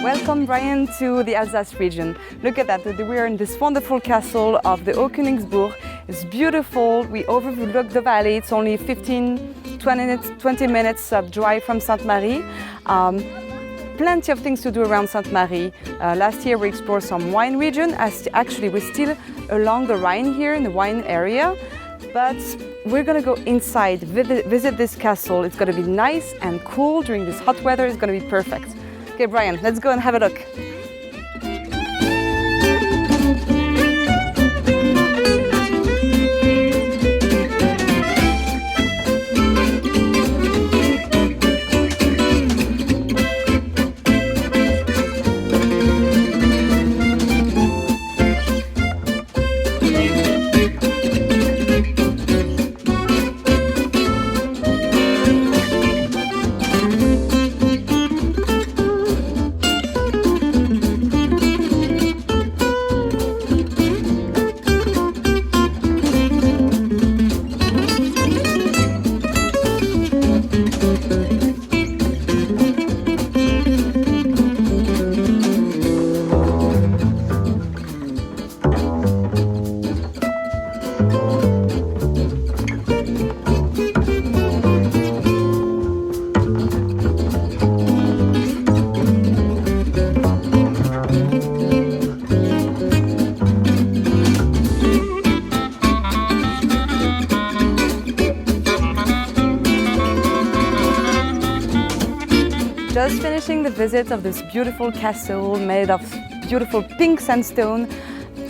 Welcome, Brian, to the Alsace region. Look at that, we're in this wonderful castle of the Haut-Königsbourg. It's beautiful, we overlook the valley. It's only 20 minutes drive from Sainte-Marie. Plenty of things to do around Sainte-Marie. Last year we explored some wine region. Actually, we're still along the Rhine here in the wine area. But we're gonna go inside, visit this castle. It's gonna be nice and cool during this hot weather. It's gonna be perfect. Okay, Brian, let's go and have a look. Just finishing the visit of this beautiful castle made of beautiful pink sandstone.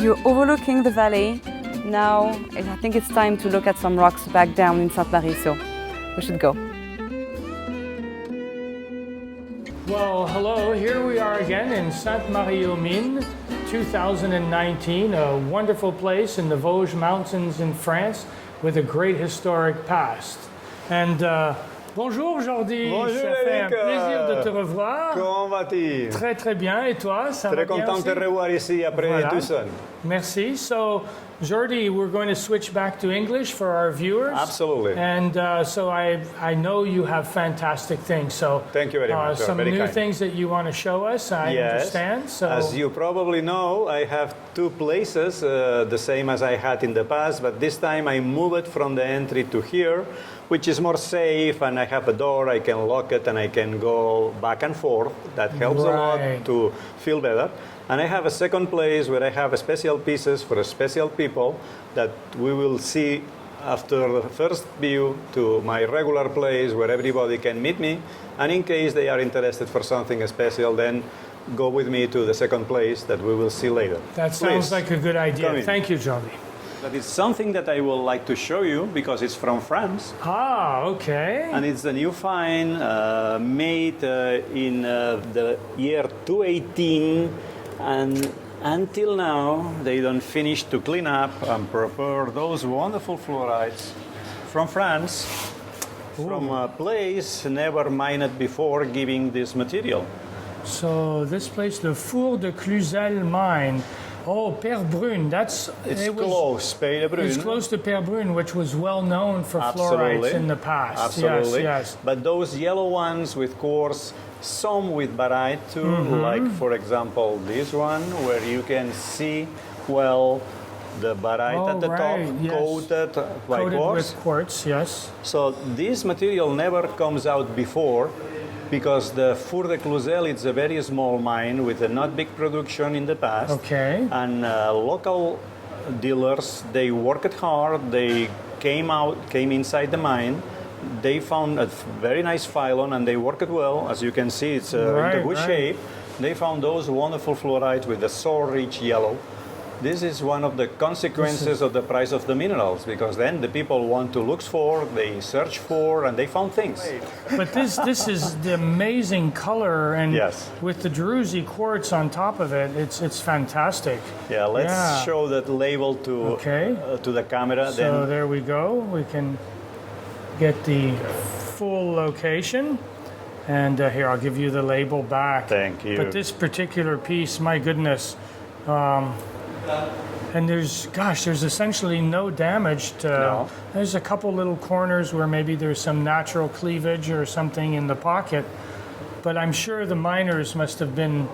You're overlooking the valley. Now I think it's time to look at some rocks back down in Sainte-Marie, so we should go. Well, hello, here we are again in Sainte-Marie-aux-Mines, 2019, a wonderful place in the Vosges Mountains in France with a great historic past. And bonjour Jordi, bonjour, ça fait un plaisir de te revoir. Comment vas-tu? Très très bien, et toi? Ça Très va bien content de te aussi? revoir ici après Voilà. Tucson. Merci. So, Jordi, we're going to switch back to English for our viewers. Absolutely. And so I know you have fantastic things. So Thank you very much. Some Very new kind. things that you want to show us, I understand. So As you probably know, I have two places, the same as I had in the past, but this time I moved from the entry to here, which is more safe, and I have a door, I can lock it, and I can go back and forth. That helps a lot to feel better. And I have a second place where I have special pieces for special people that we will see after the first view to my regular place where everybody can meet me. And in case they are interested for something special, then go with me to the second place that we will see later. that sounds Please, like a good come idea. in. Thank you, Jordi. That is something that I would like to show you because it's from France. Ah, okay. And it's a new find made in the year 2018, and until now they don't finish to clean up and prepare those wonderful fluorides from France, from a place never mined before giving this material. So this place, the Four de Cluzel mine. Oh, Père Brune. It's close, Père Brune. It's close to Père Brune, which was well known for fluorides in the past. Absolutely. Yes, yes. But those yellow ones with quartz, some with barite too, like for example this one, where you can see well the barite at the top coated by Coated quartz. with quartz, yes. So this material never comes out before because the Four de Cluzel is a very small mine with a not big production in the past. Okay. And local dealers, they worked hard, they came inside the mine, they found a very nice phylon and they worked well. As you can see, it's in a good shape. They found those wonderful fluorides with the so rich yellow. This is one of the consequences of the price of the minerals, because then the people want to look for, they search for, and they found things. But this is the amazing color, and with the Druzy quartz on top of it, it's fantastic. Yeah, let's show that label to the camera. So then. there we go. We can get the full location. And here, I'll give you the label back. Thank you. But this particular piece, my goodness, and there's essentially no damage to, there's a couple little corners where maybe there's some natural cleavage or something in the pocket, But I'm sure the miners must have been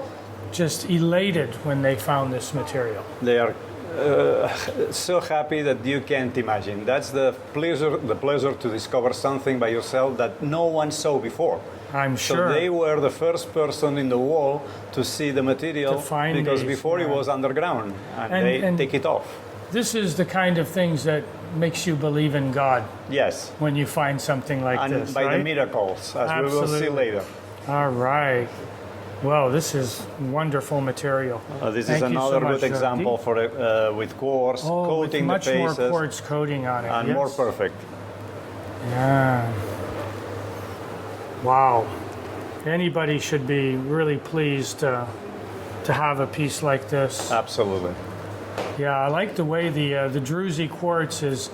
just elated when they found this material. They are so happy that you can't imagine. That's the pleasure to discover something by yourself that no one saw before. I'm sure. So they were the first person in the world to see the material, because these, before it was underground, and they take it off. This is the kind of things that makes you believe in God. Yes. When you find something like And this, by right? the miracles, as Absolutely. we will see later. All right. Well, this is wonderful material. This Thank is you another so much, good example Jordi. for with quartz, coating with much the more faces, quartz coating on it. and yes. more perfect. Yeah. Wow. Anybody should be really pleased to have a piece like this. Absolutely. Yeah, I like the way the druzy quartz is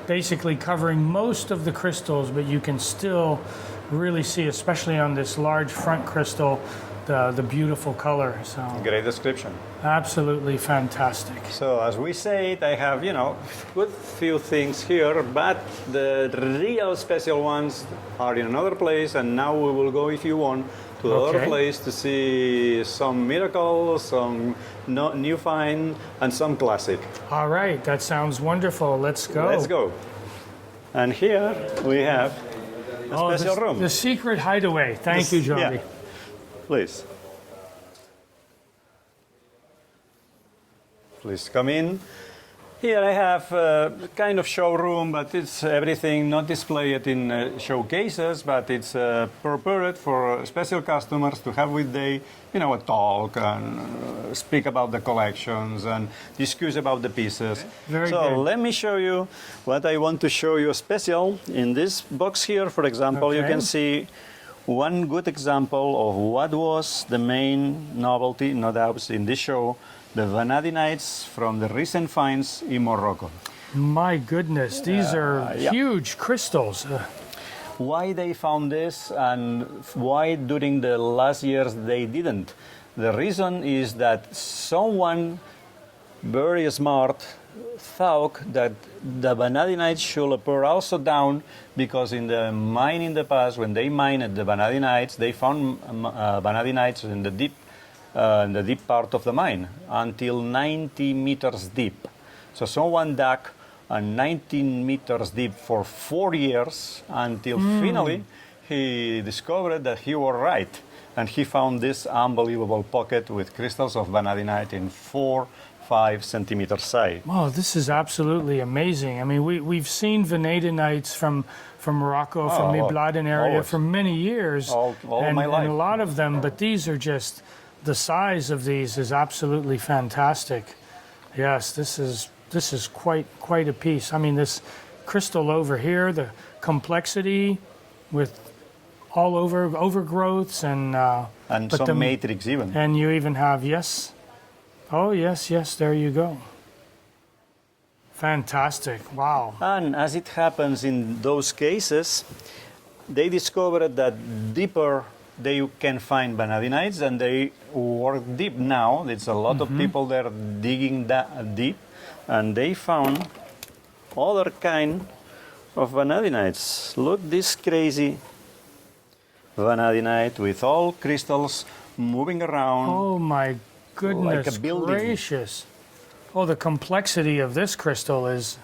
basically covering most of the crystals, but you can still really see, especially on this large front crystal, the beautiful color. So Great description. absolutely fantastic. So as we said, I have, good few things here, but the real special ones are in another place, and now we will go, if you want, to another place to see some miracles, some new find, and some classic. All right, that sounds wonderful. Let's go. Let's go. And here we have a special room. The secret hideaway. Thank you, Jordi. Yeah. Please. Please come in. Here I have a kind of showroom, but it's everything not displayed in showcases, but it's prepared for special customers to have with they, a talk and speak about the collections and discuss about the pieces. Very so good. let me show you what I want to show you special. In this box here, for example, you can see one good example of what was the main novelty, no doubt, in this show, the vanadinites from the recent finds in Morocco. My goodness, these are huge crystals. Why they found this and why during the last years they didn't? The reason is that someone very smart thought that the vanadinites should appear also down, because in the mine in the past, when they mined the vanadinites, they found vanadinites in the deep part of the mine, until 90 meters deep. So someone dug 19 meters deep for 4 years, until finally he discovered that he was right. And he found this unbelievable pocket with crystals of vanadinite in 4-5 centimeters size. Oh, this is absolutely amazing. I mean, we've seen vanadinites from Morocco, from the Bladen area always. for many years. All my life. And a lot of them, but these are just, the size of these is absolutely fantastic. Yes, this is quite a piece. I mean, this crystal over here, the complexity with all over overgrowths and some matrix even. And you even have yes, there you go. Fantastic! Wow. And as it happens in those cases, they discovered that deeper they can find vanadinites, and they work deep now. There's a lot of people there digging that deep, and they found other kind of vanadinites. Look, this crazy vanadinite with all crystals moving around. Oh my goodness like a building. gracious. Oh, the complexity of this crystal is,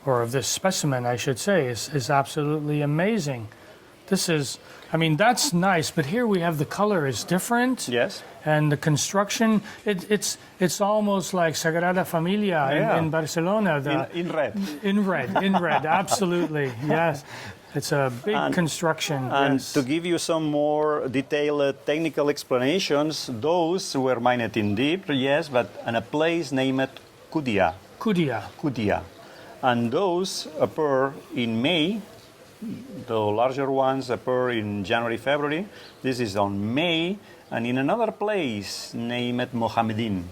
or of this specimen, I should say, is absolutely amazing. This is, I mean, that's nice, but here we have the color is different. Yes. And the construction, it's almost like Sagrada Familia in Barcelona. In red. In red, absolutely, yes. It's a big construction. And yes. to give you some more detailed technical explanations, those were mined in deep, yes, but in a place named Kudia. Kudia. And those appear in May. The larger ones appear in January, February. This is on May. And in another place named Mohammedin.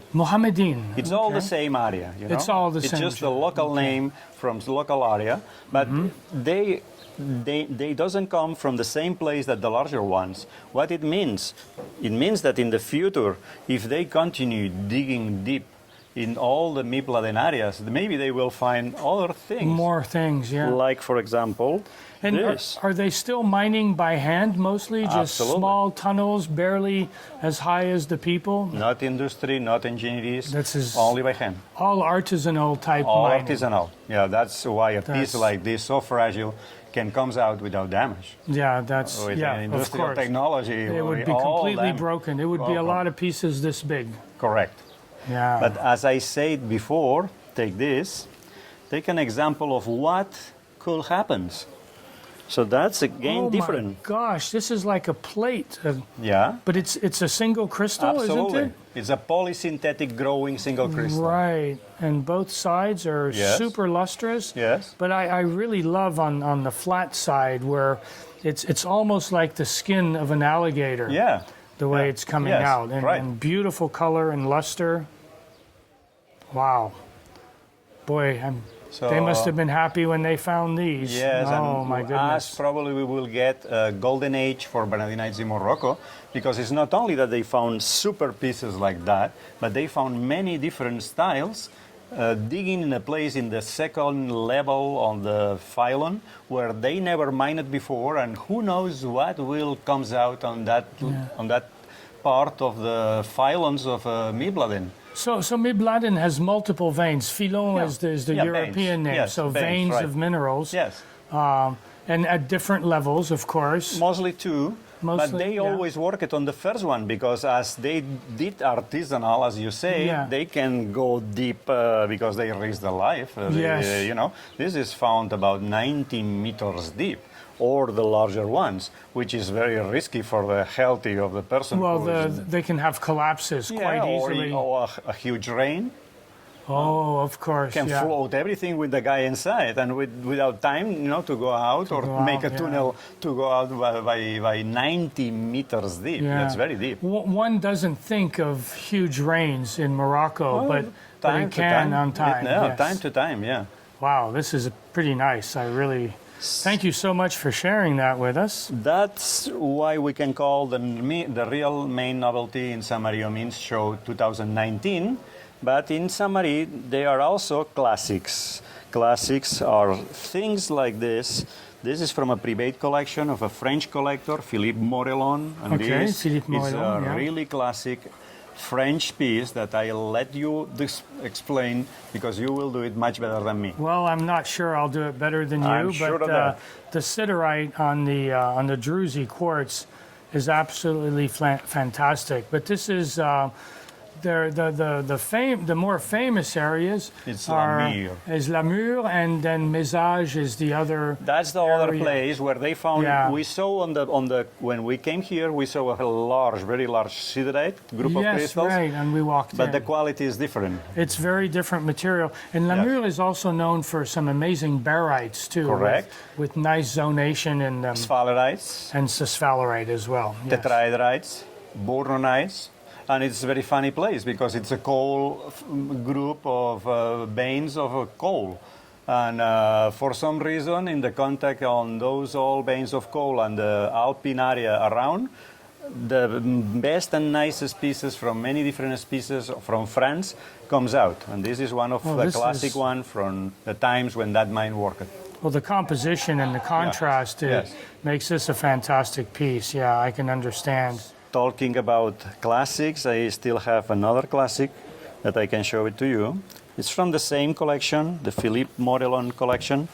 It's all the same area, It's all the it's same. It's just a local name from the local area, but they doesn't come from the same place that the larger ones. What it means that in the future, if they continue digging deep in all the Midland areas, maybe they will find other things. More things, yeah. Like, for example, And this. are they still mining by hand mostly? Just Absolutely. small tunnels, barely as high as the people? Not industry, not engineers, This is only by hand. all artisanal type All mining. artisanal. Yeah, that's why a piece That's- like this, so fragile, can comes out without damage. Yeah, that's, With yeah, of industrial course. technology, It would be all completely damage. broken. It would be a lot of pieces this big. Correct. Yeah. But as I said before, take this, take an example of what could happen. So that's again oh different. my gosh, this is like a plate. Yeah, But it's a single crystal, absolutely. isn't it? It's a polysynthetic growing single crystal. Right. And both sides are Yes. super lustrous. Yes. But I really love on the flat side where it's almost like the skin of an alligator. Yeah. The way Yeah. it's coming Yes, out. right. And beautiful color and luster. Wow. Boy, So, they must have been happy when they found these. Yes, Oh and my goodness. us probably we will get a golden age for vanadinites in Morocco, because it's not only that they found super pieces like that, but they found many different styles, digging in a place in the second level on the phylum where they never mined before, and who knows what will comes out on that part of the phylums of Midland. So Midland has multiple veins. Filon Yeah. is the Yeah, European veins. name. Yes, So veins, veins right. of minerals. Yes. And at different levels, of course. Mostly two, but Mostly, they yeah. always work it on the first one, because as they did artisanal, as you say, Yeah. they can go deep because they risk their life. Yes. You know, this is found about 90 meters deep, or the larger ones, which is very risky for the health of the person. Well, who is- they can have collapses quite or, easily. or a huge rain Oh, of course. can yeah. float everything with the guy inside, and without time, to go out or go make out, a tunnel to go out by 90 meters deep. Yeah. That's very deep. One doesn't think of huge rains in Morocco, but you can on time. Yeah, yes. time to time, yeah. Wow, this is pretty nice. I really thank you so much for sharing that with us. That's why we can call the real main novelty in Sainte-Marie-aux-Mines show 2019. But in Sainte-Marie, there are also classics. Classics are things like this. This is from a private collection of a French collector, Philippe Morellon. And Okay, this Philippe is Morellon, a yeah. really classic French piece that I'll let you explain, because you will do it much better than me. Well, I'm not sure I'll do it better than you, I'm sure but of that. the siderite on the Druzy quartz is absolutely fantastic. But this is the more famous areas It's are Lamure. is Lamure, and then Message is the other. That's the other area. place where they found. Yeah. We saw on the when we came here, we saw a very large siderite group of Yes, crystals. right, and we walked But in. the quality is different. It's very different material. And Lamure is also known for some amazing barites too. Correct. With nice zonation and Sphalerites, sphalerite as well. Yes. tetrahedrites, bouronites. And it's a very funny place because it's a coal group of veins of coal. And for some reason, in the contact on those old veins of coal and the Alpine area around, the best and nicest pieces from many different species from France comes out. And this is one of the this classic is- one from the times when that mine worked. Well, the composition and the contrast Yes. makes this a fantastic piece. Yeah, I can understand. Talking about classics, I still have another classic that I can show it to you. It's from the same collection, the Philippe Morellon collection,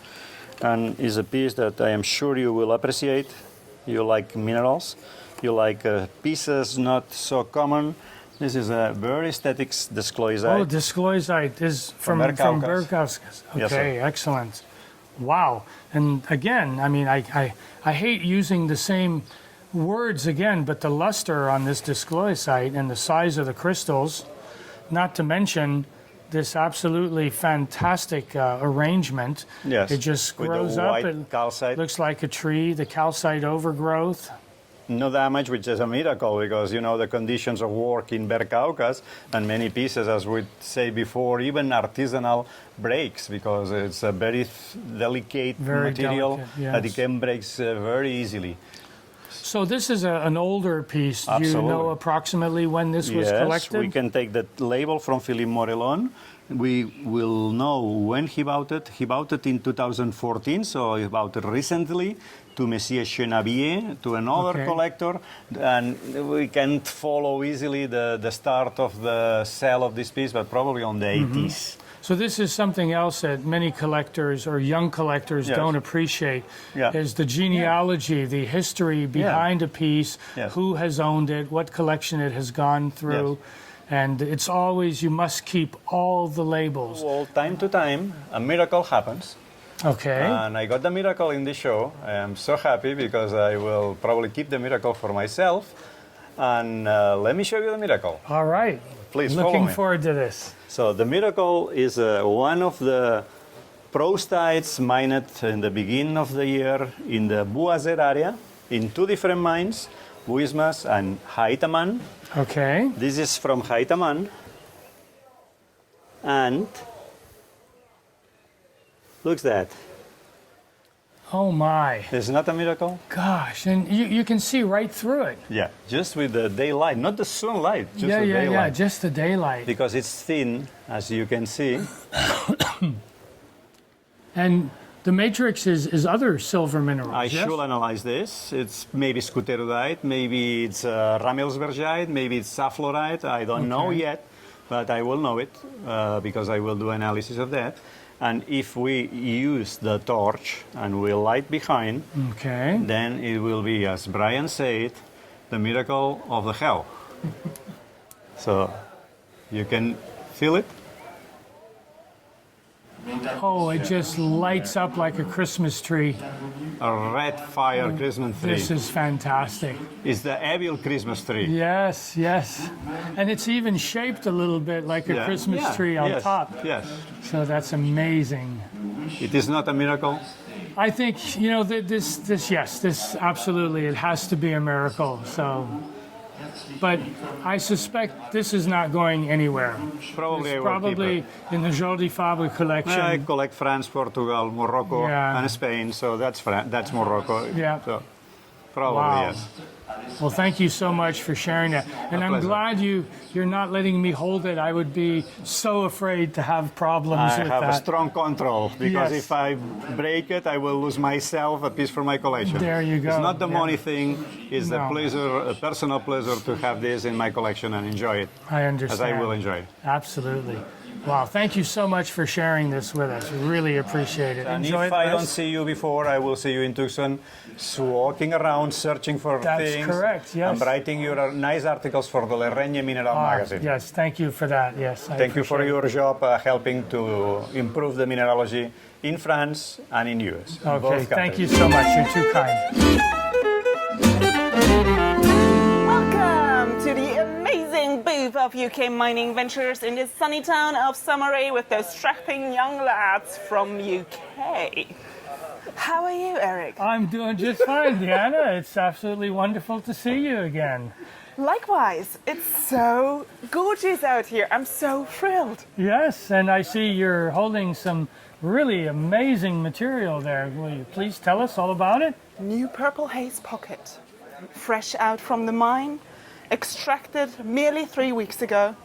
and is a piece that I am sure you will appreciate. You like minerals, you like pieces not so common. This is a very aesthetic disclosite. Oh, disclosite is from Bergkaukaz. Bergkaukaz. Yes, sir. Okay, excellent. Wow. And again, I mean, I hate using the same words again, but the luster on this disclosite and the size of the crystals, not to mention this absolutely fantastic arrangement. Yes, It just with the grows up. white It calcite. looks like a tree, the calcite overgrowth. No damage, which is a miracle because the conditions of work in Bergkaukaz and many pieces, as we say before, even artisanal breaks because it's a very delicate Very material delicate, that it yes. can break very easily. So this is an older piece. Do you know Absolutely. approximately when this was Yes, collected? we can take the label from Philippe Morellon. We will know when he bought it. He bought it in 2014, so he bought it recently to Monsieur Chenavier, to another Okay. collector, and we can't follow easily the start of the sale of this piece, but probably on the 80s. So this is something else that many collectors or young collectors Yes. don't appreciate, Yeah. is the genealogy, the history behind a piece, Yes. who has owned it, what collection it has gone through. And it's always, you must keep all the labels. Well, time to time, a miracle happens. Okay. And I got the miracle in the show. I am so happy because I will probably keep the miracle for myself. And let me show you the miracle. All right. Please follow Looking me. forward to this. So the miracle is one of the prostites mined in the beginning of the year in the Boisset area in two different mines, Buismas and Haitaman. Okay. This is from Haitaman. And look at that. Oh my. It's not a miracle? Gosh. And you can see right through it. Yeah, just with the daylight, not the sunlight, just yeah, the yeah, daylight. yeah. Just the daylight. Because it's thin, as you can see. And the matrix is other silver minerals. I yes? should analyze this. It's maybe scuterudite, maybe it's Ramelsbergite, maybe it's saphlorite. I don't know Okay. yet, but I will know it because I will do analysis of that. And if we use the torch and we light behind, Okay. then it will be, as Brian said, the miracle of the hell. So you can feel it. Oh, it just lights up like a Christmas tree. A red fire Christmas tree. This is fantastic. It's the evil Christmas tree. Yes, yes. And it's even shaped a little bit like a Yeah. Christmas Yeah, tree on yes, top. Yes. So that's amazing. It is not a miracle. I think, you know, this absolutely, it has to be a miracle. So, but I suspect this is not going anywhere. Probably I It's will probably keep it. in the Jordi Fabre collection. I collect France, Portugal, Morocco, Yeah. and Spain, so that's Morocco. Yeah. So probably Wow. yes. Well, thank you so much for sharing that. And I'm pleasure. glad you're not letting me hold it. I would be so afraid to have problems I with have a that. strong control because Yes. if I break it, I will lose myself a piece from my collection. There you go. It's not the Yeah. money thing; it's the No. pleasure, a personal pleasure to have this in my collection and enjoy it I as understand. I will enjoy it. Absolutely. Wow, thank you so much for sharing this with us. Really appreciate it. And Enjoy if I the don't rest. see you before, I will see you in Tucson, walking around, searching for That's things. correct, yes. And writing your nice articles for the Le Regne Mineral magazine. Yes, thank you for that. Yes, I Thank you for appreciate your job helping to improve the mineralogy in France and in US. it. Okay, both thank you countries. so much. You're too kind. Welcome to the amazing booth of UK mining ventures in the sunny town of Ste-Marie with those strapping young lads from UK. How are you, Eric? I'm doing just fine, Diana. It's absolutely wonderful to see you again. Likewise, it's so gorgeous out here. I'm so thrilled. Yes, and I see you're holding some really amazing material there. Will you please tell us all about it? New purple haze pocket, fresh out from the mine, extracted merely 3 weeks ago.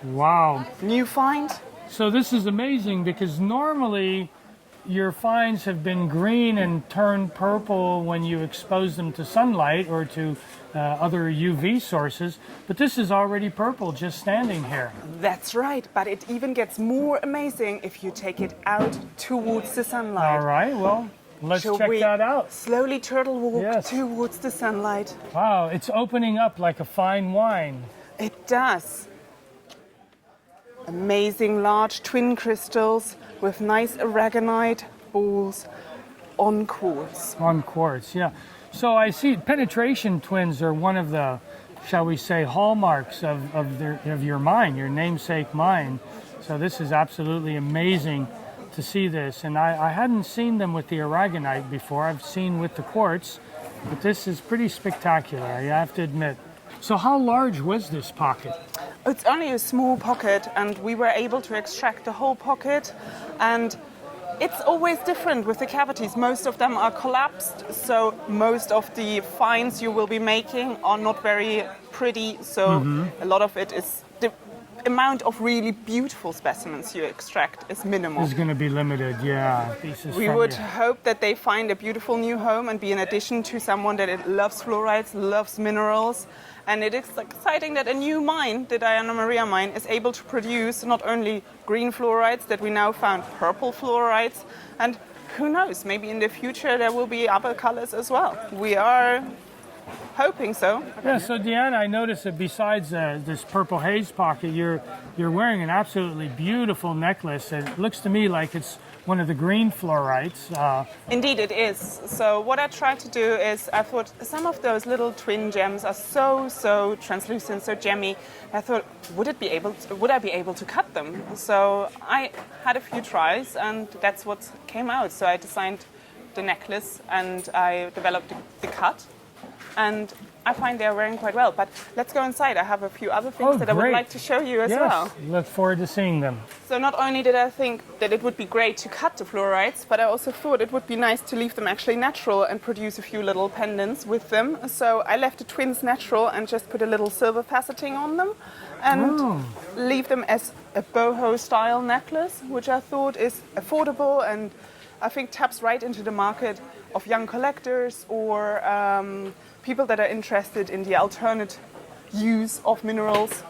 Wow. New find. So this is amazing because normally your finds have been green and turned purple when you expose them to sunlight or to other UV sources, but this is already purple just standing here. That's right, but it even gets more amazing if you take it out towards the sunlight. All right, well, let's Shall check we that out. slowly turtle walk Yes. towards the sunlight? Wow, it's opening up like a fine wine. It does. Amazing large twin crystals with nice aragonite balls on quartz. On quartz, yeah. So I see penetration twins are one of the, shall we say, hallmarks of your mine, your namesake mine. So this is absolutely amazing to see this. And I hadn't seen them with the aragonite before. I've seen with the quartz, but this is pretty spectacular, I have to admit. So how large was this pocket? It's only a small pocket, and we were able to extract the whole pocket. And It's always different with the cavities. Most of them are collapsed, so most of the finds you will be making are not very pretty. So a lot of it is the amount of really beautiful specimens you extract is minimal. It's going to be limited, yeah. We would hope that they find a beautiful new home and be an addition to someone that loves fluorides, loves minerals. And it is exciting that a new mine, the Diana Maria mine, is able to produce not only green fluorides, that we now found purple fluorides, and who knows, maybe in the future there will be other colors as well. We are hoping so. Yeah, so Diana, I noticed that besides this purple haze pocket, you're wearing an absolutely beautiful necklace. It looks to me like it's one of the green fluorides. Indeed it is. So what I tried to do is, I thought some of those little twin gems are so translucent, so gemmy. I thought, would I be able to cut them? So I had a few tries, and that's what came out. So I designed the necklace and I developed the cut. And I find they're wearing quite well. But let's go inside. I have a few other things that I would like to show you as well. Yes, look forward to seeing them. So not only did I think that it would be great to cut the fluorides, but I also thought it would be nice to leave them actually natural and produce a few little pendants with them. So I left the twins natural and just put a little silver faceting on them and leave them as a boho style necklace, which I thought is affordable and I think taps right into the market of young collectors or people that are interested in the alternate use of minerals.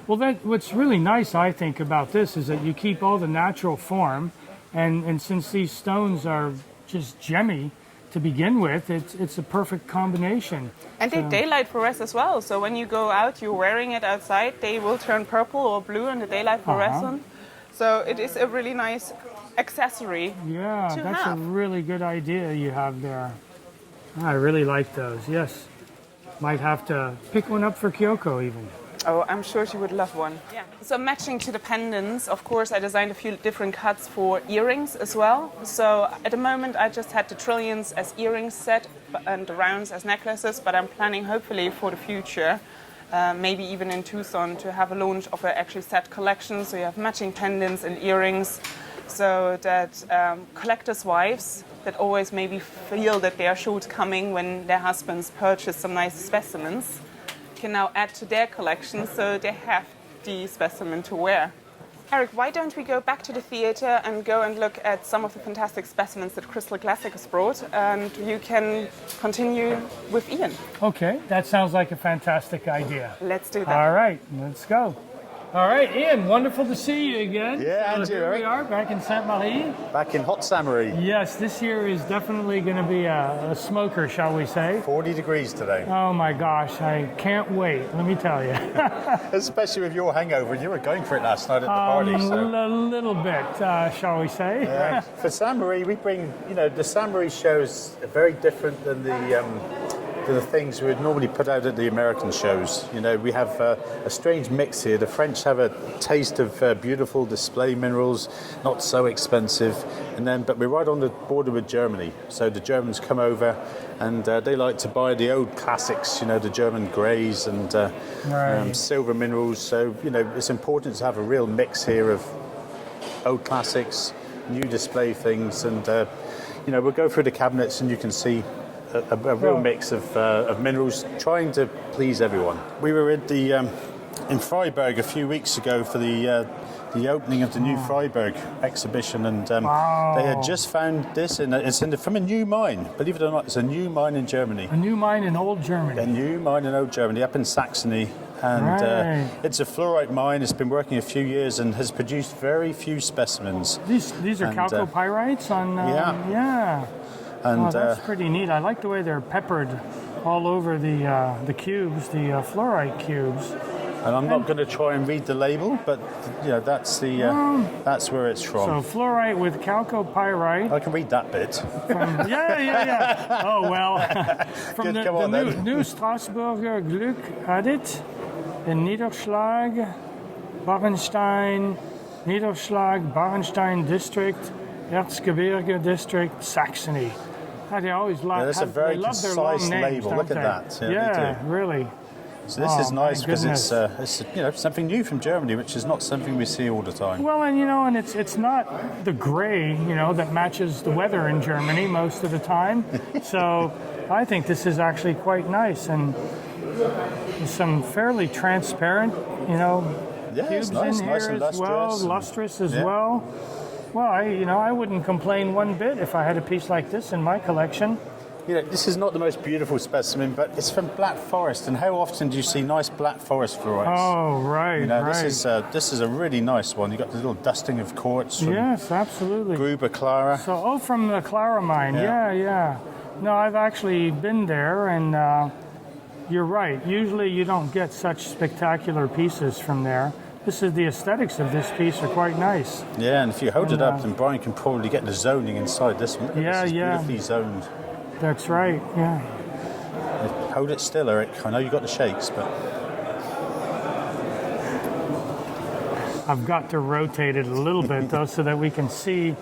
Well, what's really nice, I think, about this is that you keep all the natural form, and since these stones are just gemmy to begin with, it's a perfect combination. And they daylight fluoresce as well, so when you go out, you're wearing it outside, they will turn purple or blue in the daylight fluorescent. So it is a really nice accessory. Yeah, that's a really good idea you have there. I really like those, yes. Might have to pick one up for Kyoko even. Oh, I'm sure she would love one. Yeah. So matching to the pendants, of course, I designed a few different cuts for earrings as well. So at the moment, I just had the trillions as earrings set and the rounds as necklaces, but I'm planning hopefully for the future, maybe even in Tucson, to have a launch of an actually set collection. So you have matching pendants and earrings, so that collectors' wives that always maybe feel that they are shortcoming when their husbands purchase some nice specimens can now add to their collection, so they have the specimen to wear. Eric, why don't we go back to the theater and go and look at some of the fantastic specimens that Crystal Classic has brought, and you can continue with Ian. Okay, that sounds like a fantastic idea. Let's do that. All right, let's go. All right, Ian, wonderful to see you again. Yeah, and you, here Eric. we are, back in Sainte-Marie. Back in Hot Sainte-Marie. Yes, this year is definitely going to be a smoker, shall we say. 40 degrees today. Oh my gosh, I can't wait, let me tell you. Especially with your hangover. You were going for it last night at the party. A little bit, shall we say. Yeah. For Sainte-Marie, we bring, the Sainte-Marie shows are very different than the things we would normally put out at the American shows. We have a strange mix here. The French have a taste of beautiful display minerals, not so expensive, but we're right on the border with Germany. So the Germans come over and they like to buy the old classics, the German greys and silver minerals. So, it's important to have a real mix here of old classics, new display things, and we'll go through the cabinets and you can see a real mix of minerals, trying to please everyone. We were at in Freiburg a few weeks ago for the opening of the new Freiburg exhibition, and they had just found this, from a new mine. Believe it or not, it's a new mine in Germany. A new mine in old Germany. A new mine in old Germany, up in Saxony. And it's a fluorite mine. It's been working a few years and has produced very few specimens. These are chalcopyrites on... yeah. And that's pretty neat. I like the way they're peppered all over the cubes, the fluorite cubes. And I'm not going to try and read the label, but that's where it's from. So fluorite with chalcopyrite. I can read that bit. Yeah. Oh well. From the new Strasburger Glück Adit in Niederschlag, Barenstein District, Erzgebirge District, Saxony. They always love. That's a very concise label. Look at that. Yeah, really. So this is nice because it's something new from Germany, which is not something we see all the time. Well, and and it's not the gray, that matches the weather in Germany most of the time. So I think this is actually quite nice, and some fairly transparent, cubes it's nice, in here nice and as well, lustrous as well. Well, I wouldn't complain one bit if I had a piece like this in my collection. This is not the most beautiful specimen, but it's from Black Forest, and how often do you see nice Black Forest fluorites? Oh, right, right. This is a really nice one. You've got the little dusting of quartz from yes, absolutely. Gruber Clara. So, from the Clara mine, yeah. No, I've actually been there, and you're right. Usually you don't get such spectacular pieces from there. The aesthetics of this piece are quite nice. Yeah, and if you hold it up, then Brian can probably get the zoning inside this one. This is beautifully zoned. That's right, yeah. Hold it still, Eric. I know you got the shakes, but... I've got to rotate it a little bit, though, so that we can see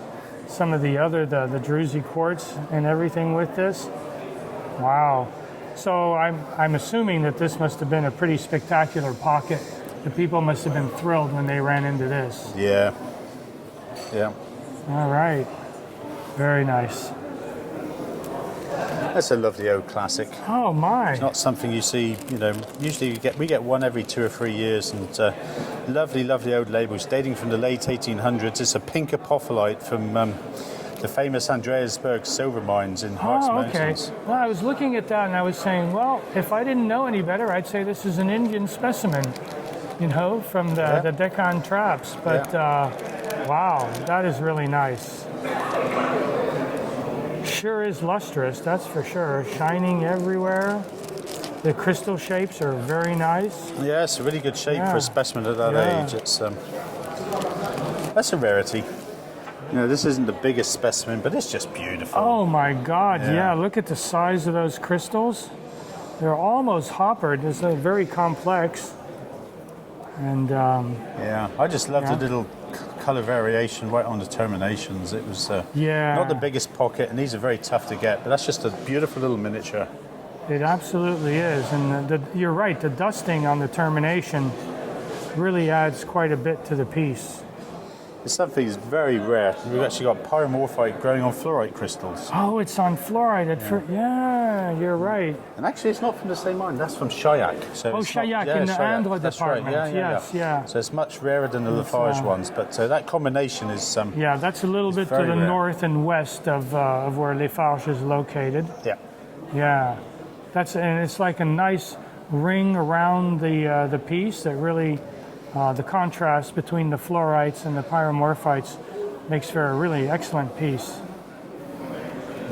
some of the druzy quartz and everything with this. Wow. So I'm assuming that this must have been a pretty spectacular pocket. The people must have been thrilled when they ran into this. Yeah. All right. Very nice. That's a lovely old classic. Oh my! It's not something you see, Usually we get one every 2 or 3 years, and lovely, lovely old labels dating from the late 1800s. It's a pink apophyllite from the famous Andreasberg silver mines in Harz Mountains. Well, I was looking at that and I was saying, well, if I didn't know any better, I'd say this is an Indian specimen, from the Deccan traps. But wow, that is really nice. Sure is lustrous, that's for sure. Shining everywhere. The crystal shapes are very nice. Yeah, it's a really good shape for a specimen at that age. It's that's a rarity. This isn't the biggest specimen, but it's just beautiful. Oh my God! Yeah, look at the size of those crystals. They're almost hoppered. It's very complex. And I just love the little color variation right on the terminations. It was not the biggest pocket, and these are very tough to get, but that's just a beautiful little miniature. It absolutely is, and you're right, the dusting on the termination really adds quite a bit to the piece. It's something that's very rare. We've actually got pyromorphite growing on fluorite crystals. Oh, it's on fluorite. You're right. And actually, it's not from the same mine. That's from Chaillac. So Chaillac in the Indre department. Right. Yeah. So it's much rarer than the Lafarge ones, but that combination is... that's a little bit to the north and west of where Lafarge is located. Yeah. And it's like a nice ring around the piece that really... the contrast between the fluorites and the pyromorphites makes for a really excellent piece.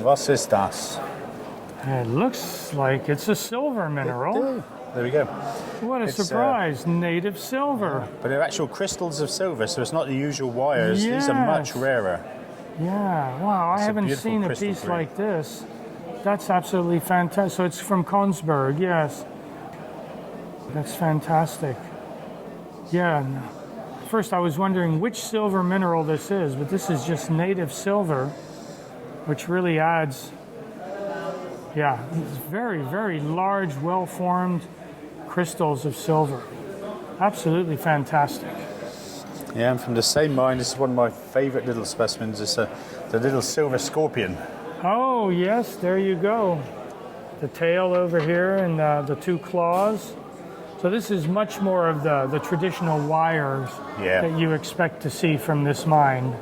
Was ist das? It looks like it's a silver mineral. There we go. What a surprise, native silver. But they're actual crystals of silver, so it's not the usual wires. These are much rarer. Yeah, wow, I haven't seen a piece like this. That's absolutely fantastic. So it's from Kongsberg, yes. That's fantastic. Yeah, first I was wondering which silver mineral this is, but this is just native silver, which really adds, very, very large, well-formed crystals of silver. Absolutely fantastic. Yeah, and from the same mine, this is one of my favorite little specimens. It's the little silver scorpion. Oh, yes, there you go. The tail over here and the two claws. So this is much more of the traditional wires that you expect to see from this mine.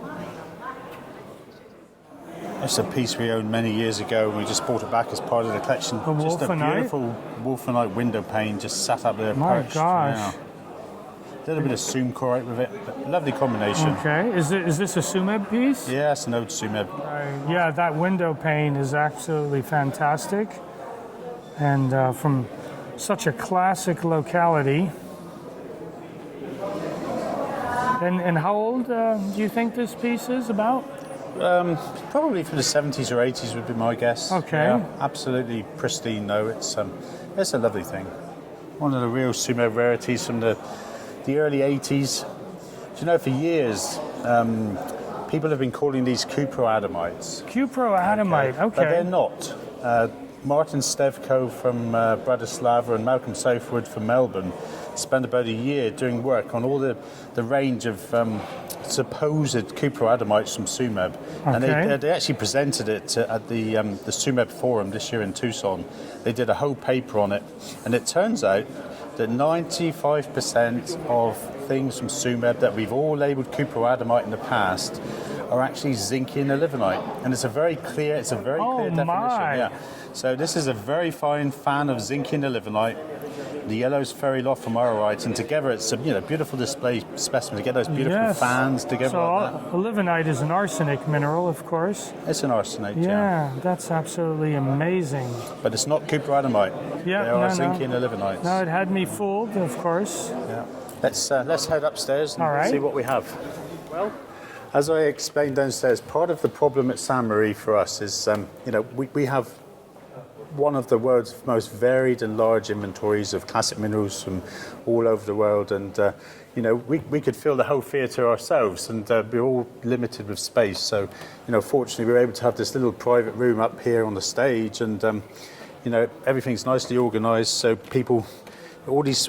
It's a piece we owned many years ago, and we just brought it back as part of the collection. Just a beautiful wolfenite window pane just sat up there perched. My gosh. Yeah. A little bit of sumcorite with it, but lovely combination. Okay, is this a Sumeb piece? Yeah, it's an old Sumeb. Right. Yeah, that window pane is absolutely fantastic. And from such a classic locality. And how old do you think this piece is about? Probably from the 70s or 80s would be my guess. Okay. Yeah, absolutely pristine though. It's a lovely thing. One of the real Sumeb rarities from the early 80s. For years people have been calling these cuproadamites. Cuproadamite, okay. But they're not. Martin Stevko from Bratislava and Malcolm Southwood from Melbourne spent about a year doing work on all the range of supposed cuproadamites from Sumeb. And they actually presented it at the Sumeb Forum this year in Tucson. They did a whole paper on it, and it turns out that 95% of things from Sumeb that we've all labelled cuproadamite in the past are actually zinc and olivenite, and it's a very clear definition. Yeah. So this is a very fine fan of zinc and olivenite. The yellow's ferrylophomarite, and together it's a beautiful display specimen to get those beautiful fans together. So like that. olivenite is an arsenic mineral, of course. It's an arsenate. Yeah, that's absolutely amazing. But it's not cuproadamite. Yeah, they are zinc and olivenites. No, it had me fooled, of course. Yeah. Let's head upstairs and see what we have. Well, as I explained downstairs, part of the problem at Ste-Marie for us is, we have one of the world's most varied and large inventories of classic minerals from all over the world, and we could fill the whole theatre ourselves, and we're all limited with space. So, fortunately, we were able to have this little private room up here on the stage, and everything's nicely organised. So people, all these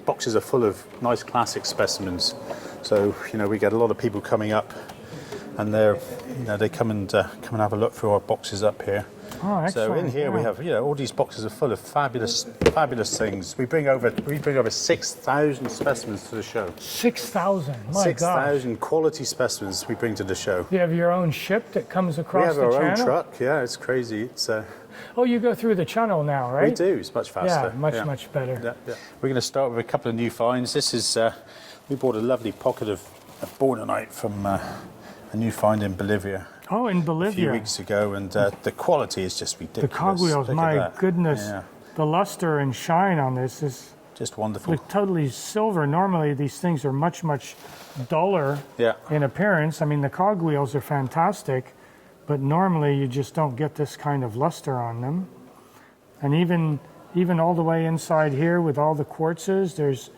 boxes are full of nice classic specimens. So we get a lot of people coming up, and they come and have a look through our boxes up here. Oh, excellent. So in here we have all these boxes are full of fabulous things. We bring over 6,000 specimens to the show. 6,000. My 6,000 quality specimens we bring to the show. You have your own ship that comes across the channel? We have our own truck. Yeah, it's crazy. It's oh, you go through the channel now, right? We do. It's much faster. Yeah, much better. Yeah. We're going to start with a couple of new finds. This is we bought a lovely pocket of bornonite from a new find in Bolivia. Oh, in Bolivia. A few weeks ago, and the quality is just ridiculous. The cogwheels, my goodness. Yeah. The luster and shine on this is just wonderful. Totally silver. Normally these things are much duller in appearance. I mean, the cogwheels are fantastic, but normally you just don't get this kind of luster on them. And even all the way inside here with all the quartzes, there's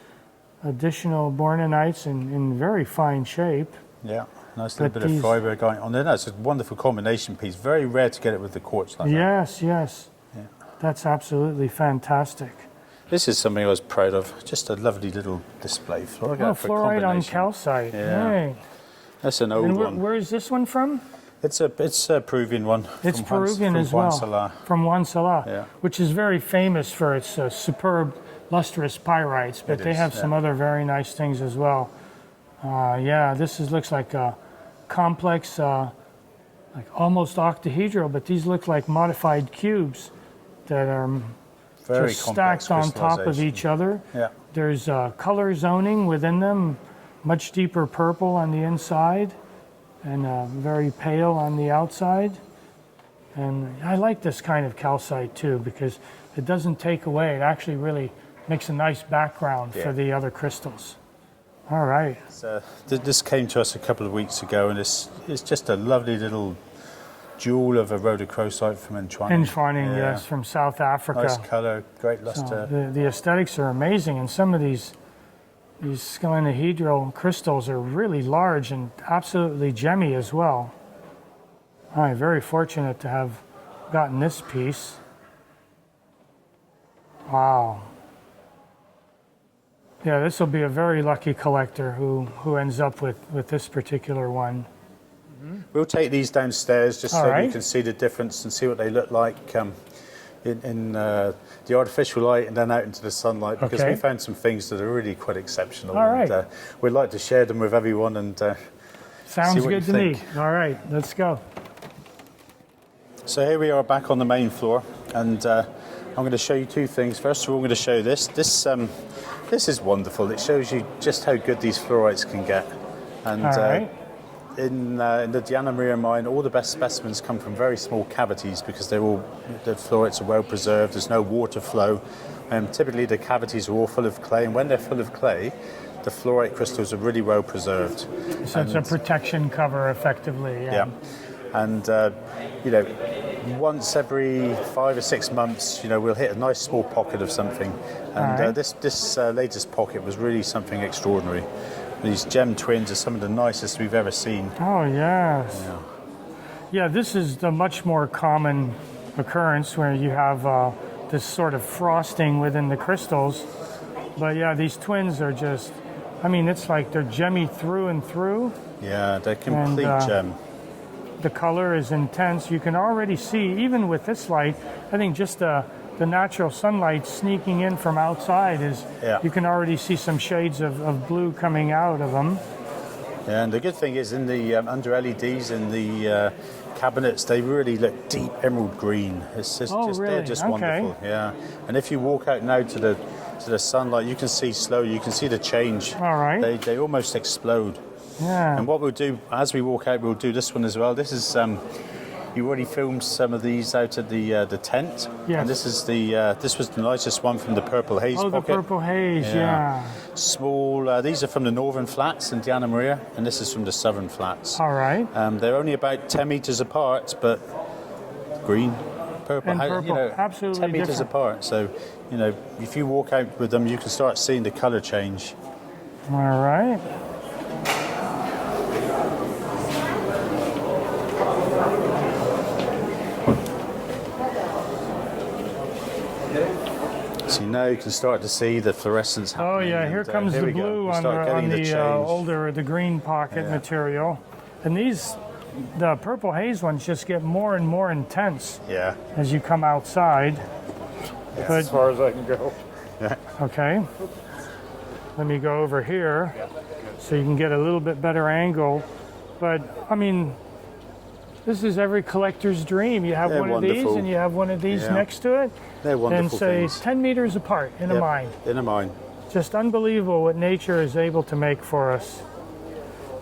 additional bornonites in very fine shape. Yeah. Nice little bit of fibre going on there. That's a wonderful combination piece. Very rare to get it with the quartz like that. Yes. Yeah. That's absolutely fantastic. This is something I was proud of. Just a lovely little display. Fluorite on calcite. Yeah. Right. That's an old one. Where is this one from? It's a Peruvian one. It's Peruvian as well. From Juan which is very famous for its superb lustrous pyrites, but they have some other very nice things as well. This looks like a complex, like almost octahedral, but these look like modified cubes that are just stacked on top of each other. Yeah. There's color zoning within them, much deeper purple on the inside and very pale on the outside. And I like this kind of calcite too, because it doesn't take away. It actually really makes a nice background for the other crystals. All right. So this came to us a couple of weeks ago, and it's just a lovely little jewel of a rhodochrosite from Entwaning, yes, from South Africa. Nice colour, great luster. So the aesthetics are amazing, and some of these scalenahedral crystals are really large and absolutely gemmy as well. I'm very fortunate to have gotten this piece. Wow. Yeah, this will be a very lucky collector who ends up with this particular one. Mm-hmm. We'll take these downstairs just so you can see the difference and see what they look like in the artificial light and then out into the sunlight, because we found some things that are really quite exceptional. All right. And, we'd like to share them with everyone and Sounds see what good to me. All right, let's go. So here we are back on the main floor, and I'm going to show you two things. First of all, I'm going to show you this. This is wonderful. It shows you just how good these fluorites can get. And in the Diana Maria mine, all the best specimens come from very small cavities because the fluorites are well preserved. There's no water flow. Typically, the cavities are all full of clay, and when they're full of clay, the fluorite crystals are really well preserved. So it's a protection cover, effectively. Yeah. And once every 5 or 6 months, we'll hit a nice small pocket of something. And this latest pocket was really something extraordinary. These gem twins are some of the nicest we've ever seen. Oh, yes. Yeah, this is the much more common occurrence where you have this sort of frosting within the crystals. But yeah, these twins are just, I mean, it's like they're gemmy through and through. Yeah, they're complete gem. The color is intense. You can already see, even with this light, I think just the natural sunlight sneaking in from outside is, you can already see some shades of blue coming out of them. Yeah, and the good thing is in the under LEDs in the cabinets, they really look deep emerald green. It's just, they're just wonderful. Yeah, and if you walk out now to the sunlight, you can see slowly. You can see the change. All right. They almost explode. Yeah. And what we'll do as we walk out, we'll do this one as well. This is you already filmed some of these out of the tent. Yes. And this is this was the nicest one from the Purple Haze pocket. Oh, the Purple Haze, yeah. Small. These are from the Northern Flats in Diana Maria, and this is from the Southern Flats. All right. They're only about 10 meters apart, but green, purple, and purple, absolutely 10 meters different. apart. So, you know, if you walk out with them, you can start seeing the color change. All right. So now you can start to see the fluorescence happening. Oh yeah, here comes the blue on the green pocket material. And the Purple Haze ones just get more and more intense as you come outside. Yeah, as far as I can go. Okay. Let me go over here so you can get a little bit better angle. But, I mean, this is every collector's dream. You have one of these and you have one of these next to it. They're wonderful and say things. 10 meters apart in a mine. In a mine. Just unbelievable what nature is able to make for us.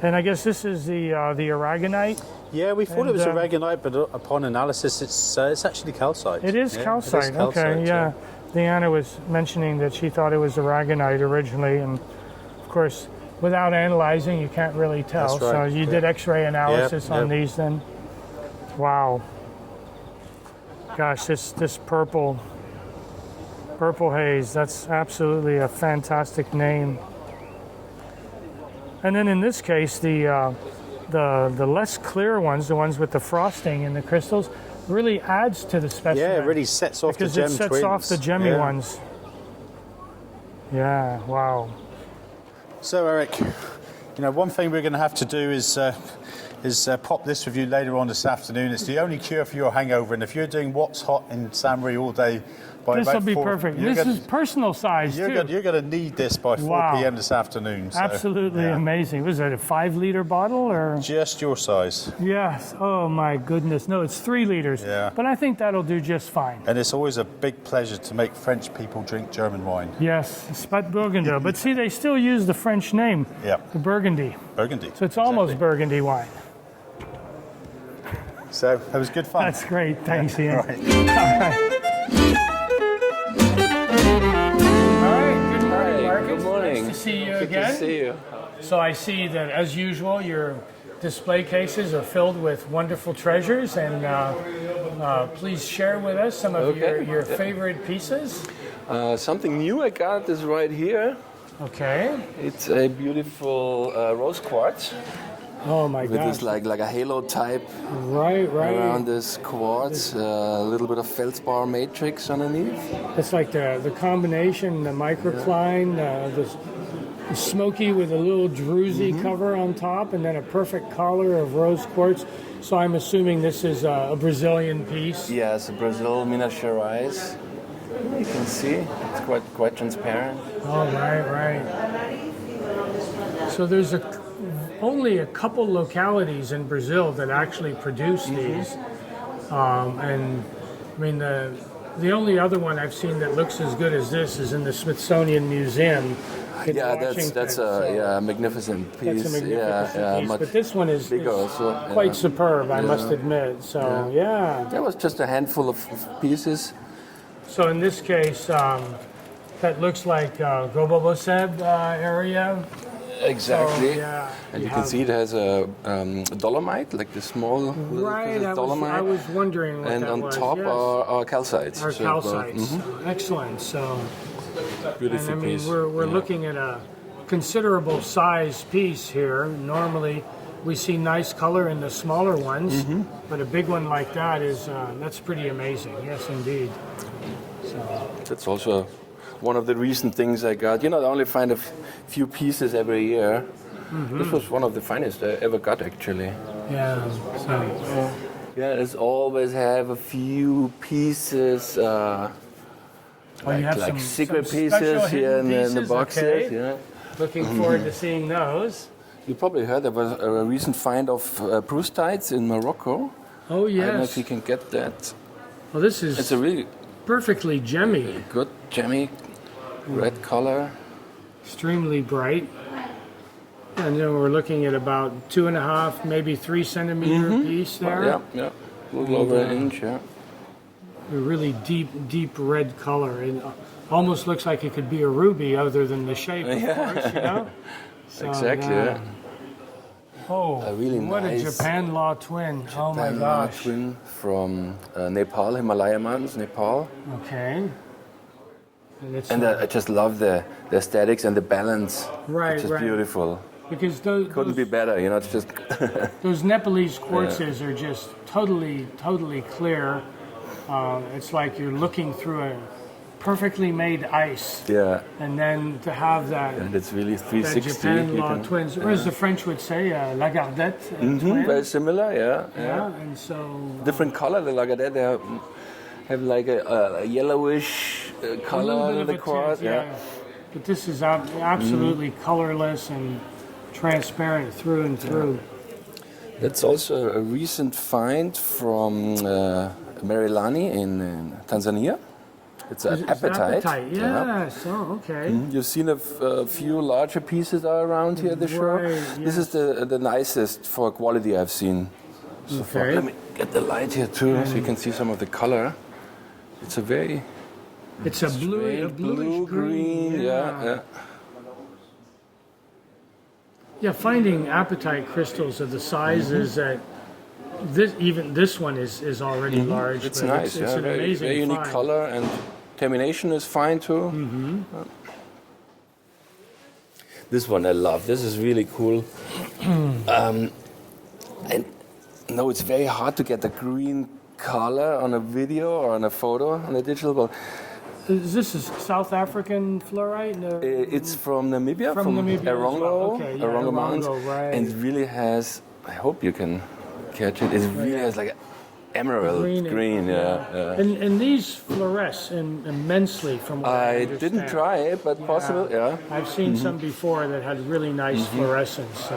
And I guess this is the aragonite. Yeah, we thought it was aragonite, but upon analysis, it's actually calcite. It is calcite. It is calcite. Okay, yeah. Deanna was mentioning that she thought it was aragonite originally, and of course, without analyzing, you can't really tell. That's right. So you did X-ray analysis on these, then. Wow. Gosh, this purple haze, that's absolutely a fantastic name. And then in this case, the less clear ones, the ones with the frosting in the crystals, really adds to the specimen. Yeah, it really sets off the gem twins. Because it sets off the gemmy ones. Yeah, wow. So Eric, you know, one thing we're going to have to do is pop this with you later on this afternoon. It's the only cure for your hangover, and if you're doing What's Hot in Sainte-Marie all day, this will be perfect. This is personal size too. You're going to need this by 4 p.m. this afternoon. So, absolutely amazing. Was that a 5-liter bottle or just your size? Yes. Oh my goodness. No, it's 3 liters. Yeah. But I think that'll do just fine. And it's always a big pleasure to make French people drink German wine. Yes, Spat Burgunder. But see, they still use the French name. Yeah. The Burgundy. Burgundy. So it's almost Burgundy wine. So that was good fun. That's great. Thanks, Ian. All right. All right. Good morning, Marcus. Good morning. Nice to see you Good again. to see you. So I see that, as usual, your display cases are filled with wonderful treasures, and please share with us some of your favorite pieces. Something new I got is right here. Okay. It's a beautiful rose quartz. Oh my with gosh. this like a halo type right around this quartz, a little bit of feldspar matrix underneath. It's like the combination, the microcline, the smoky with a little druzy cover on top, and then a perfect collar of rose quartz. So I'm assuming this is a Brazilian piece. Yes, a Brazil Minas Gerais. You can see it's quite transparent. Oh, right. So there's only a couple localities in Brazil that actually produce these, and I mean the only other one I've seen that looks as good as this is in the Smithsonian Museum. That's a magnificent piece. That's a magnificent piece. much but this one is bigger also. quite superb, I must admit. So There was just a handful of pieces. So in this case, that looks like Goboboseb area. Exactly. So, and you can see it has a dolomite, like the small little piece of dolomite. I was wondering what and that on was. top yes. are calcites. Are calcites. Excellent. So, beautiful and I mean, piece. we're looking at a considerable size piece here. Normally, we see nice color in the smaller ones, but a big one like that is that's pretty amazing. Yes, indeed. So. That's also one of the recent things I got. You know, I only find a few pieces every year. This was one of the finest I ever got, actually. Yeah. So. Yeah, it's always have a few pieces. You have like some secret special pieces here hidden in the pieces? boxes. Okay. Yeah. Looking forward to seeing those. You probably heard there was a recent find of Proustites in Morocco. Oh yes. I don't know if you can get that. Well, this is It's a really perfectly gemmy, good gemmy red color. extremely bright. And then we're looking at about 2.5, maybe 3 centimeter piece there. Yeah. A little over an inch, yeah. A really deep red color. It almost looks like it could be a ruby other than the shape, of course, you know? So, Exactly, yeah. Oh, A really what nice a Japan Law twin. Oh my Panama gosh. twin from Nepal, Himalaya Mountains, Nepal. Okay. And, it's, And I just love the aesthetics and the balance. Right, It's just right. beautiful. because Couldn't be better, you know, it's just... those Nepalese quartzes are just totally clear. It's like you're looking through a perfectly made ice. yeah, And then to have that, and it's really that 360. Japan you Law can- twins, or as the French would say, Lagardette twin. Very similar, yeah. Yeah, and so Different color, the Lagardette, they have like a yellowish a little color bit to of the a quartz. tint, yeah. But this is absolutely colorless and transparent through and through. That's also a recent find from Marilani in Tanzania. It's an apatite. Yes. Oh, okay. You've seen a few larger pieces are around here at the show. Right, This is the nicest for quality I've seen so far. Okay. Let me get the light here too, so you can see some of the color. It's a very It's a bluish green. yeah. Yeah, finding apatite crystals of the sizes that this one is already large. It's but nice, It's an very, amazing very unique find. color, and termination is fine too. This one I love. This is really cool. I know it's very hard to get the green color on a video or on a photo on a digital, but This is South African fluorite? No. it's from Namibia, From Namibia as Erongo, well. Okay, yeah, Erongo Mountains, Erongo, right. and it really has. I hope you can catch it. It really has like an emerald green. Yeah. And these fluoresce immensely from what I I understand. didn't try it, but possible. Yeah. I've seen some before that had really nice fluorescence. So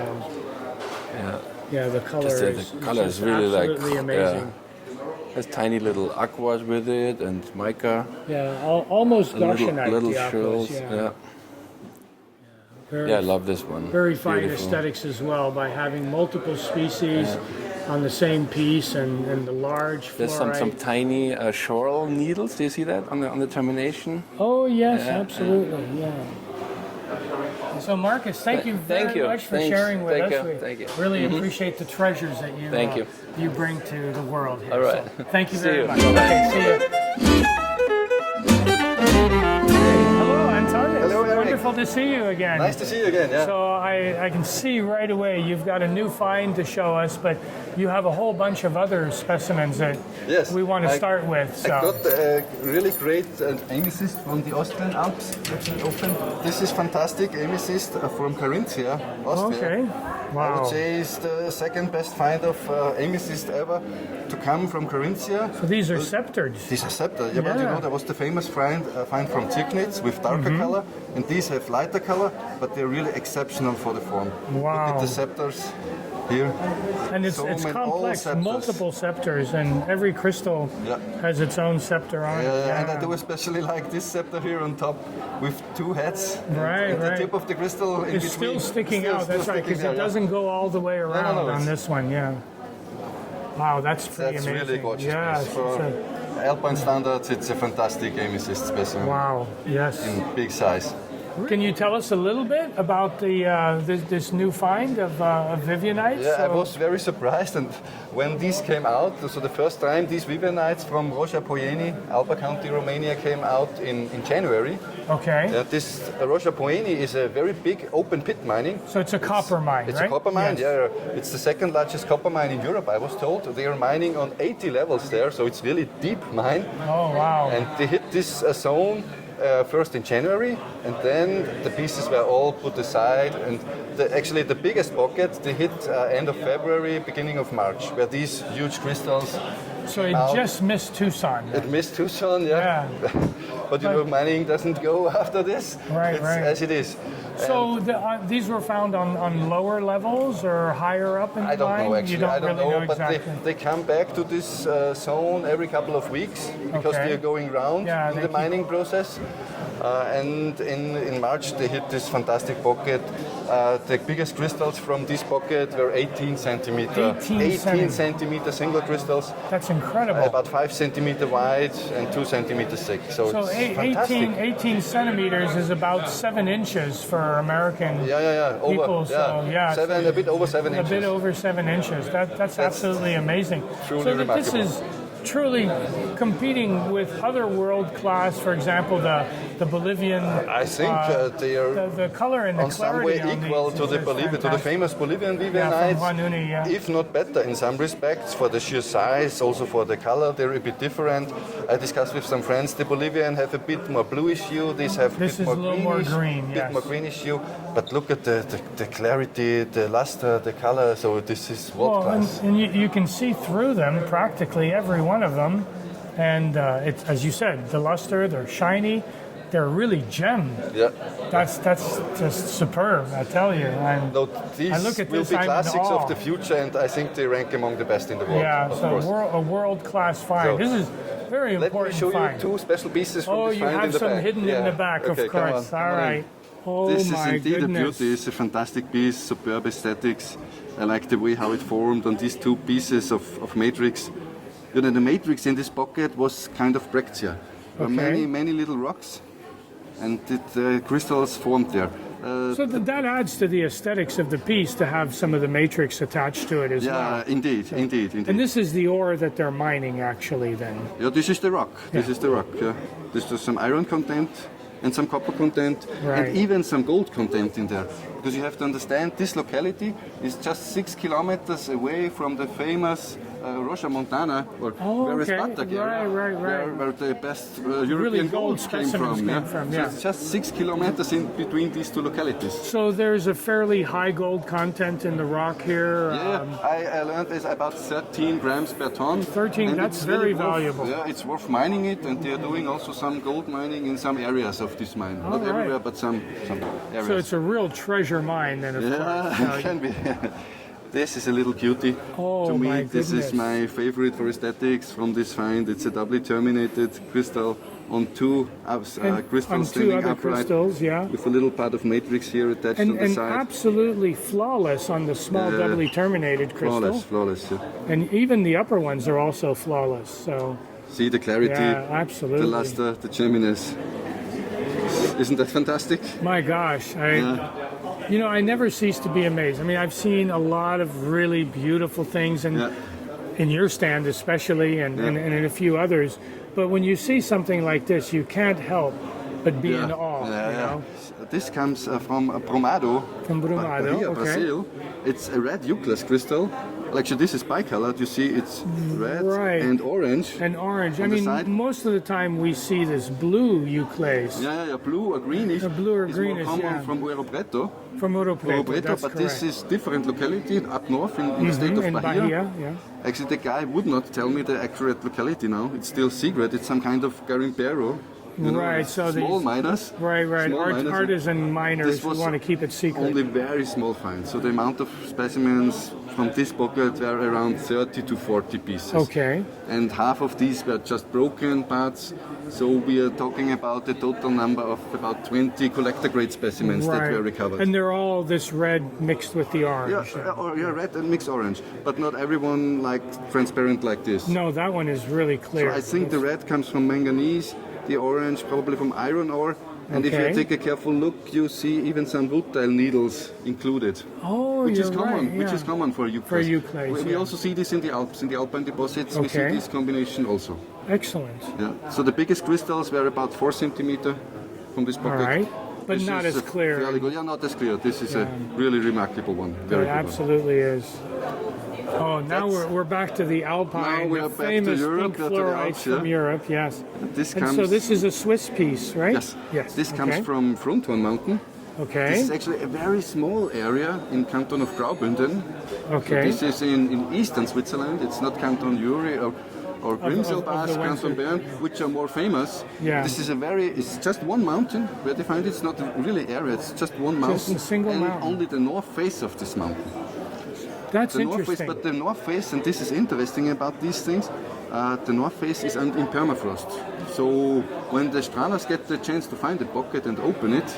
yeah, the color Just, is the color just is really like absolutely amazing. Has tiny little aquas with it and mica. Yeah, almost Goshenite. Little the shells. aquas, Yeah. Very, Yeah, I love this one. very fine Beautiful. aesthetics as well by having multiple species on the same piece and the large There's fluorite. some tiny shoral needles. Do you see that on the termination? Oh yes, Yeah, absolutely. Yeah. So Marcus, thank you very Thank you. much for Thanks. sharing with Thank us. you. We Thank you. really appreciate the treasures that you Thank you. you bring to the world here. All right. So, thank you See very you. much. Bye-bye. Okay, see you. Hello, Anton. It's Hello, Eric. wonderful to see you again. Nice to see you again, yeah. So I can see right away you've got a new find to show us, but you have a whole bunch of other specimens that Yes, we want to I- start with. I So got a really great amethyst from the Austrian Alps. Let me open. This is fantastic amethyst from Carinthia, Austria. okay, I wow. would say it's the second best find of amethyst ever to come from Carinthia. So these are scepters. These are scepter, yeah, but you Yeah. know there was the famous find from Tignites with darker color, and these have lighter color, but they're really exceptional for the form. Look Wow. at the scepters here. And it's So many complex, all scepters. multiple scepters, and every crystal Yeah. has its own scepter on it. And I do especially like this scepter here on top with two heads. Right, and the right. tip of the crystal in It's between. still sticking Still- out, still that's right, sticking because there, it yeah. doesn't go all the way around on it's- this one, yeah. Wow, that's pretty That's amazing. really gorgeous. Yeah, piece. For it's Alpine standards, it's a fantastic amethyst specimen wow, yes. in big size. Can you tell us a little bit about this new find of Vivianites? Yeah, I was very surprised, and when these came out, so the first time these Vivianites from Roșia Poieni, Alba County, Romania, came out in January. Okay. This Roșia Poieni is a very big open pit mining. So it's a copper mine, It's right? a copper mine, Yes. yeah. It's the second largest copper mine in Europe, I was told. They are mining on 80 levels there, so it's really deep mine. Oh, wow. And they hit this zone first in January, and then the pieces were all put aside. And actually, the biggest pocket they hit end of February, beginning of March, where these huge crystals. So it just missed Tucson. It missed Tucson, yeah. But you know, mining doesn't go after this. Right, it's right. as it is. So these were found on lower levels or higher up in the I don't mine? know actually. You don't I don't really know, but exactly. they come back to this zone every couple of weeks because Okay. they are going round Yeah, in they the keep- mining process. And in March they hit this fantastic pocket. The biggest crystals from this pocket were 18 centimeter. 18 centimeter single crystals, That's incredible. about 5 centimeter wide and 2 centimeters thick. So So it's fantastic. 18 centimeters is about 7 inches for American Yeah. Over, people. So yeah, a bit over 7 a inches. bit over 7 inches. That's absolutely amazing. truly So that this remarkable. is truly competing with other world class. For example, the Bolivian. I think they are the color and the on some way clarity on equal these to the is Bolivian, to the fantastic. famous Bolivian Yeah, Vivianites, from Huanuni, yeah. if not better in some respects, for the sheer size, also for the color, they're a bit different. I discussed with some friends, the Bolivian have a bit more bluish hue, these have This a is bit a more little more greenish, green, bit yes. more greenish hue. But look at the clarity, the luster, the color. So this is world Well, class. and you can see through them, practically every one of them. And it's, as you said, the luster, they're shiny, they're really gemmed. Yeah. That's just superb, I tell you. And No, these I look at will this, be I'm in classics awe. of the future, and I think they rank among the best in the world. yeah, of so course. a world-class find. So, This is very Let me important show find. you two special pieces from Oh, this you find in have the some back. hidden in the back, Okay, of come course. on, All come on in. right. Oh This is my indeed goodness. a beauty. It's a fantastic piece, superb aesthetics. I like the way how it formed on these two pieces of matrix. You know, the matrix in this pocket was kind of breccia. There were Okay. many little rocks, and the crystals formed there. So that adds to the aesthetics of the piece to have some of the matrix attached to it as well. Yeah, indeed. And this is the ore that they're mining, actually, then. Yeah, this is the rock. This Yeah. is the rock. Yeah. This is some iron content and some copper content Right. and even some gold content in there. Because you have to understand, this locality is just 6 kilometers away from the famous Roșia Montana or Oh, where okay. Spartak area, Right. where the best European gold golds came specimens from. came from, So yeah. it's just 6 kilometers in between these two localities. So there's a fairly high gold content in the rock here. Yeah, I learned it's about 13 grams per ton. 13, and that's it's really very worth- valuable. Yeah, it's worth mining it, and they're doing also some gold mining in some areas of this mine. Not right. everywhere, but some areas. So it's a real treasure mine, then, of course. yeah, it can be. This is a little cutie. Oh, to me, my this is goodness. my favorite for aesthetics from this find. It's a doubly terminated crystal on two crystals on two standing other upright crystals, yeah. with a little part of matrix here attached And, to the and side. absolutely flawless on the small doubly terminated crystal. Flawless. Yeah. And even the upper ones are also flawless. So See the clarity, yeah, absolutely. the luster, the gemminess. Isn't that fantastic? My gosh, I never cease to be amazed. I mean, I've seen a lot of really beautiful things, and Yeah. in your stand especially, and in a few others. But when you see something like this, you can't help but be in awe. You know? This comes from Brumado, From Brumado, Bahia, okay. Brazil. It's a red Euclid crystal. Actually, this is bicolored. You see, it's red Right. and orange. And orange. I On the mean, side? most of the time we see this blue euclase Yeah, blue or greenish. blue or It's greenish, more common yeah. from Ouro Preto. from Ouro Preto. That's But correct. this is different locality up north in the state of in Bahia. Bahia, yeah. Actually, the guy would not tell me the accurate locality now. It's still secret. It's some kind of garimpero. You know, Right, so small these- miners. Right. Small miners. Artisan miners This who was want to keep it secret. Only very small finds. So the amount of specimens from this pocket were around 30 to 40 pieces. Okay. And half of these were just broken parts. So we are talking about a total number of about 20 collector grade specimens that were recovered. And they're all this red mixed with the orange. Red and mixed orange. But not everyone liked transparent like this. No, that one is really clear. So I think the red comes from manganese, the orange probably from iron ore, And if you take a careful look, you see even some wood tile needles included. Oh, which you're is common, right, which is common for euclase. For euclase, we also see this in the Alps, in the Alpine deposits. We see Okay. this combination also. Excellent. Yeah. So the biggest crystals were about 4 centimeter from this All pocket. right. But This not is as clear. Fairly good. Yeah, not as clear. This is a really remarkable one. Very It good one. absolutely is. Oh, now we're back to the Alpine, Now we the are back to famous Europe, pink to the fluorites Alps, yeah. from Europe, yes. This And comes. so this is a Swiss piece, right? Yes. Yes. This comes okay. from Fronthorn Mountain. Okay. This is actually a very small area in Canton of Graubünden. Okay. This is in eastern Switzerland. It's not Canton Uri or Grimselbach, of the Canton Western- Bern, which are more famous. Yeah. This is it's just one mountain where they find it's not really area, it's just one mountain. a single and mountain. only the north face of this mountain. That's The north face, interesting. but the north face, and this is interesting about these things, the north face is in permafrost. So when the strahlers get the chance to find the pocket and open it,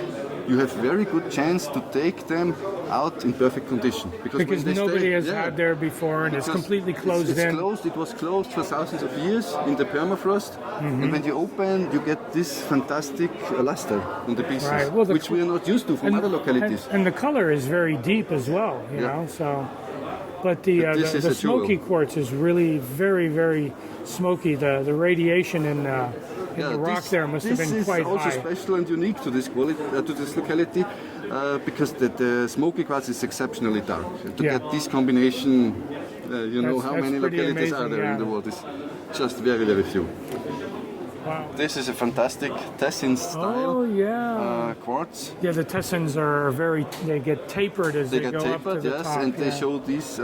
you have very good chance to take them out in perfect condition. Because when they nobody stay, has had there before and it's because completely closed it's in. Closed. It was closed for thousands of years in the permafrost. Mm-hmm. And when you open, you get this fantastic luster on the pieces, Right. Well, which we are not used to from other localities. And the color is very deep as well, you Yeah. know. So, but the This is the a jewel. smoky quartz is really very very smoky. The radiation in the rock there must have been quite This is also high. special and unique to this to this locality because the smoky quartz is exceptionally dark. To Yeah. get this combination, you know how That's many pretty localities are amazing, there in yeah. the world? It's just very, very few. Wow. This is a fantastic TESSIN style Oh yeah. quartz. Yeah, the tessins are they get tapered as They they, get go up to tapered, the yes, top. and they yeah. Mm-hmm. show these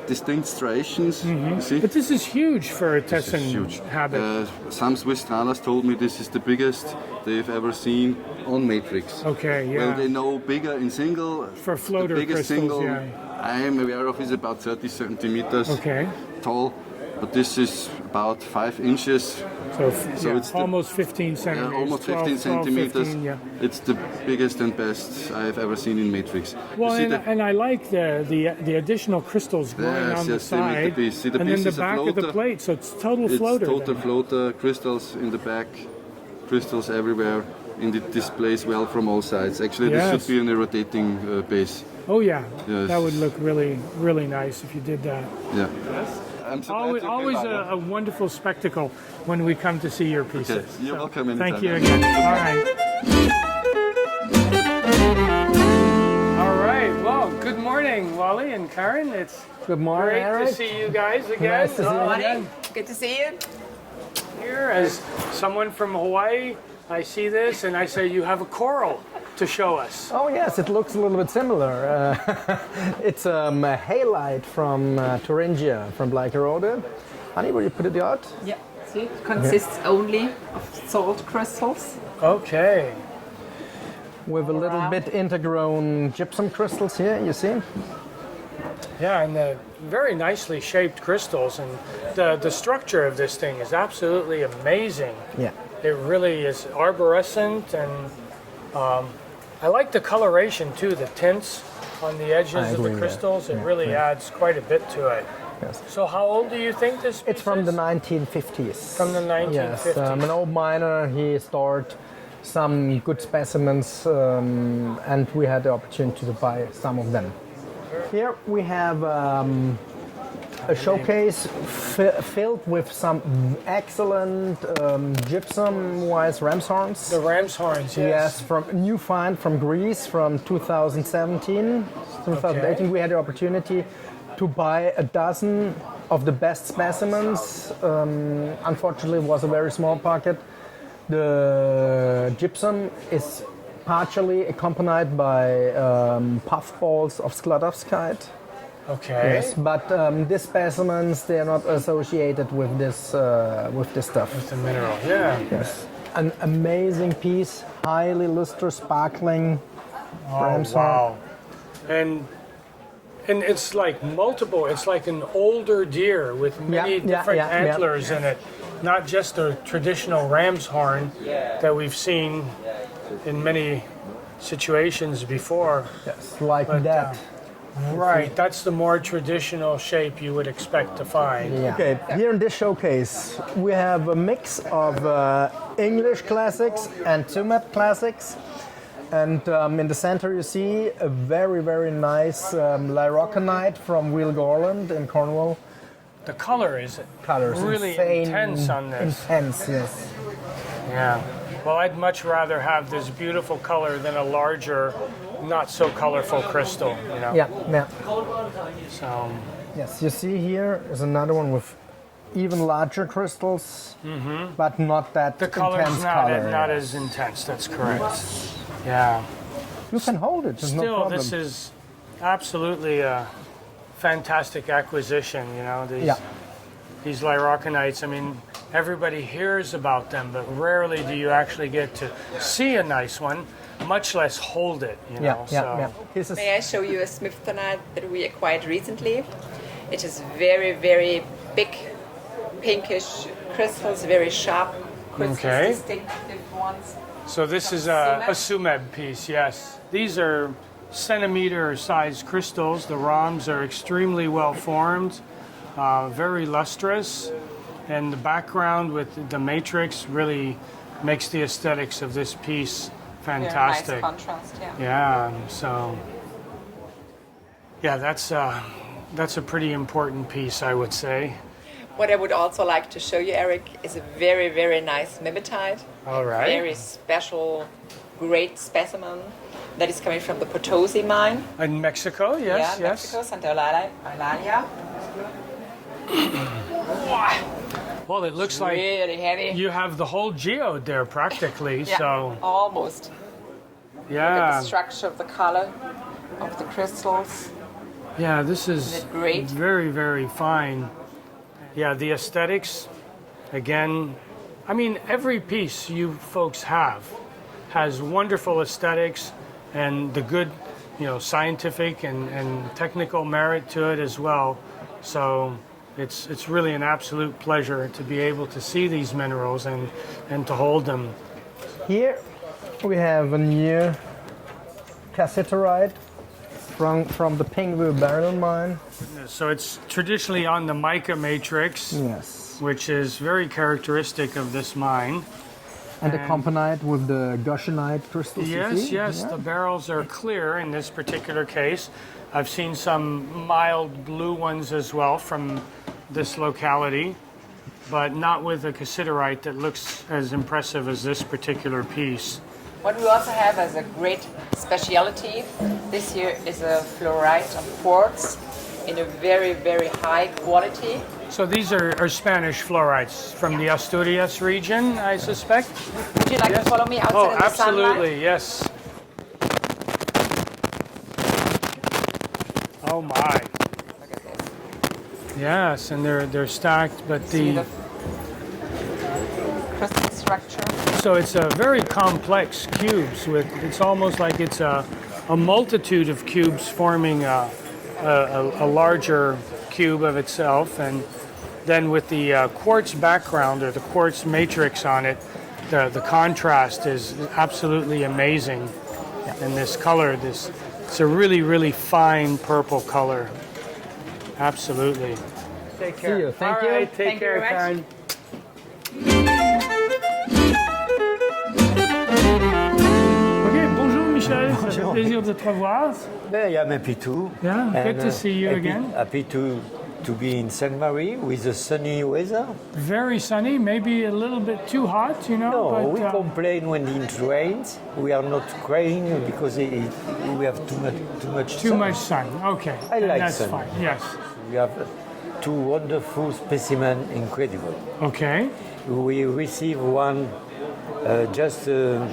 distinct striations. You see? But this is huge for a This tessin is huge. habit. Some Swiss strahlers told me this is the biggest they've ever seen on matrix. Okay, yeah. Well, they know bigger in single. For floater the biggest crystals, single yeah. I am aware of is about 30 centimeters Okay. tall, but this is about 5 inches. So So it's the- almost 15 centimeters. Almost 12, 15 centimeters. 15, yeah. It's the biggest and best I've ever seen in matrix. Well, You see and I like the additional crystals growing Yes, on the yes, they make the side, piece. See, the and then piece the is a back of the floater. plate, so it's total It's floater. total then. floater, crystals in the back, crystals everywhere, and it displays well from all sides. Actually, this Yes. should be in a rotating base. Oh yeah, Yes. that would look really really nice if you did that. Yeah. I'm so glad Always, you came always by. a wonderful spectacle when we come to see your pieces. Okay, you're welcome anytime. Thank you again. All right. All right. Well, good morning, Wally and Karen. It's Good morning, great Eric. to see you guys again. Nice to see you again. Good to see you. Here, as someone from Hawaii, I see this and I say, you have a coral to show us. Oh yes, it looks a little bit similar. It's a halite from Thuringia, from Bleicherode. Honey, will you put it out? Yeah. See, it consists only of salt crystals. Okay. With a little bit intergrown gypsum crystals here, you see? Yeah, and the very nicely shaped crystals, and the structure of this thing is absolutely amazing. Yeah. It really is arborescent, and I like the coloration too, the tints on the edges I of the agree, yeah. crystals. It really adds quite a bit to it. Yes. So how old do you think this piece It's from the is? 1950s. From the 1950s. Yes, an old miner, he stored some good specimens and we had the opportunity to buy some of them. Here we have a showcase filled with some excellent gypsum-wise ram's horns. The ram's horns, yes. Yes, from new find from Greece from 2017, 2018. Okay. We had the opportunity to buy a dozen of the best specimens. Unfortunately, it was a very small pocket. The gypsum is partially accompanied by puffballs of Skłodowskite. Okay. Yes, but these specimens, they are not associated with this stuff. The mineral, yeah. Yes. An amazing piece, highly lustrous, sparkling ram's horn. Wow. And it's like multiple, it's like an older deer with many different antlers in it. Not just a traditional ram's horn that we've seen in many situations before. Yes, like But, that. Right, that's the more traditional shape you would expect to find. Yeah. Okay, here in this showcase, we have a mix of English classics and Tumap classics. And in the center you see a very, very nice Lyrocanite from Will Garland in Cornwall. The color is really insane, intense on this. Intense, yes. Yeah. Well, I'd much rather have this beautiful color than a larger, not so colorful crystal, you know? Yeah, yeah. So, yes, you see here is another one with even larger crystals, but not that the color's intense color. not as intense, that's correct. Yeah. You can hold it, there's no Still, problem. this is absolutely a fantastic acquisition, you know, these Lyrocanites. I mean, everybody hears about them, but rarely do you actually get to see a nice one, much less hold it, you know. This is May I show you a smithtonite that we acquired recently? It is very, very big, pinkish crystals, very sharp crystals, Okay. distinctive ones. So this is a Sumeb piece, yes. These are centimeter-sized crystals. The ROMs are extremely well formed, very lustrous, and the background with the matrix really makes the aesthetics of this piece fantastic. Very nice contrast, yeah. Yeah, so yeah, that's a pretty important piece, I would say. What I would also like to show you, Eric, is a very, very nice mimetite. All right. Very special, great specimen that is coming from the Potosi mine. In Mexico, yes, Yeah, yes. Mexico, Santa Eulalia. Well, it looks like Really heavy. you have the whole geode there practically, Yeah, so almost. Look at yeah. the structure of the color of the crystals. Yeah, this is Isn't it great? very, very fine. Yeah, the aesthetics, again, I mean, every piece you folks have has wonderful aesthetics and the good, you know, scientific and technical merit to it as well. So it's really an absolute pleasure to be able to see these minerals and to hold them. here we have a new cassiterite from the Pingvu Barrel mine. So it's traditionally on the mica matrix, Yes. which is very characteristic of this mine. And accompanied with the goshenite crystals. you Yes, see? yes, Yeah. the barrels are clear in this particular case. I've seen some mild blue ones as well from this locality, but not with a cassiterite that looks as impressive as this particular piece. What we also have as a great specialty this year is a fluorite of quartz in a very, very high quality. So these are Spanish fluorites from the Asturias region, I suspect? Would you like to follow me outside Oh, in the sunlight? absolutely, yes. Oh my. Look at this. Yes, and they're stacked, but See the crystal structure? so it's a very complex cubes with it's almost like it's a multitude of cubes forming a larger cube of itself, and then with the quartz background or the quartz matrix on it, the contrast is absolutely amazing. And this color, it's a really, really fine purple color. Absolutely. Take care. See you. Thank All you. right, take Thank you care, very Karen. Ok, bonjour Michel, ça fait plaisir de te revoir. Yeah, I'm happy too. Yeah, good to see you again. Happy to be in Sainte-Marie with the sunny weather. Very sunny, maybe a little bit too hot, you know. No, but, we complain when it rains. We are not crying because we have too much too sun. much sun. Okay, I then like that's sun. fine. Yes. We have two wonderful specimens, incredible. Okay. We received one just a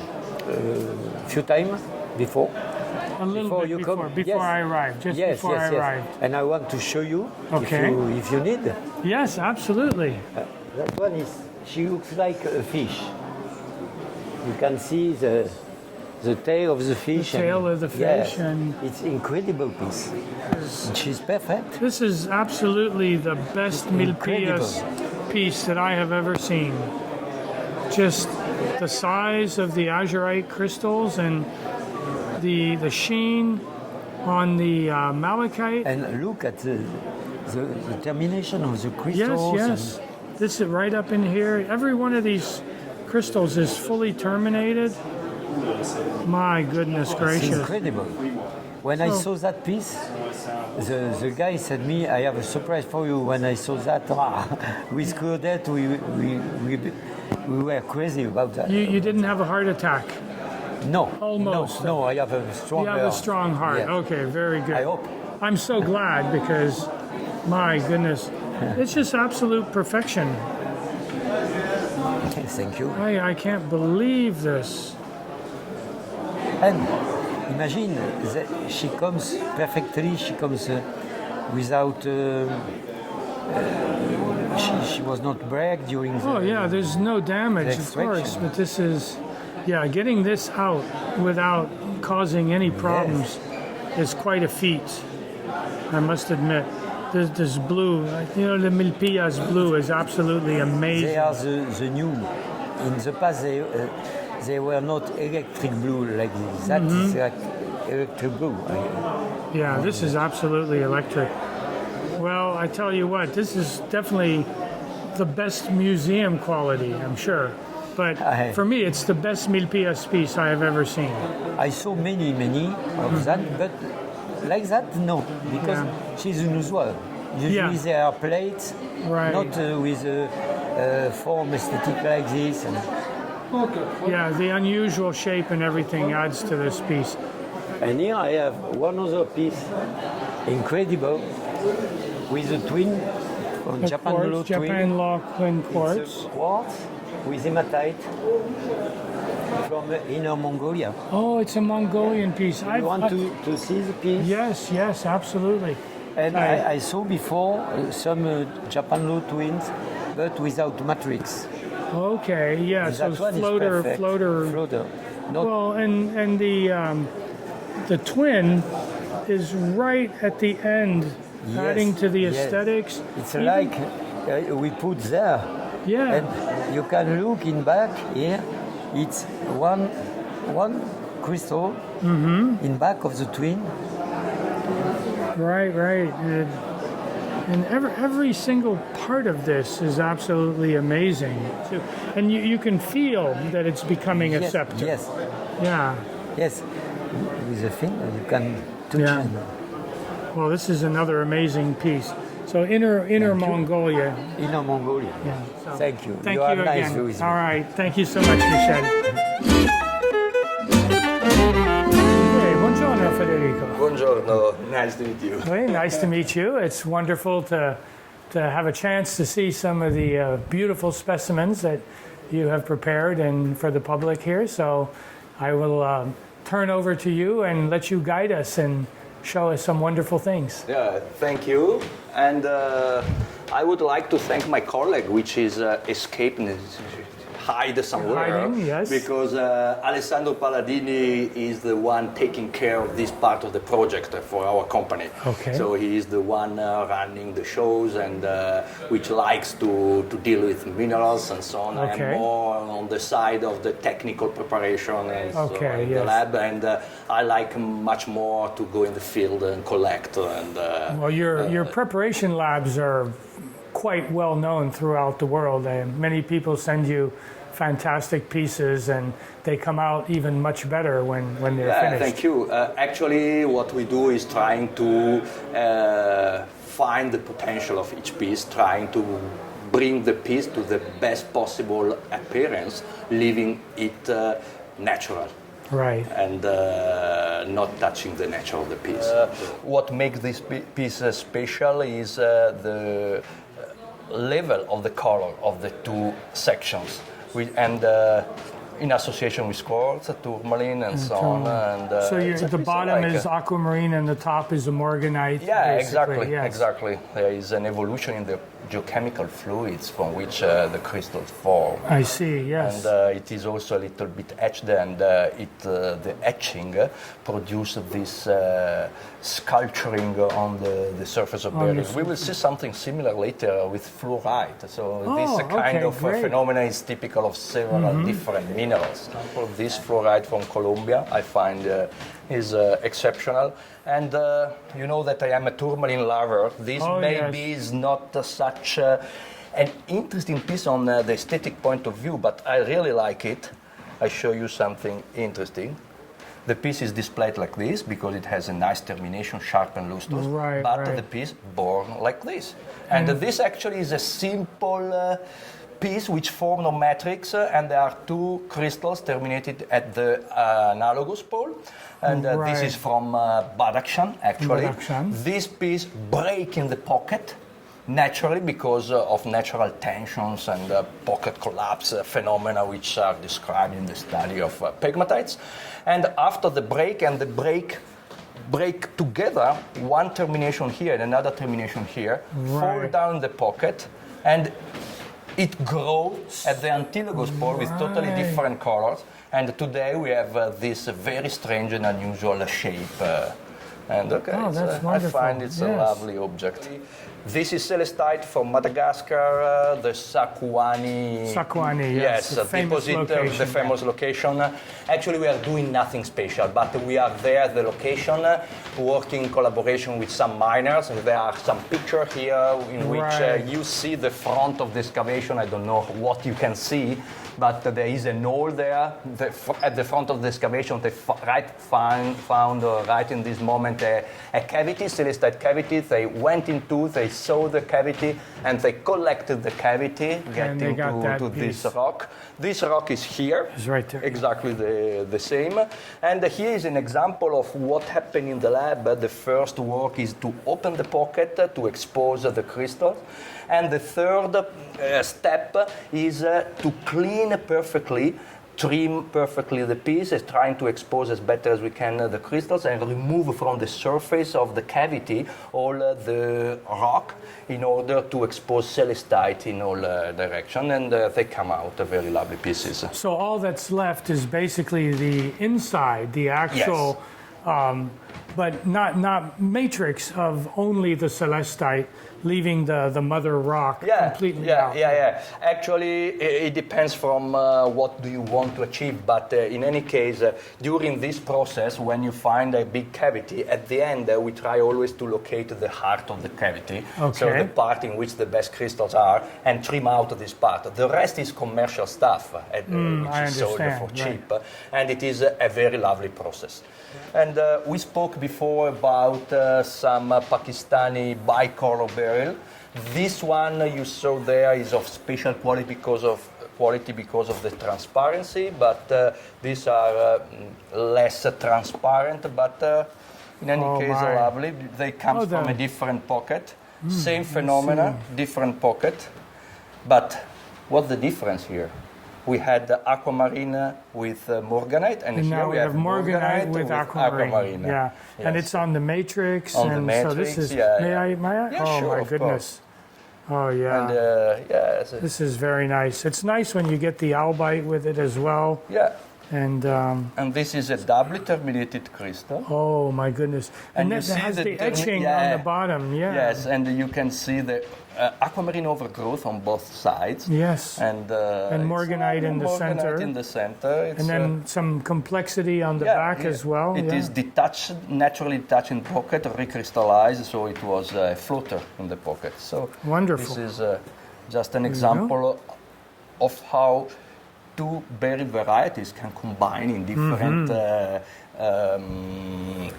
few times before. A little bit you before, come. before Yes. I arrived, just Yes, before yes, I yes. arrived. And I want to show you Okay. if you need. Yes, absolutely. That one is, she looks like a fish. You can see the tail of the fish. The tail of the fish, yes, and it's incredible piece. And she's perfect. this is absolutely the best Milpillas piece that I have ever seen. Just the size of the azurite crystals and the sheen on the malachite. And look at the termination of the crystals. Yes. This is right up in here. Every one of these crystals is fully terminated. My goodness gracious. It's incredible. When I saw that piece, the guy said me, I have a surprise for you. When I saw that, with Claudette, we were crazy about that. You didn't have a heart attack? No. Almost. No, I have a strong heart. You have a strong heart. Yeah. Okay, very good. I hope. I'm so glad because, my goodness, it's just absolute perfection. Thank you. I can't believe this. And imagine that she comes perfectly, she comes without, she was not break during the... Oh yeah, there's no damage, of course, but this is, getting this out without causing any problems is quite a feat, I must admit. This blue, the Milpillas blue is absolutely amazing. They are the new. In the past, they were not electric blue like this. That is like electric blue. Yeah, this is absolutely electric. Well, I tell you what, this is definitely the best museum quality, I'm sure. But for me, it's the best Milpillas piece I have ever seen. I saw many of that, but like that, no, because she's unusual. Usually there are plates, not with a form aesthetic like this. Yeah, the unusual shape and everything adds to this piece. And here I have one other piece, incredible, with a twin from Japan Law Twin Quartz. It's a quartz with hematite from Inner Mongolia. Oh, it's a Mongolian piece. You want to see the piece? Yes, absolutely. And I saw before some Japan Law twins, but without matrix. Okay, yeah, so floater. Well, and the twin is right at the end, adding to the aesthetics. It's like we put there. Yeah. And you can look in back here. It's one crystal in back of the twin. Right. And every single part of this is absolutely amazing. And you can feel that it's becoming a scepter. Yes. Yeah. Yes. With a finger you can touch it. Well, this is another amazing piece. So Inner Mongolia. Inner Mongolia. Yeah. So thank you. Thank you you are again. nice with me. All right. Thank you so much, Michel. Buongiorno, Federico. Buongiorno. Nice to meet you. Hey, nice to meet you. It's wonderful to have a chance to see some of the beautiful specimens that you have prepared and for the public here. So I will turn over to you and let you guide us and show us some wonderful things. Yeah, thank you. And I would like to thank my colleague, which is escaping, hide somewhere. Hiding, yes. Because Alessandro Palladini is the one taking care of this part of the project for our company. Okay. So he is the one running the shows and which likes to deal with minerals and so on. Okay. I'm more on the side of the technical preparation and in the lab. And I like much more to go in the field and collect. And well, your preparation labs are quite well known throughout the world. Many people send you fantastic pieces and they come out even much better when they're finished. Thank you. Actually, what we do is trying to find the potential of each piece, trying to bring the piece to the best possible appearance, leaving it natural. Right. And not touching the nature of the piece. What makes this piece special is the level of the color of the two sections. In association with quartz, tourmaline, and so on. And, so the bottom is aquamarine and the top is a morganite. Yeah, exactly. Yes. Exactly. There is an evolution in the geochemical fluids from which the crystals form. I see, yes. And it is also a little bit etched, and the etching produces this sculpturing on the surface of beryl. We will see something similar later with fluorite. So this kind of phenomenon is typical of several different minerals. This fluorite from Colombia I find is exceptional. And you know that I am a tourmaline lover. This maybe is not such an interesting piece on the aesthetic point of view, but I really like it. I show you something interesting. The piece is displayed like this because it has a nice termination, sharp and lustrous, but the piece born like this. And this actually is a simple piece which form no matrix, and there are two crystals terminated at the analogous pole. And this is from Badakhshan, actually. This piece breaks in the pocket naturally because of natural tensions and pocket collapse phenomena which are described in the study of pegmatites. And after the break and the break together, one termination here and another termination here, fall down the pocket, and it grows at the antilogous pole with totally different colors. And today we have this very strange and unusual shape. And I find it's a lovely object. This is celestite from Madagascar, the Sakuani. Sakuani, yes, the famous location. The famous location. Actually, we are doing nothing special, but we are there at the location, working in collaboration with some miners. And there are some pictures here in which you see the front of the excavation. I don't know what you can see, but there is an hole there at the front of the excavation. They found right in this moment a cavity, celestite cavity. They went into, they saw the cavity, and they collected the cavity, getting to this rock. This rock is here. It's right there. Exactly the same. And here is an example of what happened in the lab. The first work is to open the pocket to expose the crystals. And the third step is to clean perfectly, trim perfectly the piece, trying to expose as better as we can the crystals and remove from the surface of the cavity all the rock in order to expose celestite in all directions, and they come out very lovely pieces. So all that's left is basically the inside, the actual, but not matrix of only the celestite, leaving the mother rock completely out. Actually, it depends from what do you want to achieve, but in any case, during this process, when you find a big cavity, at the end, we try always to locate the heart of the cavity, so the part in which the best crystals are, and trim out this part. The rest is commercial stuff, which is sold for cheap, and it is a very lovely process. And we spoke before about some Pakistani bicolor beryl. This one you saw there is of special quality because of the transparency, but these are less transparent, but in any case lovely. They come from a different pocket. Same phenomena, different pocket. But what's the difference here? We had aquamarine with morganite, and here now we have morganite with aquamarine. Yes. And it's on the matrix. On the matrix, so this is, may I? Yeah, oh sure, my goodness. Oh yeah. And, this is very nice. It's nice when you get the albite with it as well. Yeah. And this is a doubly terminated crystal. Oh my goodness! And that has the etching on the bottom. Yeah. Yes, and you can see the aquamarine overgrowth on both sides. Yes. And morganite in the center. In the center. And then some complexity on the back as well. It is detached, naturally detached in the pocket, recrystallized, so it was a floater in the pocket. So wonderful. This is just an example of how two beryl varieties can combine in different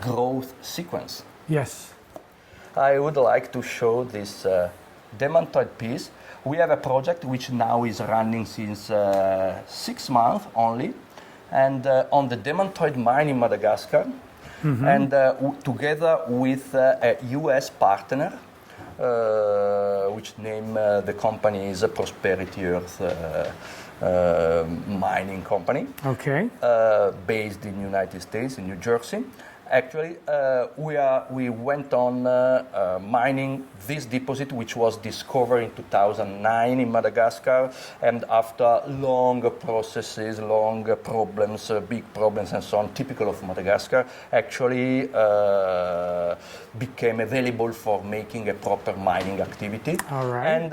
growth sequence. Yes. I would like to show this demantoid piece. We have a project which now is running since 6 months only, and on the demantoid mine in Madagascar, and together with a US partner, which name the company is Prosperity Earth mining company, okay, based in the United States, in New Jersey. Actually, we went on mining this deposit, which was discovered in 2009 in Madagascar, and after long processes, long problems, big problems, and so on, typical of Madagascar, actually became available for making a proper mining activity. All right. And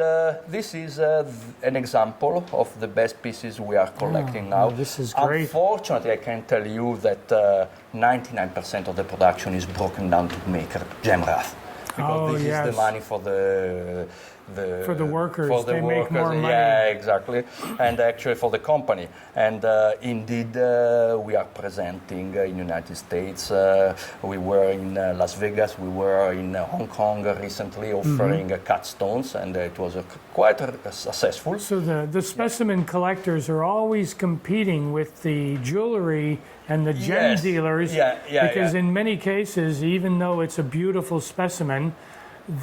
this is an example of the best pieces we are collecting now. This is great. Unfortunately, I can tell you that 99% of the production is broken down to make gem wrath. Because this is the money for the workers. For the they workers. make more money. Yeah, exactly. And actually for the company. And indeed, we are presenting in United States. We were in Las Vegas. We were in Hong Kong recently offering cut stones, and it was quite successful. So the specimen collectors are always competing with the jewelry and the gem dealers, because in many cases, even though it's a beautiful specimen,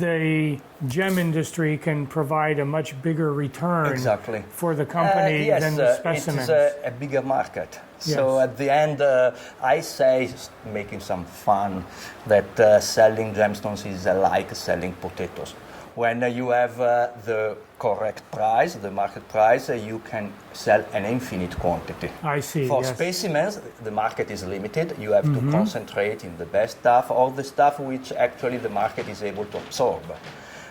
the gem industry can provide a much bigger return for the company than the specimens. It's a bigger market. So at the end, I say, making some fun, that selling gemstones is like selling potatoes. When you have the correct price, the market price, you can sell an infinite quantity. I see. For specimens, the market is limited. You have to concentrate in the best stuff, or the stuff which actually the market is able to absorb.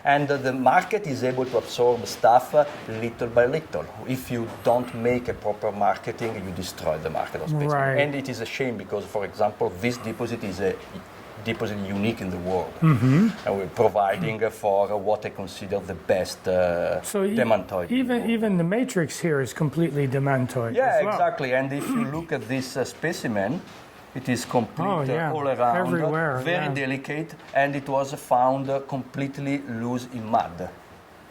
And the market is able to absorb stuff little by little. If you don't make a proper marketing, you destroy the market of specimens. Right. And it is a shame because, for example, this deposit is a deposit unique in the world, and we're providing for what I consider the best demantoid. Even the matrix here is completely demantoid. Yeah, as well. Exactly. And if you look at this specimen, it is complete all around, everywhere, very delicate, and it was found completely loose in mud.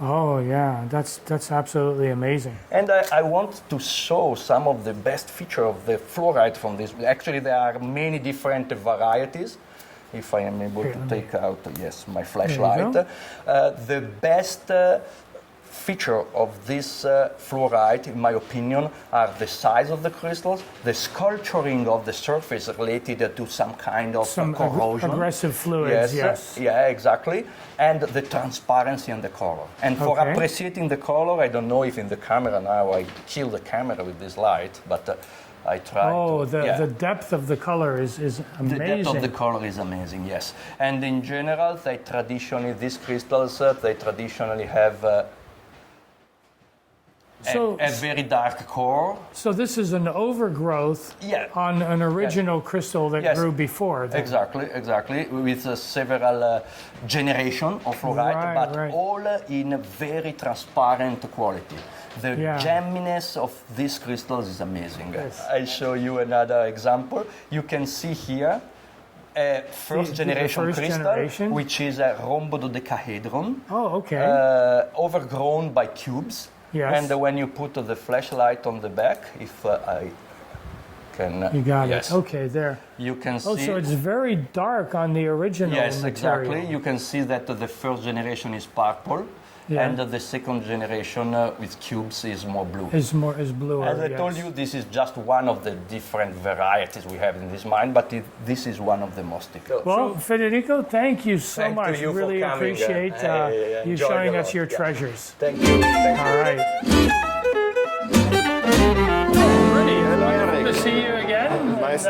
Oh yeah, that's absolutely amazing. And I want to show some of the best feature of the fluorite from this. Actually, there are many different varieties. If I am able to take out, my flashlight. The best feature of this fluorite, in my opinion, are the size of the crystals, the sculpturing of the surface related to some kind of corrosion. Aggressive fluids, yes. Yeah, exactly. And the transparency and the color. And for appreciating the color, I don't know if in the camera now, I kill the camera with this light, but I try the depth of the color is amazing. The depth of the color is amazing, yes. And in general, these crystals, they traditionally have a very dark core. So this is an overgrowth on an original crystal that grew before. Then. Exactly, with several generations of fluorite, all in a very transparent quality. The gemminess of these crystals is amazing. Yes. I'll show you another example. You can see here a first generation crystal, which is a rhombododecahedron. Oh, okay. Overgrown by cubes. Yes. And when you put the flashlight on the back, if I can... You got it. Okay, there. You can see... Oh, so it's very dark on the original material. Exactly. You can see that the first generation is purple. And the second generation with cubes is more blue. Is bluer. As I told you, this is just one of the different varieties we have in this mine, but this is one of the most typical. Well, Federico, thank you so much. You really appreciate you showing us your treasures. Thank you. All right. Wonderful to see you again. Nice.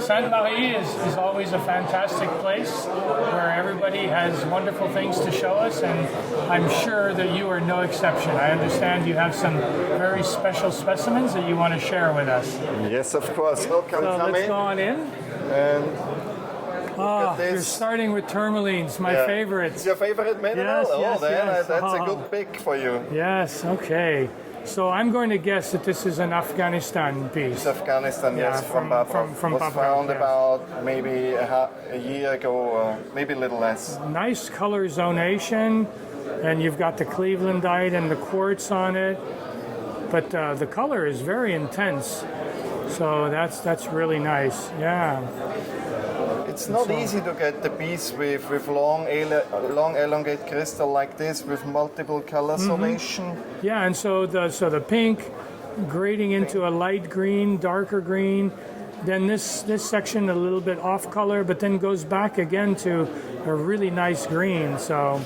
Sainte-Marie is always a fantastic place where everybody has wonderful things to show us, and I'm sure that you are no exception. I understand you have some very special specimens that you want to share with us. Yes, of course. Welcome, so let's go on in. And you're starting with tourmalines, my favorites. Your favorite mineral? Yes, that's a good pick for you. Yes, okay. So I'm going to guess that this is an Afghanistan piece. It's Afghanistan, yes, from Babrov. From was Babrov, found about maybe a year ago, or maybe a little less. Nice color zonation, and you've got the Clevelandite and the quartz on it, but the color is very intense. So that's really nice. Yeah. It's not easy to get the piece with long elongate crystal like this with multiple color zonation. Yeah, and so the pink grading into a light green, darker green, then this section a little bit off color, but then goes back again to a really nice green. So,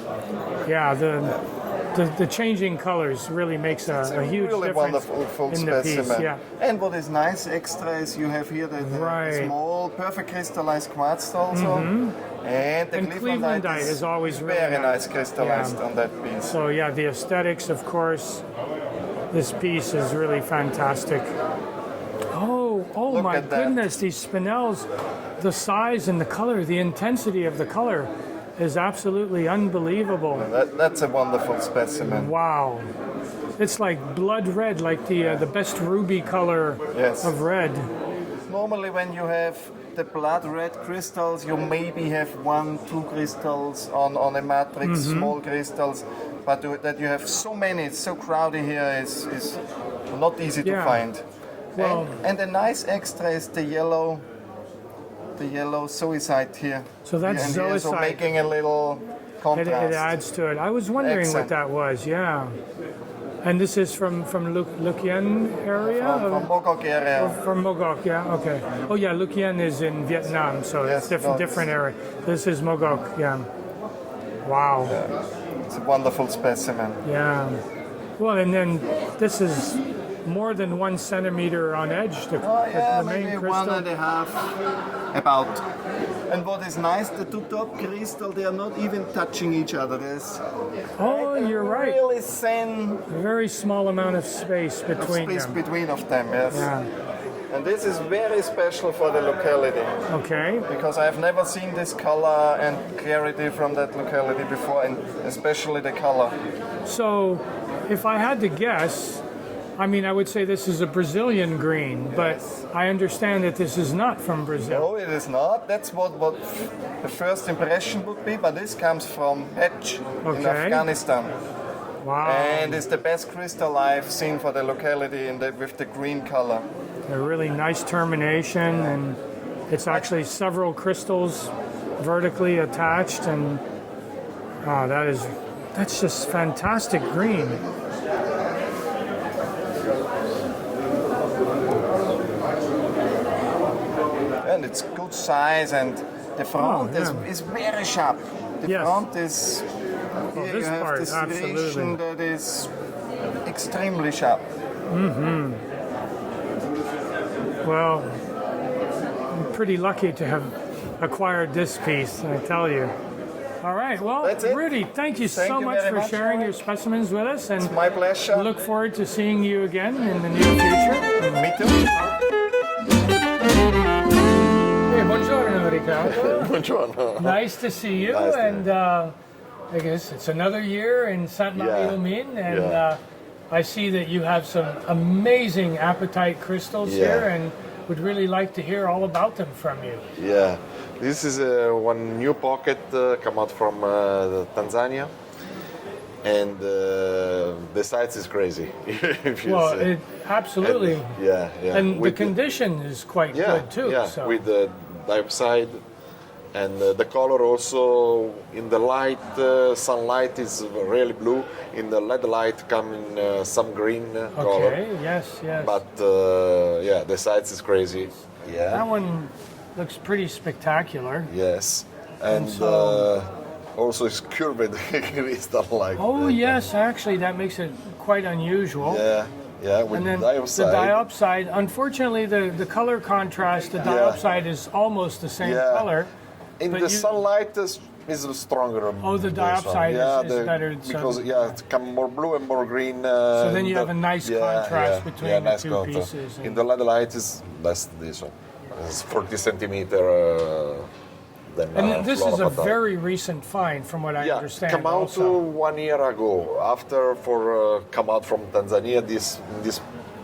yeah, the changing colors really makes a huge really difference wonderful in the specimen. piece. Yeah. And what is nice extra is you have here the small, perfect crystallized quartz also. And the Clevelandite is always really very nice crystallized on that piece. So yeah, the aesthetics, of course. This piece is really fantastic. Oh Look my at that. goodness, these spinels, the size and the color, the intensity of the color is absolutely unbelievable. That's a wonderful specimen. Wow. It's like blood red, like the best ruby color of red. Normally when you have the blood red crystals, you maybe have 1-2 crystals on a matrix, small crystals, but that you have so many, it's so crowded here, is not easy to find. Well, and a nice extra is the yellow zoisite here. So that's here, zoisite. so making a little contrast. It adds to it. I was wondering what that was, yeah. And this is from Lucien area? From Mogok area. From Mogok, yeah, okay. Oh yeah, Lucien is in Vietnam, so it's different area. This is Mogok, yeah. Wow. Yeah. It's a wonderful specimen. Yeah. Well, and then this is more than 1 centimeter on edge. The main maybe crystal. 1.5 about. And what is nice, the two top crystals, they are not even touching each other. There's you're right. Really thin. Very small amount of space between them. Between of them, yes. Yeah. And this is very special for the locality. Okay. Because I've never seen this color and clarity from that locality before, and especially the color. So, if I had to guess, I mean, I would say this is a Brazilian green, but I understand that this is not from Brazil. No, it is not. That's what the first impression would be, but this comes from Hedge in Afghanistan. Wow. And it's the best crystal I've seen for the locality with the green color. A really nice termination, and it's actually several crystals vertically attached, and that's just fantastic green. And it's good size, and the front is very sharp. The front is here this you have part, this absolutely. region that is extremely sharp. Well, I'm pretty lucky to have acquired this piece, I tell you. All right, well, Rudy, thank you so much for sharing your specimens with us. And it's my pleasure. Look forward to seeing you again in the near future. Me too. Hey, buongiorno, Riccardo. Buongiorno. Nice to see you, Nice and I guess it's another year in Sainte-Marie-aux-Mines, and I see that you have some amazing apatite crystals here, and would really like to hear all about them from you. Yeah, this is one new pocket come out from Tanzania, and the size is crazy. Well, absolutely. And, and the condition is quite good too. Yeah, so. with the diopside, and the color also in the light, sunlight is really blue. In the LED light come in some green color. Okay, yes. But the size is crazy. Yeah. That one looks pretty spectacular. Yes, and also it's curved crystal like. Oh yes, actually that makes it quite unusual. Yeah, with and then diopside. The diopside, unfortunately, the color contrast, the diopside is almost the same color. In the sunlight is stronger. Oh, the diopside is better. Because it come more blue and more green. So then you have a nice contrast between the two pieces. In the LED light is less this one. It's 40 centimeter. And this is a very recent find, from what I understand. Come out 1 year ago. After come out from Tanzania, this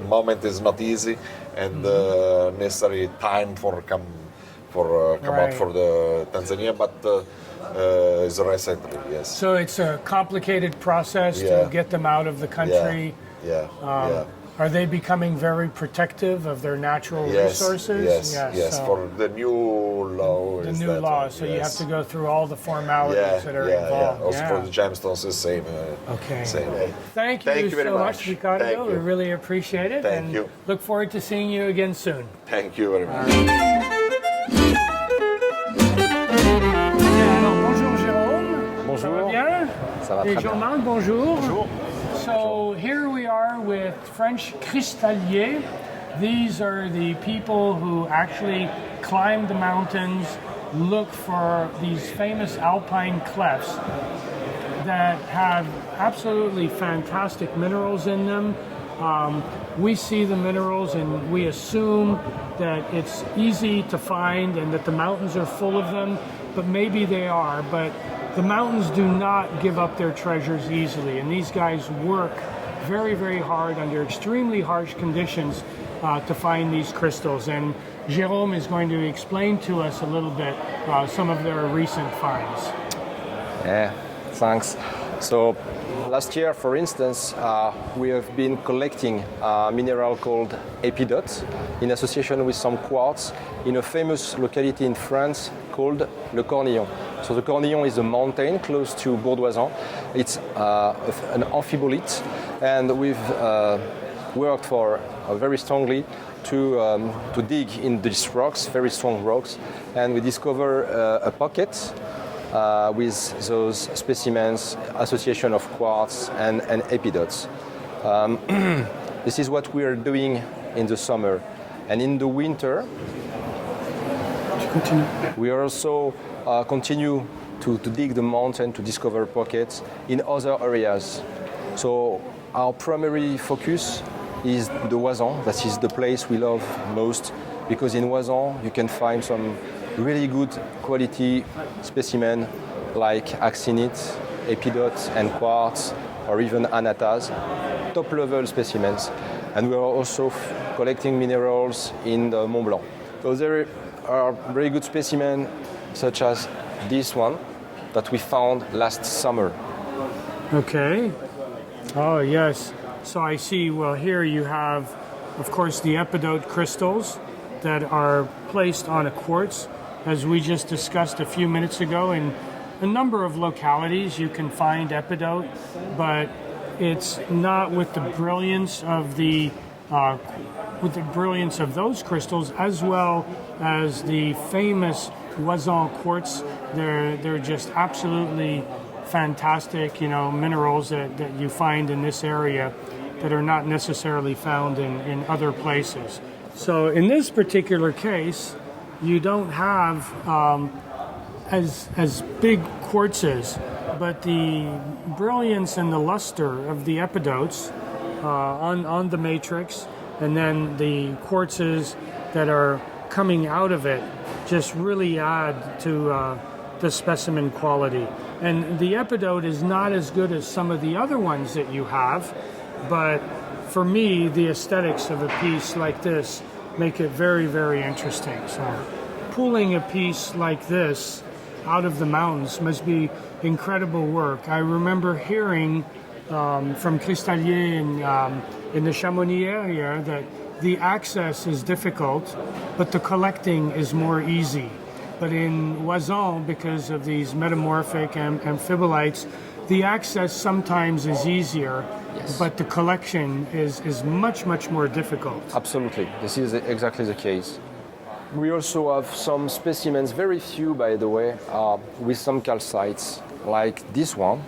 moment is not easy, and necessary time for come out for the Tanzania, but is recently, yes. So it's a complicated process to get them out of the country. Are they becoming very protective of their natural resources? Yes. So For the new law. the new law, so you have to go through all the formalities that are involved. Yeah. Also for the gemstones, the same. Okay. Same. Thank you very so much, Ricardo. Thank We you. really appreciate it. Thank and you. Look forward to seeing you again soon. Thank you very much. Alors, bonjour Jérôme. Bonjour. Ça va bien? Ça va Et très bien. Jean-Marc, bonjour. Bonjour. So here we are with French Cristalliers. These are the people who actually climb the mountains, look for these famous alpine clefts that have absolutely fantastic minerals in them. We see the minerals and we assume that it's easy to find and that the mountains are full of them, but maybe they are. But the mountains do not give up their treasures easily, and these guys work very, very hard under extremely harsh conditions to find these crystals. And Jérôme is going to explain to us a little bit some of their recent finds. Yeah, thanks. So last year, for instance, we have been collecting a mineral called epidot in association with some quartz in a famous locality in France called Le Cornillon. So the Cornillon is a mountain close to Bourdoisan. It's an amphibolite, and we've worked for very strongly to dig in these rocks, very strong rocks, and we discover a pocket with those specimens, association of quartz and epidotes. This is what we are doing in the summer. And in the winter, we also continue to dig the mountain to discover pockets in other areas. So our primary focus is the Oisan. That is the place we love most, because in Oisan you can find some really good quality specimen like axinite, epidot and quartz, or even anatas, top level specimens. And we are also collecting minerals in the Mont Blanc. So there are very good specimens such as this one that we found last summer. Okay. Oh, yes. So I see, well, here you have, of course, the epidote crystals that are placed on a quartz. As we just discussed a few minutes ago, in a number of localities you can find epidote, but it's not with the brilliance of those crystals, as well as the famous Oisan quartz. They're just absolutely fantastic, minerals that you find in this area that are not necessarily found in other places. So in this particular case, you don't have as big quartzes, but the brilliance and the luster of the epidotes on the matrix, and then the quartzes that are coming out of it just really add to the specimen quality. And the epidote is not as good as some of the other ones that you have, but for me, the aesthetics of a piece like this make it very, very interesting. So pulling a piece like this out of the mountains must be incredible work. I remember hearing from Cristalli in the Chamonix area that the access is difficult, but the collecting is more easy. But in Oisan, because of these metamorphic amphibolites, the access sometimes is easier, yes, but the collection is much, much more difficult. Absolutely, this is exactly the case. We also have some specimens, very few by the way, with some calcites, like this one.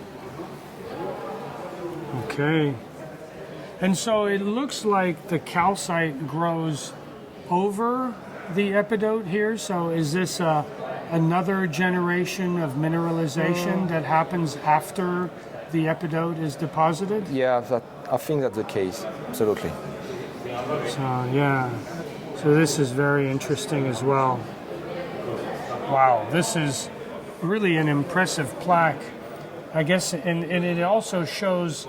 Okay. And so it looks like the calcite grows over the epidote here. So is this another generation of mineralization that happens after the epidote is deposited? Yeah, I think that's the case, absolutely. So, yeah. So this is very interesting as well. Wow, this is really an impressive plaque. I guess, and it also shows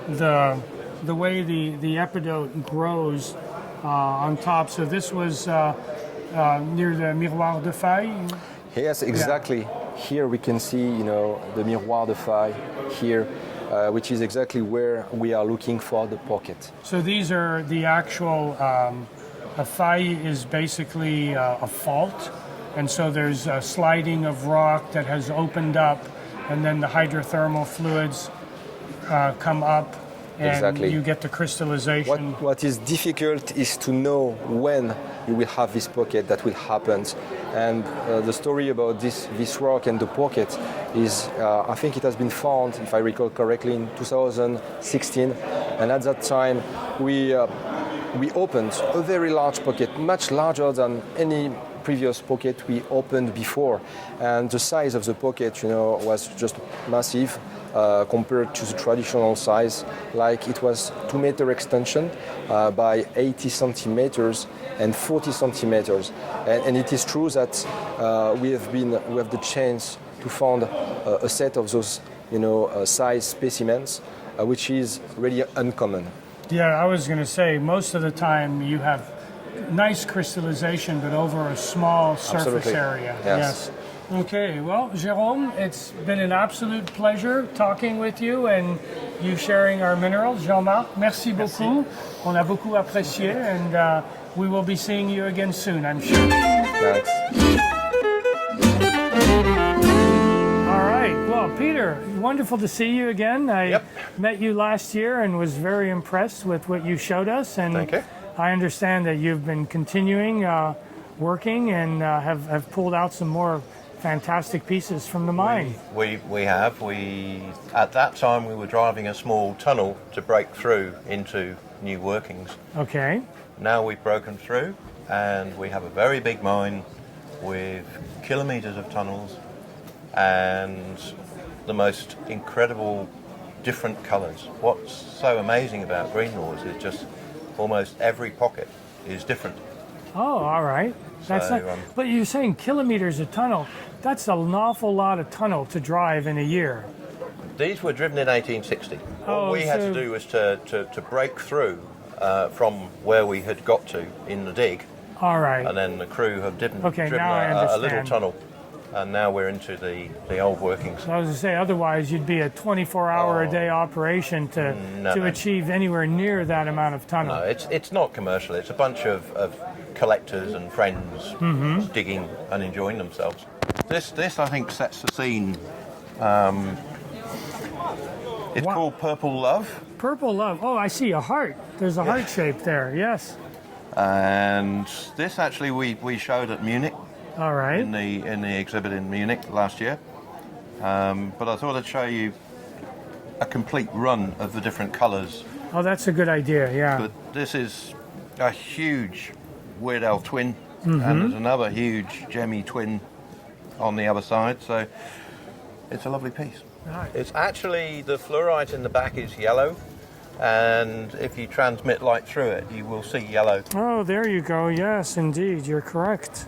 the way the epidote grows on top. So this was near the Miroir de Faille? Yes, exactly. Yeah. Here we can see, the Miroir de Faille here. which is exactly where we are looking for the pocket. So these are the actual, a faille is basically a fault, and so there's a sliding of rock that has opened up, and then the hydrothermal fluids come up, and exactly. you get the crystallization. What is difficult is to know when you will have this pocket that will happen. And the story about this rock and the pocket is, I think it has been found, if I recall correctly, in 2016. And at that time, we opened a very large pocket, much larger than any previous pocket we opened before. And the size of the pocket, was just massive. Compared to the traditional size, like it was 2-meter extension by 80 centimeters and 40 centimeters. And it is true that we have the chance to find a set of those, size specimens, which is really uncommon. Yeah, I was going to say, most of the time you have nice crystallization, but over a small surface Absolutely. area. Yes. Okay, well, Jérôme, it's been an absolute pleasure talking with you and you sharing our minerals. Jean-Marc, merci beaucoup. On a beaucoup apprécié, and we will be seeing you again soon, I'm sure. Thanks. All right, well, Peter, wonderful to see you again. I met you last year and was very impressed with what you showed us. And Thank you. I understand that you've been continuing working and have pulled out some more fantastic pieces from the mine. We have. At that time we were driving a small tunnel to break through into new workings. Okay. Now we've broken through and we have a very big mine with kilometers of tunnels and the most incredible different colors. What's so amazing about Greenfields is just almost every pocket is different. Oh, all right. That's So, not, but you're saying kilometers of tunnel. That's an awful lot of tunnel to drive in a year. These were driven in 1860. All we had to do was to break through from where we had got to in the dig. All right. And then the crew have driven now I a little understand. tunnel. And now we're into the old workings. So I was going to say, otherwise you'd be a 24-hour-a-day operation to achieve anywhere near that amount of tunnel. No, it's not commercial. It's a bunch of collectors and friends digging and enjoying themselves. This I think sets the scene. It's called Purple Love. Purple Love. Oh, I see a heart. There's a heart shape there. Yes. And this actually we showed at Munich. All right. In the exhibit in Munich last year. But I thought I'd show you a complete run of the different colours. Oh, that's a good idea. Yeah. But this is a huge Weird Al twin, and there's another huge Gemmy twin on the other side. So it's a lovely piece. Nice. It's actually, the fluorite in the back is yellow, and if you transmit light through it, you will see yellow. Oh, there you go. Yes, indeed. You're correct.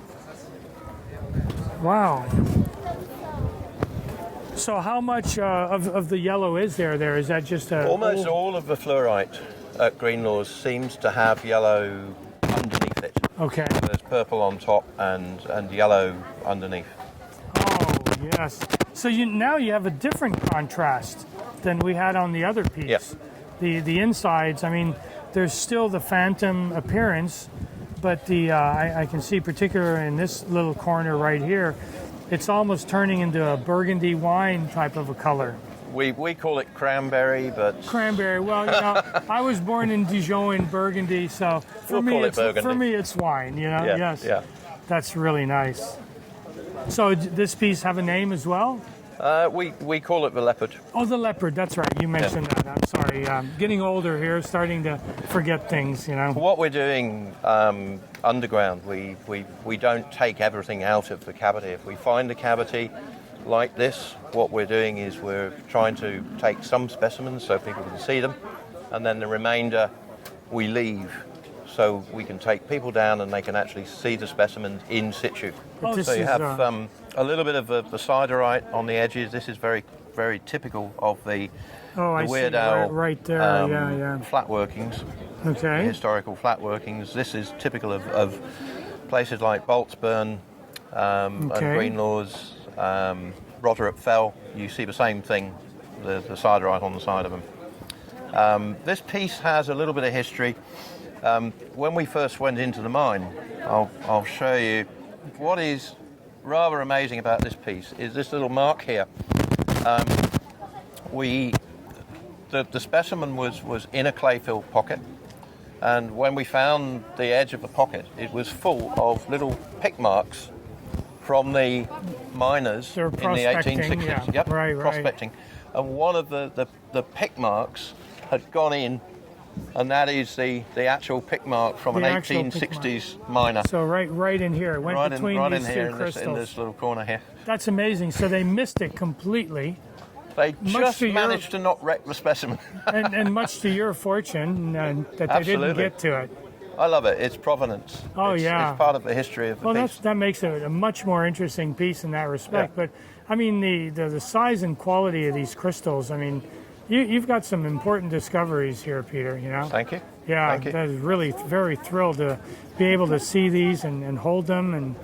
Wow. So how much of the yellow is there? Is that just a... Almost all of the fluorite at Greenfields seems to have yellow underneath it. Okay. There's purple on top and yellow underneath. Oh, yes. So now you have a different contrast than we had on the other piece. Yes. The insides, I mean, there's still the phantom appearance, but I can see particularly in this little corner right here, it's almost turning into a burgundy wine type of a color. We call it cranberry, but... Cranberry, well, I was born in Dijon in Burgundy, so for me it's wine, Yeah, yes. yeah. That's really nice. So this piece have a name as well? We call it the leopard. Oh, the leopard, that's right. You mentioned that. I'm sorry. Getting older here, starting to forget things, What we're doing underground, we don't take everything out of the cavity. If we find a cavity like this, what we're doing is we're trying to take some specimens so people can see them, and then the remainder we leave so we can take people down and they can actually see the specimens in situ. So you have a little bit of the siderite on the edges. This is very, very typical of the Weird Al right there, flat workings. Okay. Historical flat workings. This is typical of places like Boltzburn and Greenlaws, Roderup Fell. You see the same thing the siderite on the side of them. This piece has a little bit of history. When we first went into the mine, I'll show you what is rather amazing about this piece is this little mark here. The specimen was in a clay-filled pocket, and when we found the edge of the pocket, it was full of little pick marks from the miners in the 1860s. Yeah. Yep, right. prospecting. And one of the pick marks had gone in, and that is the actual pick mark from an 1860s miner. So right in here, it went between these two crystals. In this little corner here. That's amazing. So they missed it completely. They just managed to not wreck the specimen. and much to your fortune that they didn't get to it. I love it. It's provenance. It's part of the history of the piece. That makes it a much more interesting piece in that respect. Yeah. But I mean, the size and quality of these crystals. I mean, you've got some important discoveries here, Peter. You know. Thank you. Yeah, Thank you. That is really very thrilled to be able to see these and hold them and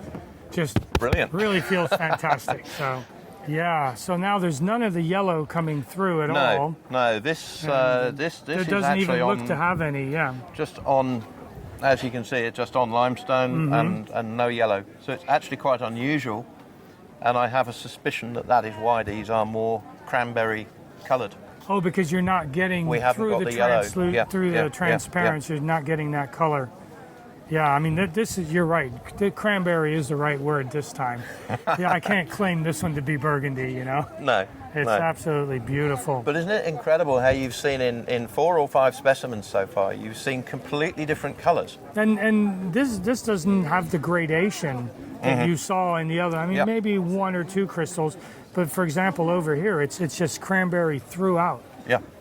just brilliant. Really feels fantastic. So. Yeah, so now there's none of the yellow coming through at all. No, this it doesn't even look to have any. Yeah, just on, as you can see, it's just on limestone and no yellow. So it's actually quite unusual, and I have a suspicion that is why these are more cranberry coloured. Oh, because you're not getting through the transparency, you're not getting that colour. Yeah, I mean, you're right. The cranberry is the right word this time. Yeah, I can't claim this one to be burgundy, you know? No. It's absolutely beautiful. But isn't it incredible how you've seen in 4 or 5 specimens so far, you've seen completely different colours? And this doesn't have the gradation that you saw in the other. I mean, maybe 1 or 2 crystals, but for example, over here, it's just cranberry throughout.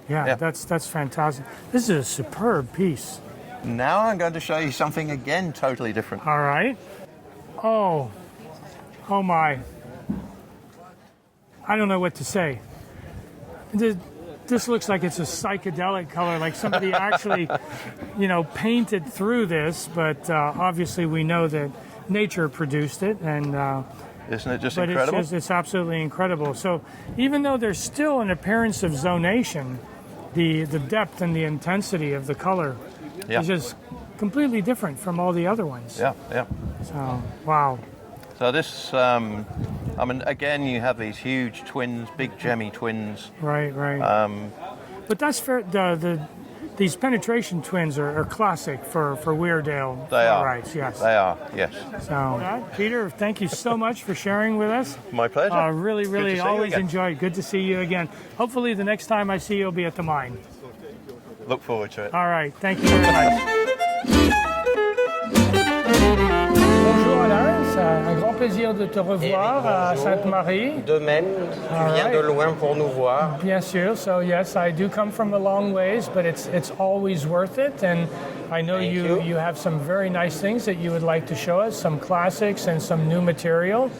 Yeah, that's fantastic. This is a superb piece. Now I'm going to show you something again totally different. All right. Oh my. I don't know what to say. This looks like it's a psychedelic color, like somebody actually, painted through this, but obviously we know that nature produced it, and isn't it just incredible? It's absolutely incredible. So even though there's still an appearance of zonation, the depth and the intensity of the color is just completely different from all the other ones. Yeah. So, wow. So this, again, you have these huge twins, big gemmy twins. Right. But that's fair. These penetration twins are classic for Weardale. They are. Right, yes. They are, yes. So, Peter, thank you so much for sharing with us. My pleasure. Really always enjoy it. Good to see you again. Hopefully the next time I see you will be at the mine. Look forward to it. All right. Thank you very much. Bonjour Alain, c'est un grand plaisir de te revoir à Sainte-Marie. De même, tu viens de loin pour nous voir. Bien sûr, so yes, I do come from a long ways, but it's always worth it, and I know you have some very nice things that you would like to show us, some classics and some new material.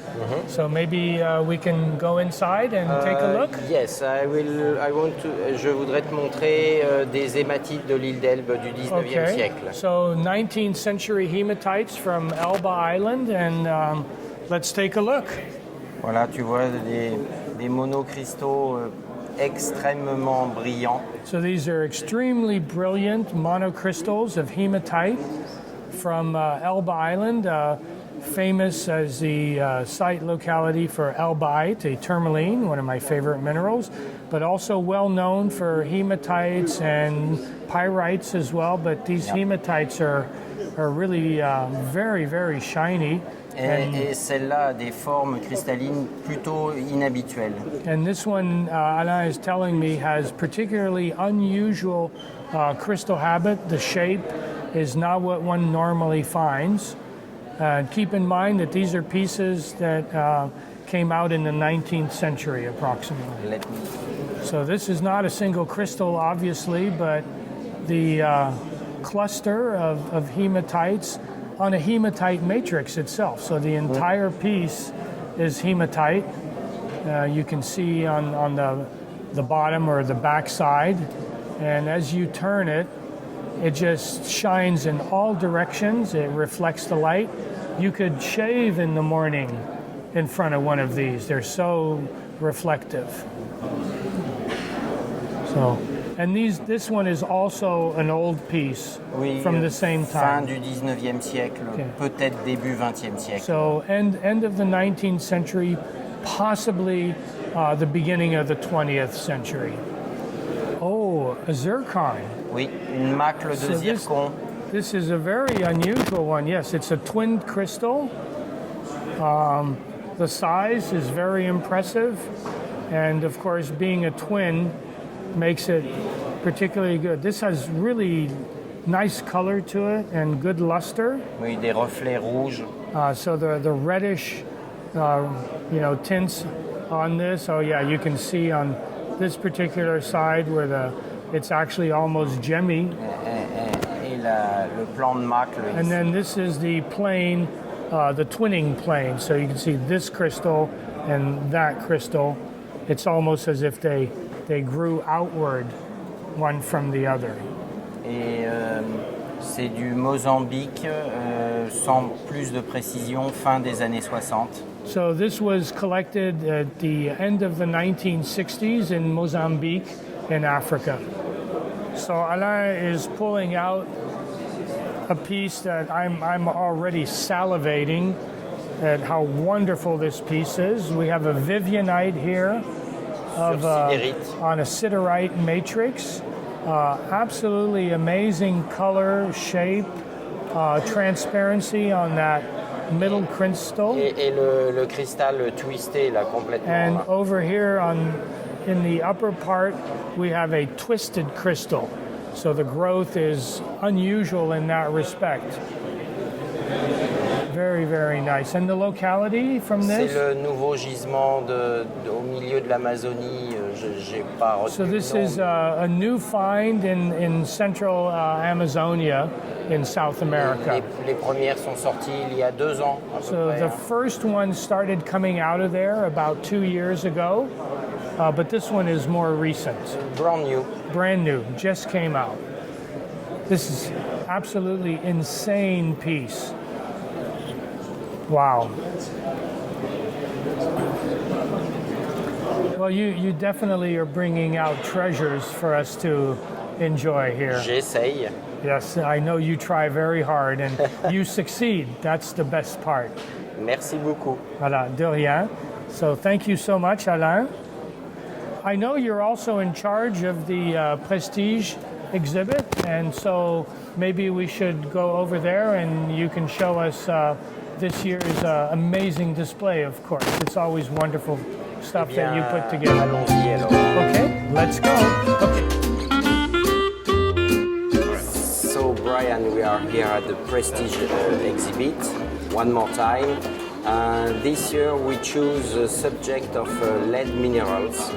So maybe we can go inside and take a look. Yes, je voudrais te montrer des hématites de l'île d'Elbe du 19e siècle. So 19th century hematites from Elba Island, and let's take a look. Voilà, tu vois des monocristaux extrêmement brillants. So these are extremely brilliant monocrystals of hematite from Elba Island, famous as the site locality for elbaite, a tourmaline, one of my favorite minerals, but also well known for hematites and pyrites as well. But these hematites are really very, very shiny. Et celle-là a des formes cristallines plutôt inhabituelles. And this one, Alain is telling me, has particularly unusual crystal habit. The shape is not what one normally finds. Keep in mind that these are pieces that came out in the 19th century approximately. So this is not a single crystal, obviously, but the cluster of hematites on a hematite matrix itself. So the entire piece is hematite. You can see on the bottom or the back side, and as you turn it, it just shines in all directions. It reflects the light. You could shave in the morning in front of one of these. They're so reflective. So, and this one is also an old piece from the same Fin time. du 19e siècle, peut-être début 20e siècle. So end of the 19th century, possibly the beginning of the 20th century. Oh, a zircon. Oui, une macle de zircon. This is a very unusual one. Yes, it's a twinned crystal. The size is very impressive. And of course, being a twin makes it particularly good. This has really nice color to it and good luster. Oui, des reflets rouges. So the reddish, tints on this. Oh yeah, you can see on this particular side where it's actually almost gemmy. Et le plan de macle. And then this is the plane, the twinning plane. So you can see this crystal and that crystal. It's almost as if they grew outward one from the other. Et c'est du Mozambique, sans plus de précision, fin des années 60. So this was collected at the end of the 1960s in Mozambique in Africa. So Alain is pulling out a piece that I'm already salivating at how wonderful this piece is. We have a Vivianite here on a siderite matrix. Absolutely amazing color, shape, transparency on that middle crystal. Et le cristal twisté là complètement. And over here in the upper part, we have a twisted crystal. So the growth is unusual in that respect. Very, very nice. And the locality from this? C'est le nouveau gisement au milieu de l'Amazonie. J'ai pas retenu. So this is a new find in central Amazonia in South America. Les premières sont sorties il y a 2 ans. So the first one started coming out of there about 2 years ago, but this one is more recent. Brand new. Brand new, just came out. This is absolutely insane piece. Wow. Well, you definitely are bringing out treasures for us to enjoy here. J'essaye. Yes, I know you try very hard and you succeed. That's the best part. Merci beaucoup. Voilà, de rien. So thank you so much, Alain. I know you're also in charge of the Prestige exhibit, and so maybe we should go over there and you can show us this year's amazing display, of course. It's always wonderful stuff that you put together. Allons-y alors. Okay, let's go. Okay. So Brian, we are here at the Prestige exhibit one more time. This year we choose the subject of lead minerals,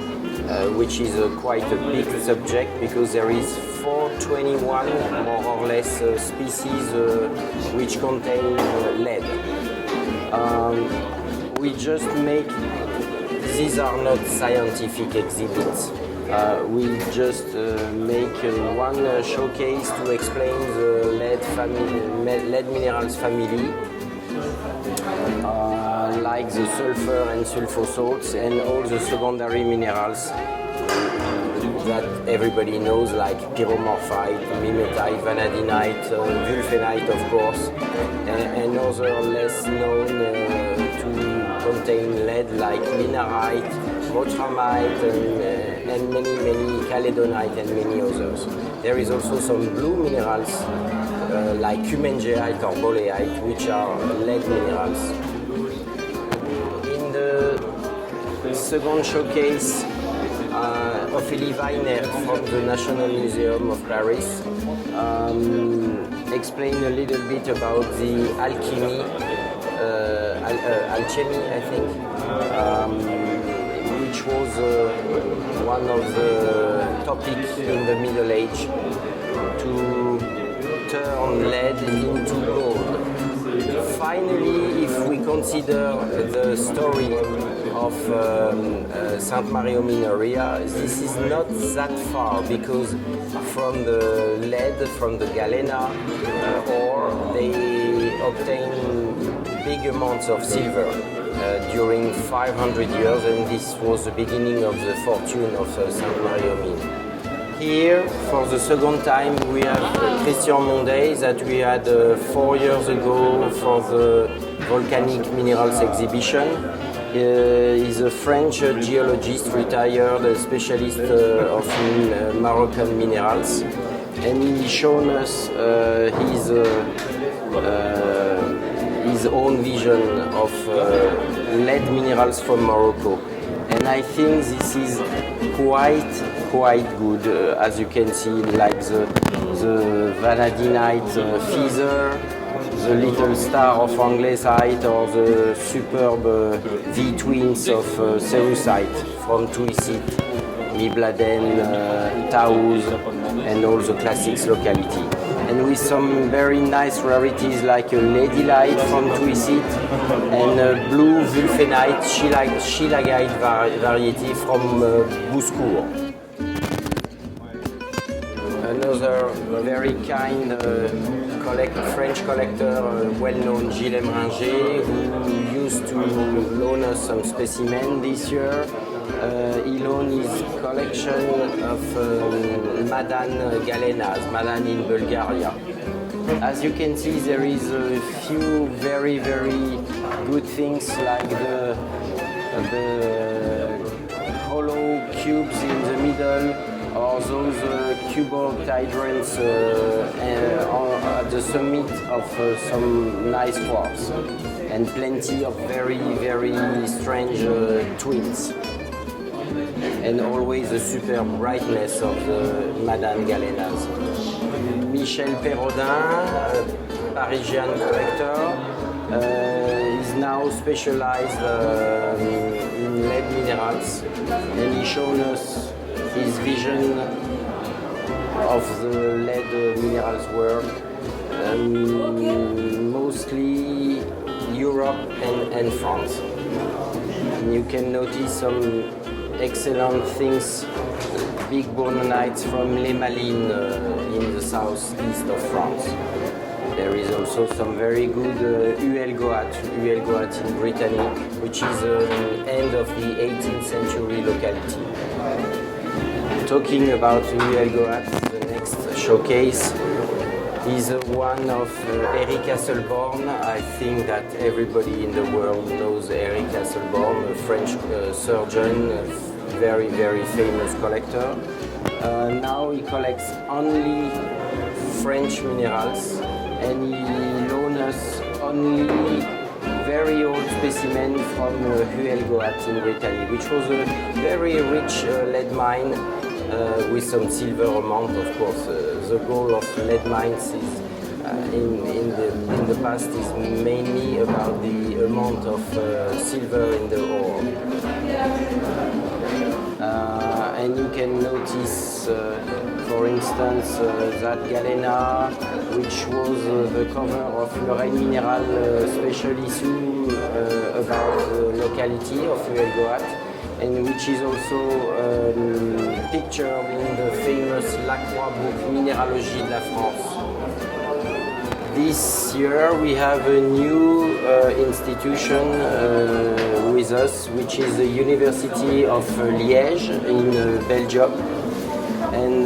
which is quite a big subject because there is 421 more or less species which contain lead. We just make, these are not scientific exhibits. We just make one showcase to explain the lead minerals family, like the sulfur and sulfur salts and all the secondary minerals that everybody knows, like pyromorphite, mimetite, vanadinite, wulfenite, of course, and other less known to contain lead like linerite, motramite, and many caledonite and many others. There is also some blue minerals like cumengeite or boleite, which are lead minerals. In the second showcase, Ophélie Weiner from the National Museum of Paris explained a little bit about the alchemy, I think, which was one of the topics in the Middle Age to turn lead into gold. Finally, if we consider the story of Sainte-Marie-aux-Mines area, this is not that far because from the lead, from the galena ore, they obtain big amounts of silver during 500 years, and this was the beginning of the fortune of Sainte-Marie-aux-Mines. here for the second time. We have Christian Mondet that we had 4 years ago for the volcanic minerals exhibition. He's a French geologist, retired specialist of Moroccan minerals, and he shown us his own vision of lead minerals from Morocco. And I think this is quite good, as you can see, like the vanadinite feather, the little star of anglesite, or the superb V-twins of cerussite from Tuisit, Mibladen, Taouz, and all the classics locality. And with some very nice rarities like a ladylite from Tuisit and a blue vulfenite schilagite variety from Bouscourt. Another very kind French collector, well-known Gilles Ringer, who used to loan us some specimens this year. He loaned his collection of Madan Galenas, Madan in Bulgaria. As you can see, there is a few very good things like the hollow cubes in the middle, or those cuboid hydrants at the summit of some nice quartz, and plenty of very strange twins. And always the superb brightness of the Madan Galenas. Michel Perrodin, Parisian collector, is now specialized in lead minerals, and he showed us his vision of the lead minerals world, mostly Europe and France. And you can notice some excellent things, big bournonites from Les Malines in the southeast of France. There is also some very good Huelgoat in Brittany, which is an end of the 18th century locality. Talking about Huelgoat, the next showcase is one of Eric Hasselborn. I think that everybody in the world knows Eric Hasselborn, a French surgeon, a very famous collector. Now he collects only French minerals, and he loaned us only very old specimen from Huelgoat in Brittany, which was a very rich lead mine with some silver amount, of course. The goal of lead mines is in the past is mainly about the amount of silver in the ore. And you can notice, for instance, that galena, which was the cover of Merveilles Mineral special issue about the locality of Huelgoat, and which is also pictured in the famous Lacroix book Mineralogical de la France. This year we have a new institution with us, which is the University of Liège in Belgium, and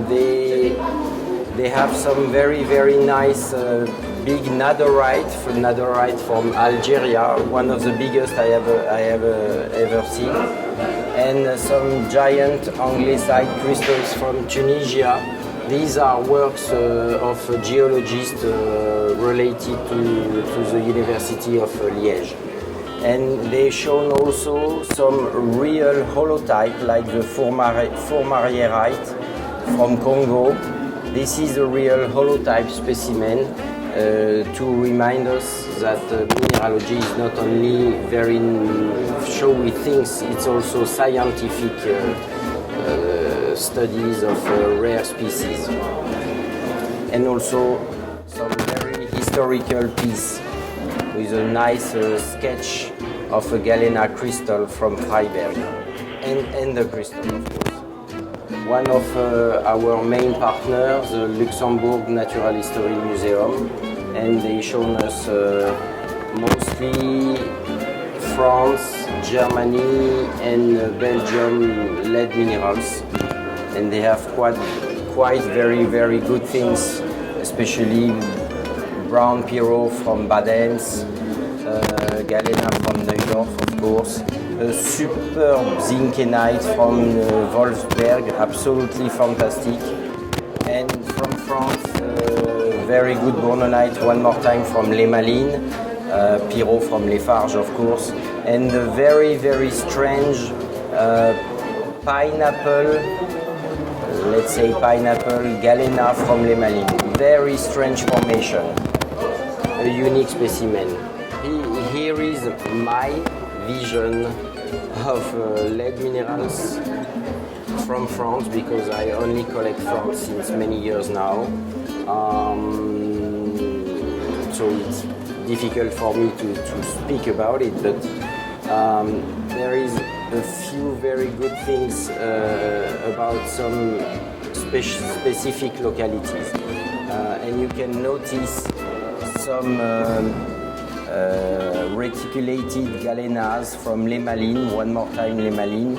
they have some very nice big naderite from Algeria, one of the biggest I have ever seen, and some giant anglesite crystals from Tunisia. These are works of geologists related to the University of Liège. And they shown also some real holotype like the fourmarierite from Congo. This is a real holotype specimen to remind us that mineralogy is not only very showy things, it's also scientific studies of rare species, and also some very historical piece with a nice sketch of a galena crystal from Freiberg, and the crystal, of course. One of our main partners, the Luxembourg Natural History Museum, and they shown us mostly France, Germany and Belgium lead minerals. and they have quite very good things, especially brown Pierrot from Baden's, Galena from New York, of course, a superb zinkenite from Wolfsberg, absolutely fantastic, and from France, very good bournonite one more time from Les Malines, Pierrot from Les Farges, of course, and a very strange pineapple, let's say pineapple, Galena from Les Malines. Very strange formation, a unique specimen. Here is my vision of lead minerals from France, because I only collect France since many years now. So it's difficult for me to speak about it, but there is a few very good things about some specific localities. And you can notice some reticulated galenas from Les Malines, one more time Les Malines.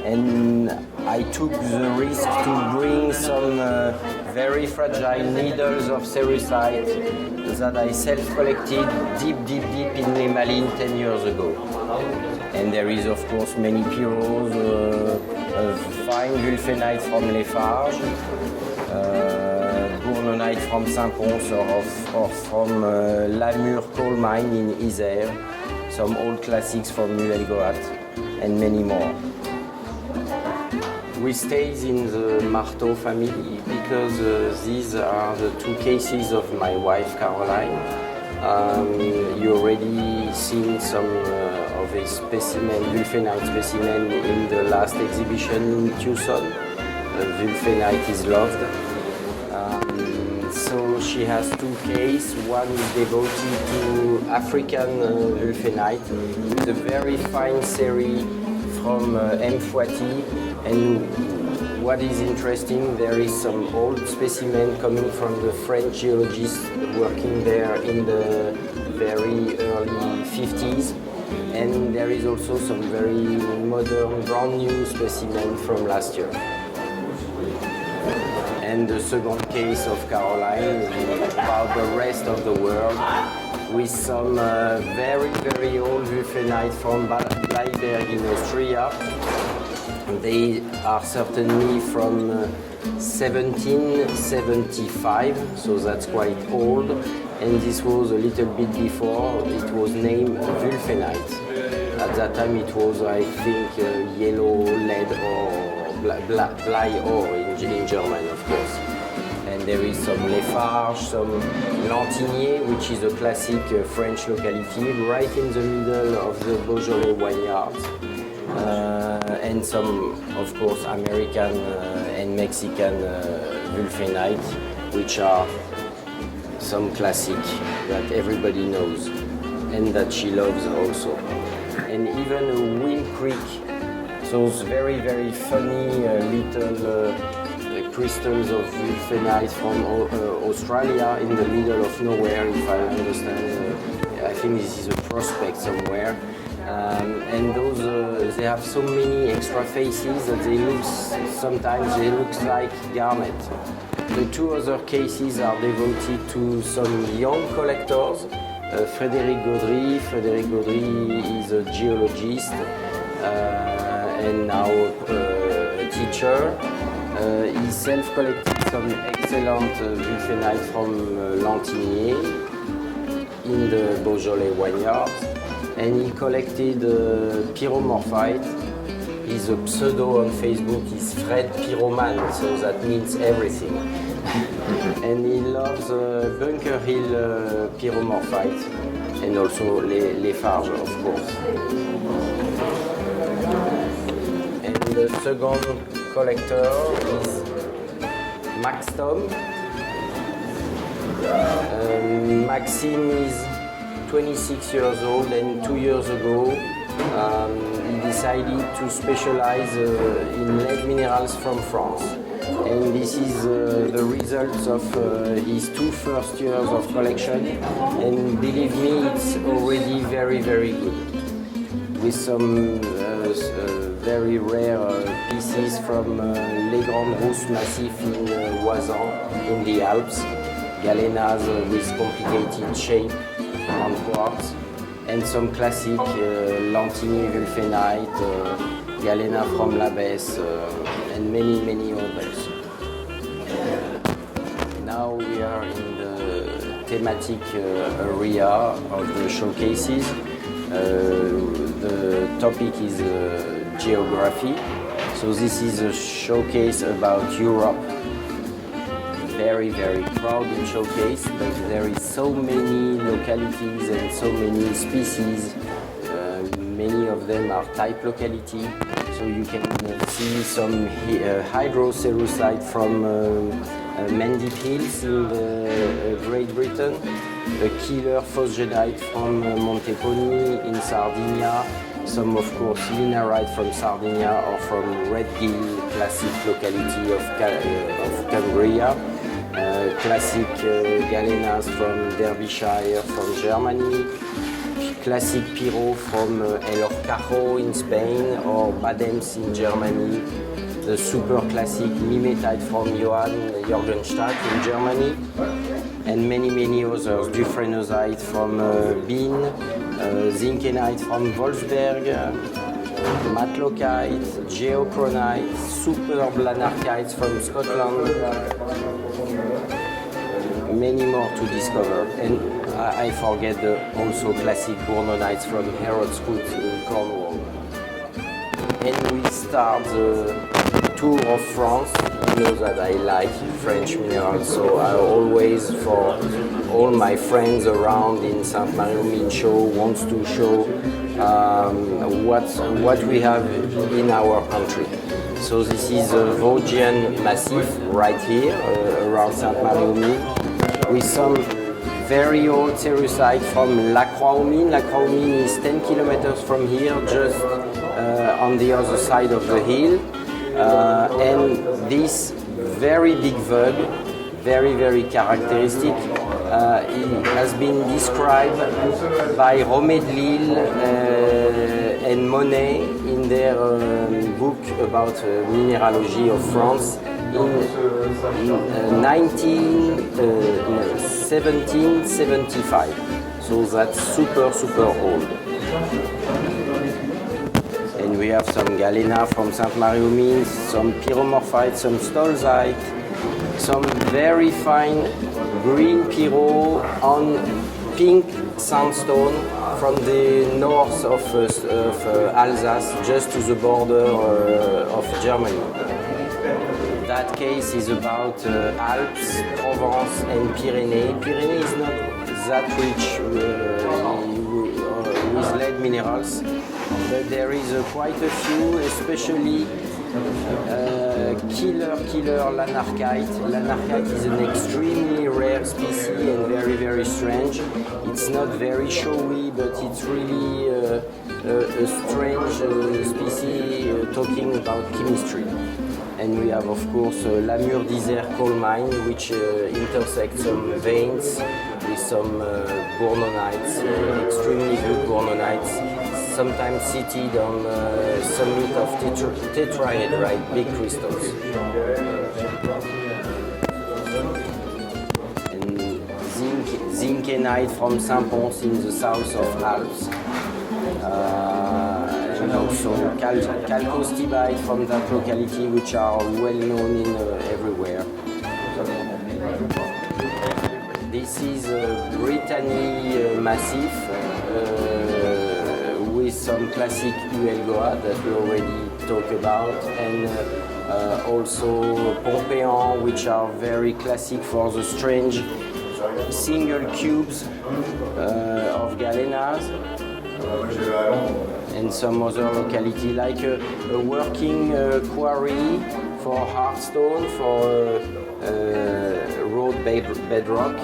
And I took the risk to bring some very fragile needles of cerussite that I self-collected deep in Les Malines 10 years ago. And there is, of course, many Pierrots, fine wulfenite from Les Farges, bournonite from Saint-Pons or from Lamure coal mine in Isère, some old classics from Nuelgoat, and many more. We stayed in the Martaud family because these are the two cases of my wife Caroline. You already seen some of a specimen, wulfenite specimen, in the last exhibition in Tucson. Wulfenite is loved. So she has two cases. One is devoted to African wulfenite with a very fine series from M. Fouati. And what is interesting, there is some old specimen coming from the French geologists working there in the very early 50s. And there is also some very modern, brand new specimen from last year. And the second case of Caroline is about the rest of the world, with some very old wulfenite from Bleiberg in Austria. They are certainly from 1775, so that's quite old. And this was a little bit before, it was named wulfenite. At that time it was, I think, yellow lead or Blei ore in German, of course. And there is some Les Farges, some Lantignier, which is a classic French locality, right in the middle of the Beaujolais vineyards. And some, of course, American and Mexican wulfenite, which are some classic that everybody knows and that she loves also. And even a Wind Creek, those very funny little crystals of wulfenite from Australia in the middle of nowhere, if I understand. I think this is a prospect somewhere. And those, they have so many extra faces that sometimes they look like garnet. The two other cases are devoted to some young collectors. Frédéric Gaudry. Frédéric Gaudry is a geologist and now a teacher. He self-collected some excellent wulfenite from Lantignier in the Beaujolais vineyards. And he collected pyromorphite. His pseudo on Facebook is Fred Pyroman, so that means everything. And he loves Bunker Hill pyromorphite and also Les Farges, of course. And the second collector is Max Tom. Maxime is 26 years old, and 2 years ago he decided to specialize in lead minerals from France. And this is the results of his 2 first years of collection, and believe me, it's already very good, with some very rare pieces from Les Grandes Rousses Massif in Oisan, in the Alps. Galenas with complicated shape on quartz. And some classic Lantigny Wulfenite, Galena from Labès, and many, many others. Now we are in the thematic area of the showcases. The topic is geography. So this is a showcase about Europe. Very, very crowded showcase, but there is so many localities and so many species. Many of them are type locality. So you can see some hydrocerussite from Mendip Hills in Great Britain, a killer phosgenite from Monteponi in Sardinia, some of course linerite from Sardinia or from Red Gill, classic locality of Cumbria, classic galenas from Derbyshire, from Germany, classic Piro from El Horcajo in Spain or Badems in Germany, the super classic mimetite from Johann Jorgenstadt in Germany, and many, many others, Dufresnosite from Bean, zinkenite from Wolfsberg, matlokite, geochronite, superb lanarchites from Scotland, many more to discover. And I forget the also classic bournonites from Herodscoot in Cornwall. And we start the tour of France. You know that I like French minerals, so I always, for all my friends around in Sainte-Marie-aux-Mines show, wants to show what we have in our country. So this is a Vosgian massif right here around Sainte-Marie-aux-Mines with some very old cerussite from La Croix-aux-Mines. La Croix-aux-Mines is 10 kilometers from here, just on the other side of the hill. And this very big vug, very, very characteristic, it has been described by Romé de Lille and Monet in their book about mineralogy of France in 1775. So that's super, super old. And we have some galena from Sainte-Marie-aux-Mines, some pyromorphite, some stolzite, some very fine green pyro on pink sandstone from the north of Alsace, just to the border of Germany. That case is about Alps, Provence and Pyrenees. Pyrenees is not that rich with lead minerals, but there is quite a few, especially killer lanarchite. Lanarchite is an extremely rare species and very, very strange. It's not very showy, but it's really a strange species talking about chemistry. And we have, of course, Lamure d'Isère coal mine, which intersects some veins with some bournonites, extremely good bournonites, sometimes seated on summit of tetrahedrite, big crystals. And zinkenite from Saint-Pons in the south of Alps. And also chalcostibite from that locality, which are well known in everywhere. This is a Brittany massif with some classic Huelgoat that we already talked about, and also Pompéan, which are very classic for the strange single cubes of galenas. And some other locality, like a working quarry for hardstone, for road bedrock,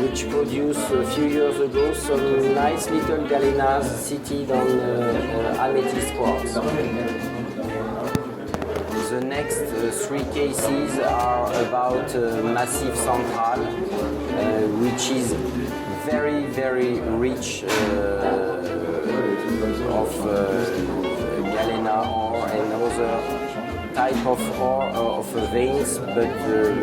which produced a few years ago some nice little galenas seated on amethyst quartz. The next three cases are about Massif Central, which is very, very rich of galena ore and other type of ore of veins, but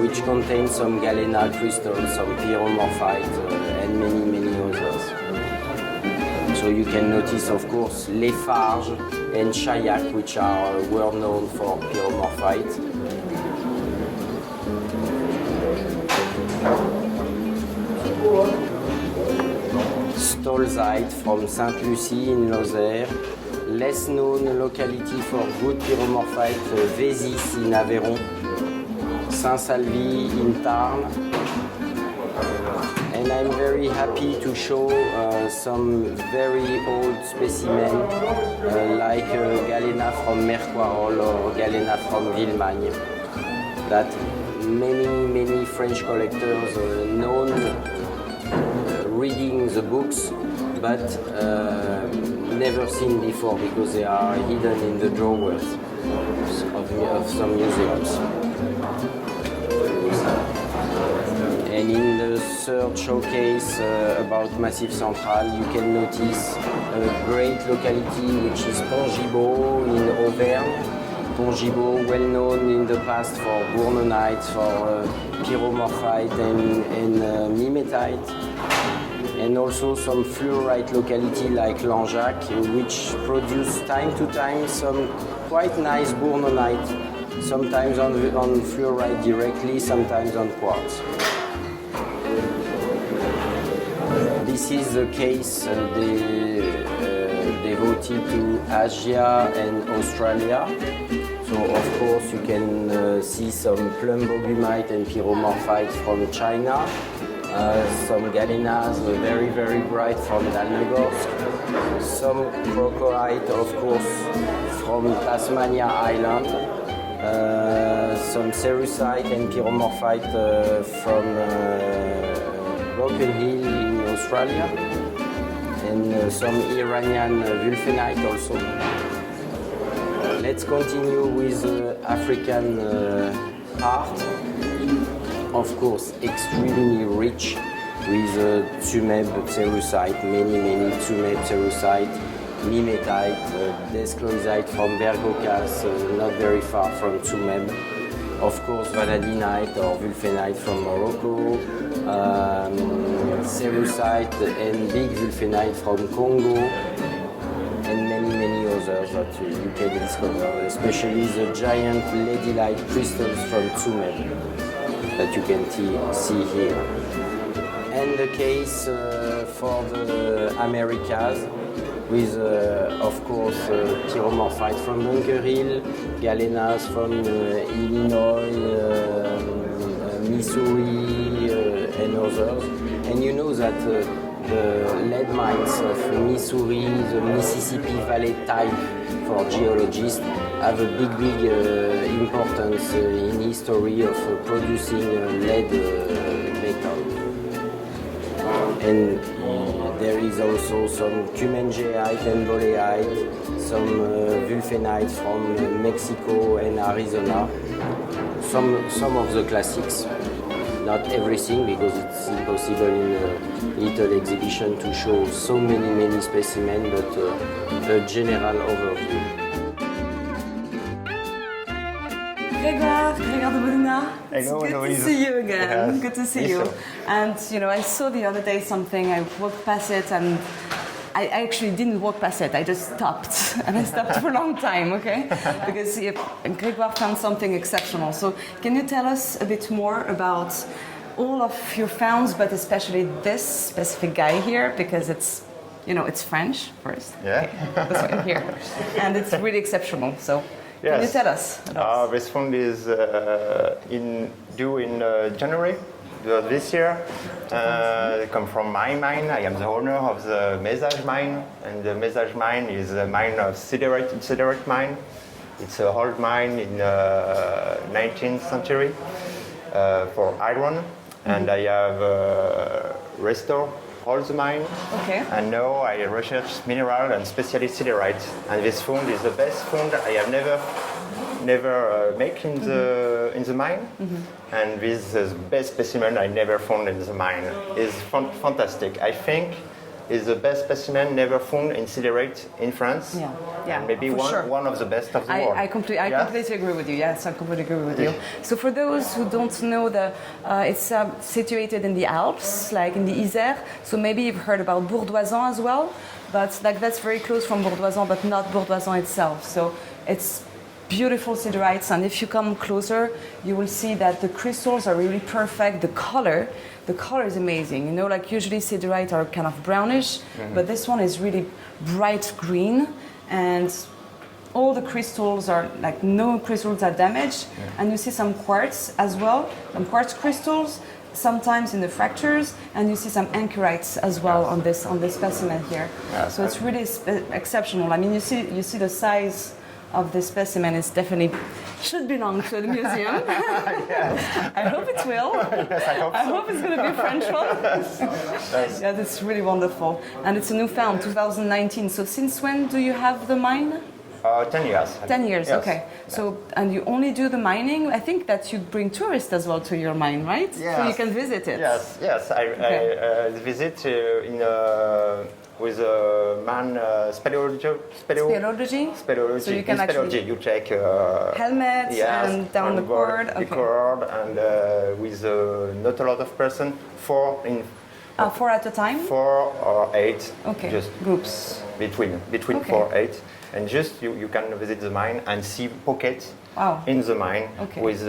which contain some galena crystals, some pyromorphite, and many others. So you can notice, of course, Lafarge and Chaillac, which are well known for pyromorphite. Stolzite from Sainte-Lucie in Lozère. Less known locality for good pyromorphite, Vésis in Aveyron, Saint-Salvi in Tarn. And I'm very happy to show some very old specimens like galena from Merquarol or galena from Villemagne that many French collectors known reading the books but never seen before because they are hidden in the drawers of some museums. And in the third showcase about Massif Central, you can notice a great locality which is Pont-Gibaud in Auvergne. Pont-Gibaud, well known in the past for bournonite, for pyromorphite and mimetite. And also some fluorite locality like Langeac, which produce time to time some quite nice bournonite, sometimes on fluorite directly, sometimes on quartz. This is the case devoted to Asia and Australia. So of course you can see some plumbogumite and pyromorphite from China. Some galenas, very bright from Dalnegorsk. Some crocoite, of course, from Tasmania Island. Some cerussite and pyromorphite from Broken Hill in Australia. And some Iranian wulfenite also. Let's continue with African art. Of course, extremely rich with Tsumeb cerussite, many Tsumeb cerussite, mimetite, descloisite from Bergocas, not very far from Tsumeb. Of course, vanadinite or wulfenite from Morocco, cerussite and big wulfenite from Congo, and many others that you can discover, especially the giant ladylite crystals from Tsumeb that you can see here. And the case for the Americas with, of course, pyromorphite from Bunker Hill, galenas from Illinois, Missouri, and others. And you know that the lead mines of Missouri, the Mississippi Valley type for geologists, have a big importance in history of producing lead metal. And there is also some cumengeite and boleite, some wulfenite from Mexico and Arizona. Some of the classics. Not everything, because it's impossible in a little exhibition to show so many specimens, but a general overview. Grégoire de Bodina, it's Hello, good to see you again. Yes. Good to see you. And I saw the other day something, I walked past it and I actually didn't walk past it, I just stopped. And I stopped for a long time, okay? Because Grégoire found something exceptional. So can you tell us a bit more about all of your founds, but especially this specific guy here, because it's French first. Yeah. Okay. This one here. And it's really exceptional. So can you tell us? This fund is due in January this year. They come from my mine. I am the owner of the Message mine, and the Message mine is a mine of siderite mine. It's an old mine in 19th century for iron, and I have restored all the mine. Okay. And now I research mineral and especially siderite. And this fund is the best fund I have never make in the mine. Mm-hmm. And this is the best specimen I never found in the mine. It's fantastic. I think is the best specimen never found in siderite in France. Yeah, yeah, And maybe for sure. one of the best of the world. I completely agree with you. Yes, I completely agree with you. So for those who don't know, it's situated in the Alps, like in the Isère. So maybe you've heard about Bourdoisan as well, but like that's very close from Bourdoisan, but not Bourdoisan itself. So it's beautiful siderites, and if you come closer, you will see that the crystals are really perfect. The color is amazing. You know, like usually siderites are kind of brownish, but this one is really bright green, and all the crystals are like no crystals are damaged. And you see some quartz as well, some quartz crystals, sometimes in the fractures, and you see some anchorites as well on this specimen here. So it's really exceptional. I mean, you see the size of this specimen is definitely should belong to the museum. I hope it will. Yes, I hope it's going to be a French one. Yeah, that's really wonderful. And it's a new found, 2019. So since when do you have the mine? 10 years. 10 years, yes. okay. So, and you only do the mining. I think that you bring tourists as well to your mine, right? Yes. So you can visit it. Yes. I visit with a man speleology. So you can actually you check helmets and down the cord. The cord, and with not a lot of person, 4 at a time. 4 or 8. Okay. Just groups between okay. 4 8, and just you can visit the mine and see pockets in the mine with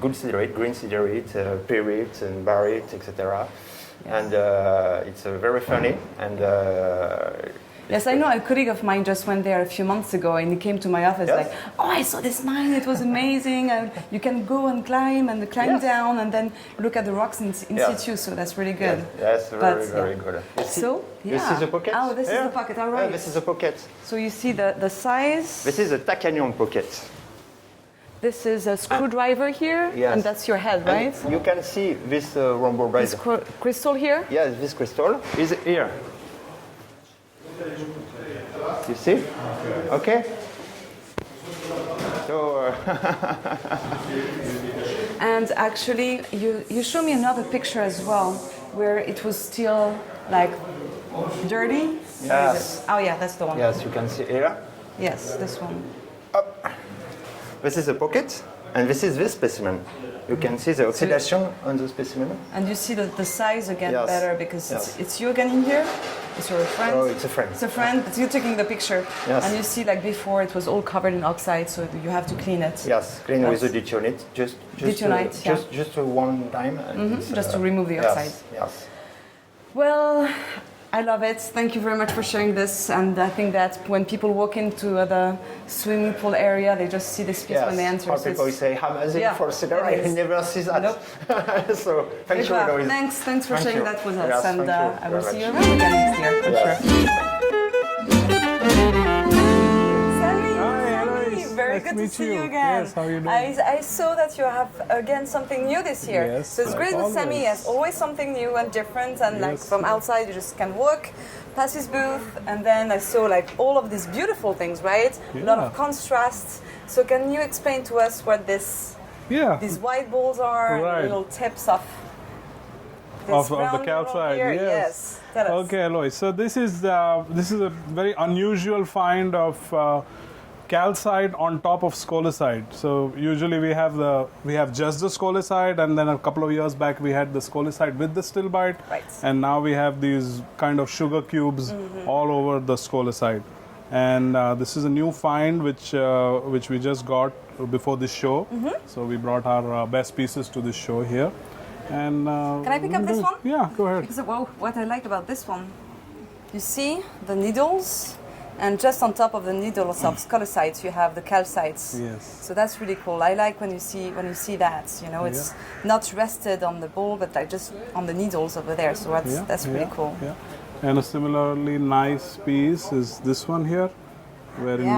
good siderite, green siderite, pyrite and barite, etc. And it's very funny and. Yes, I know a colleague of mine just went there a few months ago, and he came to my office like, "Oh, I saw this mine. It was amazing. And you can go and climb down, and then look at the rocks in situ. So that's really good." Yes, very good. So, This is the pocket. Oh, this is the pocket. All right. This is the pocket. So you see the size. This is a tacanium pocket. This is a screwdriver here, and that's your head, right? And you can see this rhomboid. This crystal here. Yes, this crystal is here. You see? Okay. So. And actually, you show me another picture as well, where it was still like dirty. Yes. Oh yeah, that's the one. Yes, you can see here. Yes, this one. This is a pocket, and this is this specimen. You can see the oxidation on the specimen. And you see the size again better because it's you again in here. It's your friend. Oh, it's a friend. It's a friend, but you're taking the picture. Yes. And you see like before it was all covered in oxide, so you have to clean it. Yes, clean with the ditionite. Just one time. And just to remove the oxide. Yes. Well, I love it. Thank you very much for sharing this. And I think that when people walk into the swimming pool area, they just see this piece when they enter. Yes, people say, amazing for siderite. I never see that. Nope. So thank you, Louise. Thanks for sharing that with us. Yes, and I will see you very around again next year, for sure. Very good to see you again. Yes, how are you doing? I saw that you have again something new this year. Yes, so it's great with Sammy. Yes, always something new and different. And like from outside, you just can walk past his booth, and then I saw like all of these beautiful things, right? A lot of contrast. So can you explain to us what these white balls are and the little tips of the calcite? Yes. Tell us. Okay, Alois. So this is a very unusual find of calcite on top of scolecite. So usually we have just the scolecite, and then a couple of years back we had the scolecite with the stilbite, and now we have these kind of sugar cubes all over the scolecite. And this is a new find which we just got before this show. So we brought our best pieces to this show here. And can I pick up this one? Yeah, go ahead. Because what I like about this one, you see the needles. And just on top of the needles of scolecite, you have the calcites. Yes. So that's really cool. I like when you see that. You know, it's not rested on the ball, but like just on the needles over there. So that's really cool. Yeah. And a similarly nice piece is this one here, wherein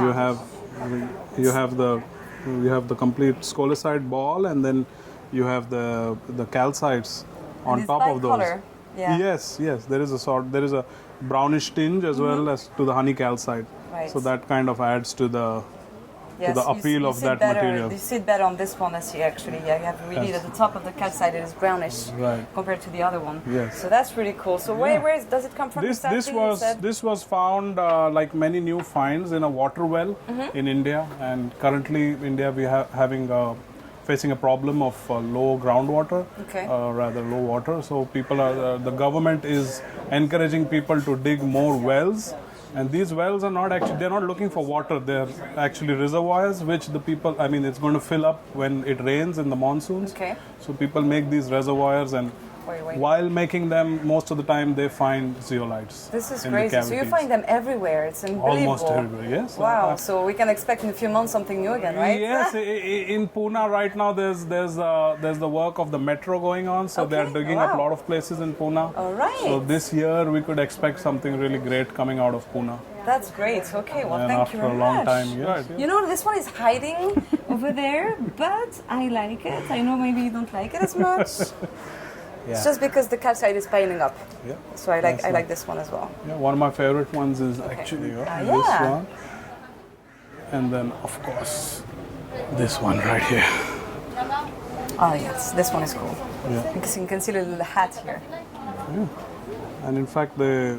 you have the complete scolecite ball, and then you have the calcites on top of those. Color. Yeah. Yes. There is a brownish tinge as well as to the honey calcite. Right. So that kind of adds to the Yes, the appeal of that material. You see it better on this one, I see actually. Yeah, you have really Yes. at the top of the calcite it is brownish Right. compared to the other one. Yes. So that's really cool. So does it come from? This exactly, you said? this was found like many new finds in a water well in India, and currently India we have facing a problem of low groundwater, Okay. rather low water. So people are the government is encouraging people to dig more wells. And these wells are they're not looking for water, they're actually reservoirs which the people, it's going to fill up when it rains in the monsoons. Okay. So people make these reservoirs, and while making them, most of the time they find zeolites. This is in the crazy. So you cavities. find them everywhere. It's unbelievable. Almost everywhere, yes. Wow. So we can expect in a few months something new again, right? Yes, in Pune right now there's the work of the metro going on, so they're digging up a lot of places in Pune. All right. So this year we could expect something really great coming out of Pune. That's great. Okay, well, And thank after you very a long much. time, yes. You know, this one is hiding over there, but I like it. I know maybe you don't like it as much. It's just because the calcite is piling up. Yeah. So I like this one as well. Yeah, one of my favorite ones is actually this one. And then, of course, this one right here. Oh, yes, this one is cool. Yeah. Because you can see the little hat here. Yeah. And in fact, the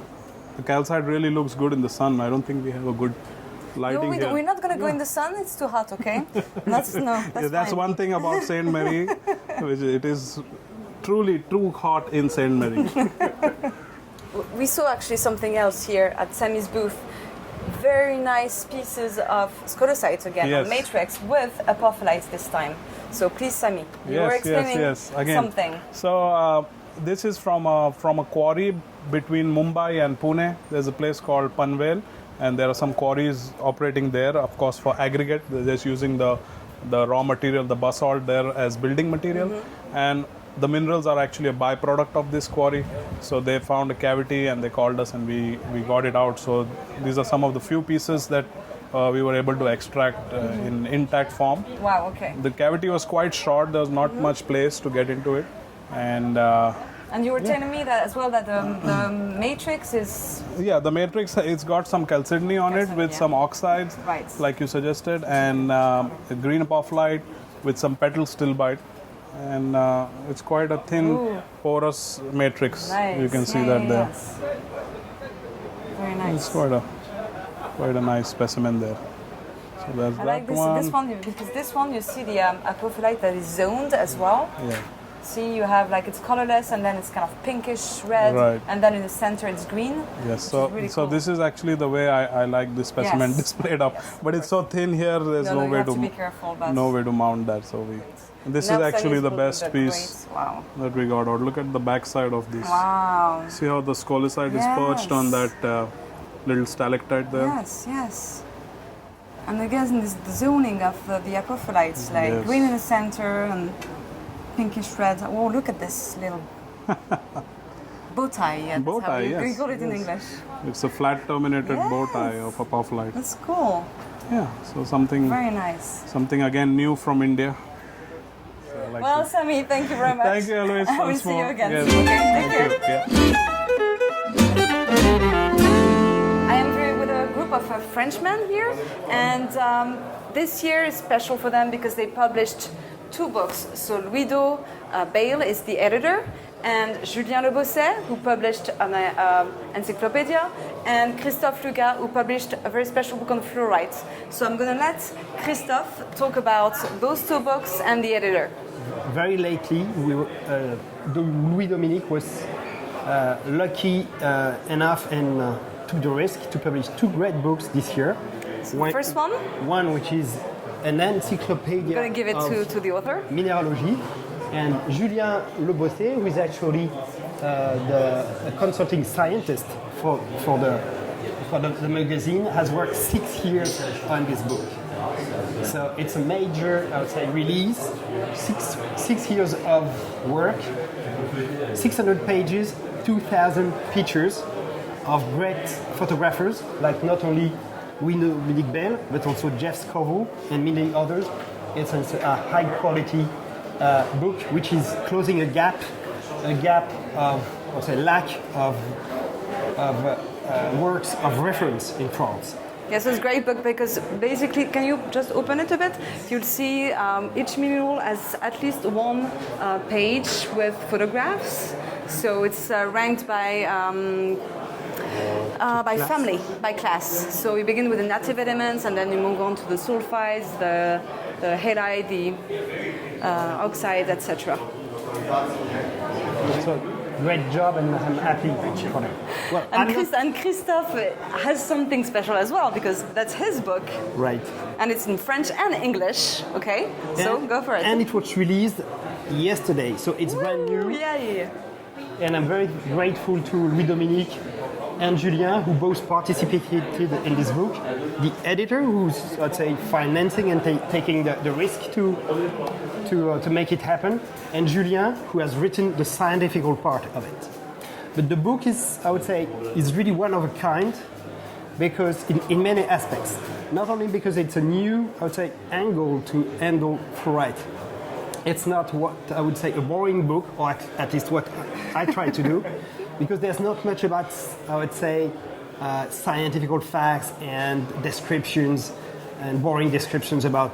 calcite really looks good in the sun. I don't think we have a good lighting here. We're not going to go in the sun. It's too hot, okay? That's That's fine. one thing about Sainte-Marie, which it is truly too hot in Sainte-Marie. We saw actually something else here at Sammy's booth. Very nice pieces of scolicites again, Yes. on matrix with apophylites this time. So please, Sammy, you were explaining Again, something. So this is from a quarry between Mumbai and Pune. There's a place called Panvel, and there are some quarries operating there. Of course, for aggregate, they're just using the raw material, the basalt there as building material, and the minerals are actually a byproduct of this quarry. So they found a cavity and they called us, and we got it out. So these are some of the few pieces that we were able to extract in intact form. Wow, okay. The cavity was quite short. There was not much place to get into it, and you were telling me that as well that the matrix is the matrix, it's got some chalcedony on it with some oxides, like you suggested, and a green apophyllite with some petal stilbite, and it's quite a thin porous matrix. Nice. You can see that there. Yes. Very nice. It's quite a nice specimen there. So there's I that like this one. because this one you see the apophyllite that is zoned as well. Yeah. See, you have like it's colorless and then it's kind of pinkish red, Right. and then in the center it's green. Yes, so really so cool. this is actually the way I like this specimen Yes. displayed up. But it's so thin here, there's No, no, you way have to to be careful, but- no way to mount that. So and this is Nelson actually is the building best that piece great. Wow. that we got out. Look at the back side of this. Wow. See how the scolicite is perched on Yes. that little stalactite there. Yes, yes. And again, this the zoning of the apophylites, like Yes. green in the center and pinkish red. Oh, look at this little bow tie. Yeah, that's Bow how tie, we yes, call it in yes. English. It's a flat terminated bow tie of apophyllite. That's cool. Yeah, so something Very nice. something again new from India. So I like Well, this. Sammy, thank you very much. Thank you, Eloise. I will once see you more. again. Yes. Okay, thank you. Yeah. I am here with a group of Frenchmen here, and this year is special for them because they published 2 books. So Louis-Do Bale is the editor, and Julien Lebosset, who published an encyclopedia, and Christophe Luga, who published a very special book on fluorite. So I'm going to let Christophe talk about those 2 books and the editor. Very lately, Louis Dominique was lucky enough and took the risk to publish 2 great books this year. First one? One which is an encyclopedia I'm going to give it to the author. Mineralogy, and Julien Lebosset, who is actually the consulting scientist for the magazine, has worked 6 years on this book. So it's a major, I would say, release. Six years of work, 600 pages, 2,000 pictures of great photographers, like not only Wendel Minerals, but also Jeff Scoville and many others. It's a high quality book which is closing a gap of, I say, lack of works of reference in France. Yes, it's a great book because basically, can you just open it a bit? You'll see each mineral has at least one page with photographs. So it's ranked by family, by class. So you begin with the native elements and then you move on to the sulfides, the halide, the oxides, etc. So, great job, and I'm happy for it. Well, and Christophe has something special as well because that's his book. Right. And it's in French and English. Okay, so go for it. And it was released yesterday, so it's brand new. Yeah. And I'm very grateful to Louis-Dominique and Julien, who both participated in this book. The editor, who's, let's say, financing and taking the risk to make it happen, and Julien, who has written the scientific part of it. But the book is, I would say, is really one of a kind, because in many aspects, not only because it's a new, I would say, angle to handle fluorite. It's not what I would say a boring book, or at least what I try to do, because there's not much about, I would say, scientific facts and descriptions and boring descriptions about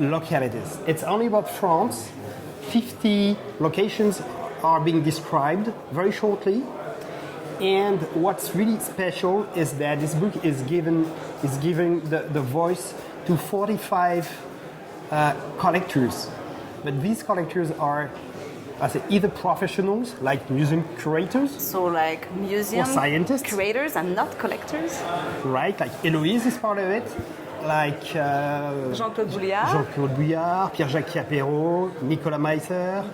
localities. It's only about France. 50 locations are being described very shortly. And what's really special is that this book is giving the voice to 45 collectors. But these collectors are, I say, either professionals, like museum curators. So like museum or scientists. Curators and not collectors. Right, like Héloïse is part of it. Like Jean-Claude Bouillard, Pierre-Jacques Chiapero, Nicolas Meisser,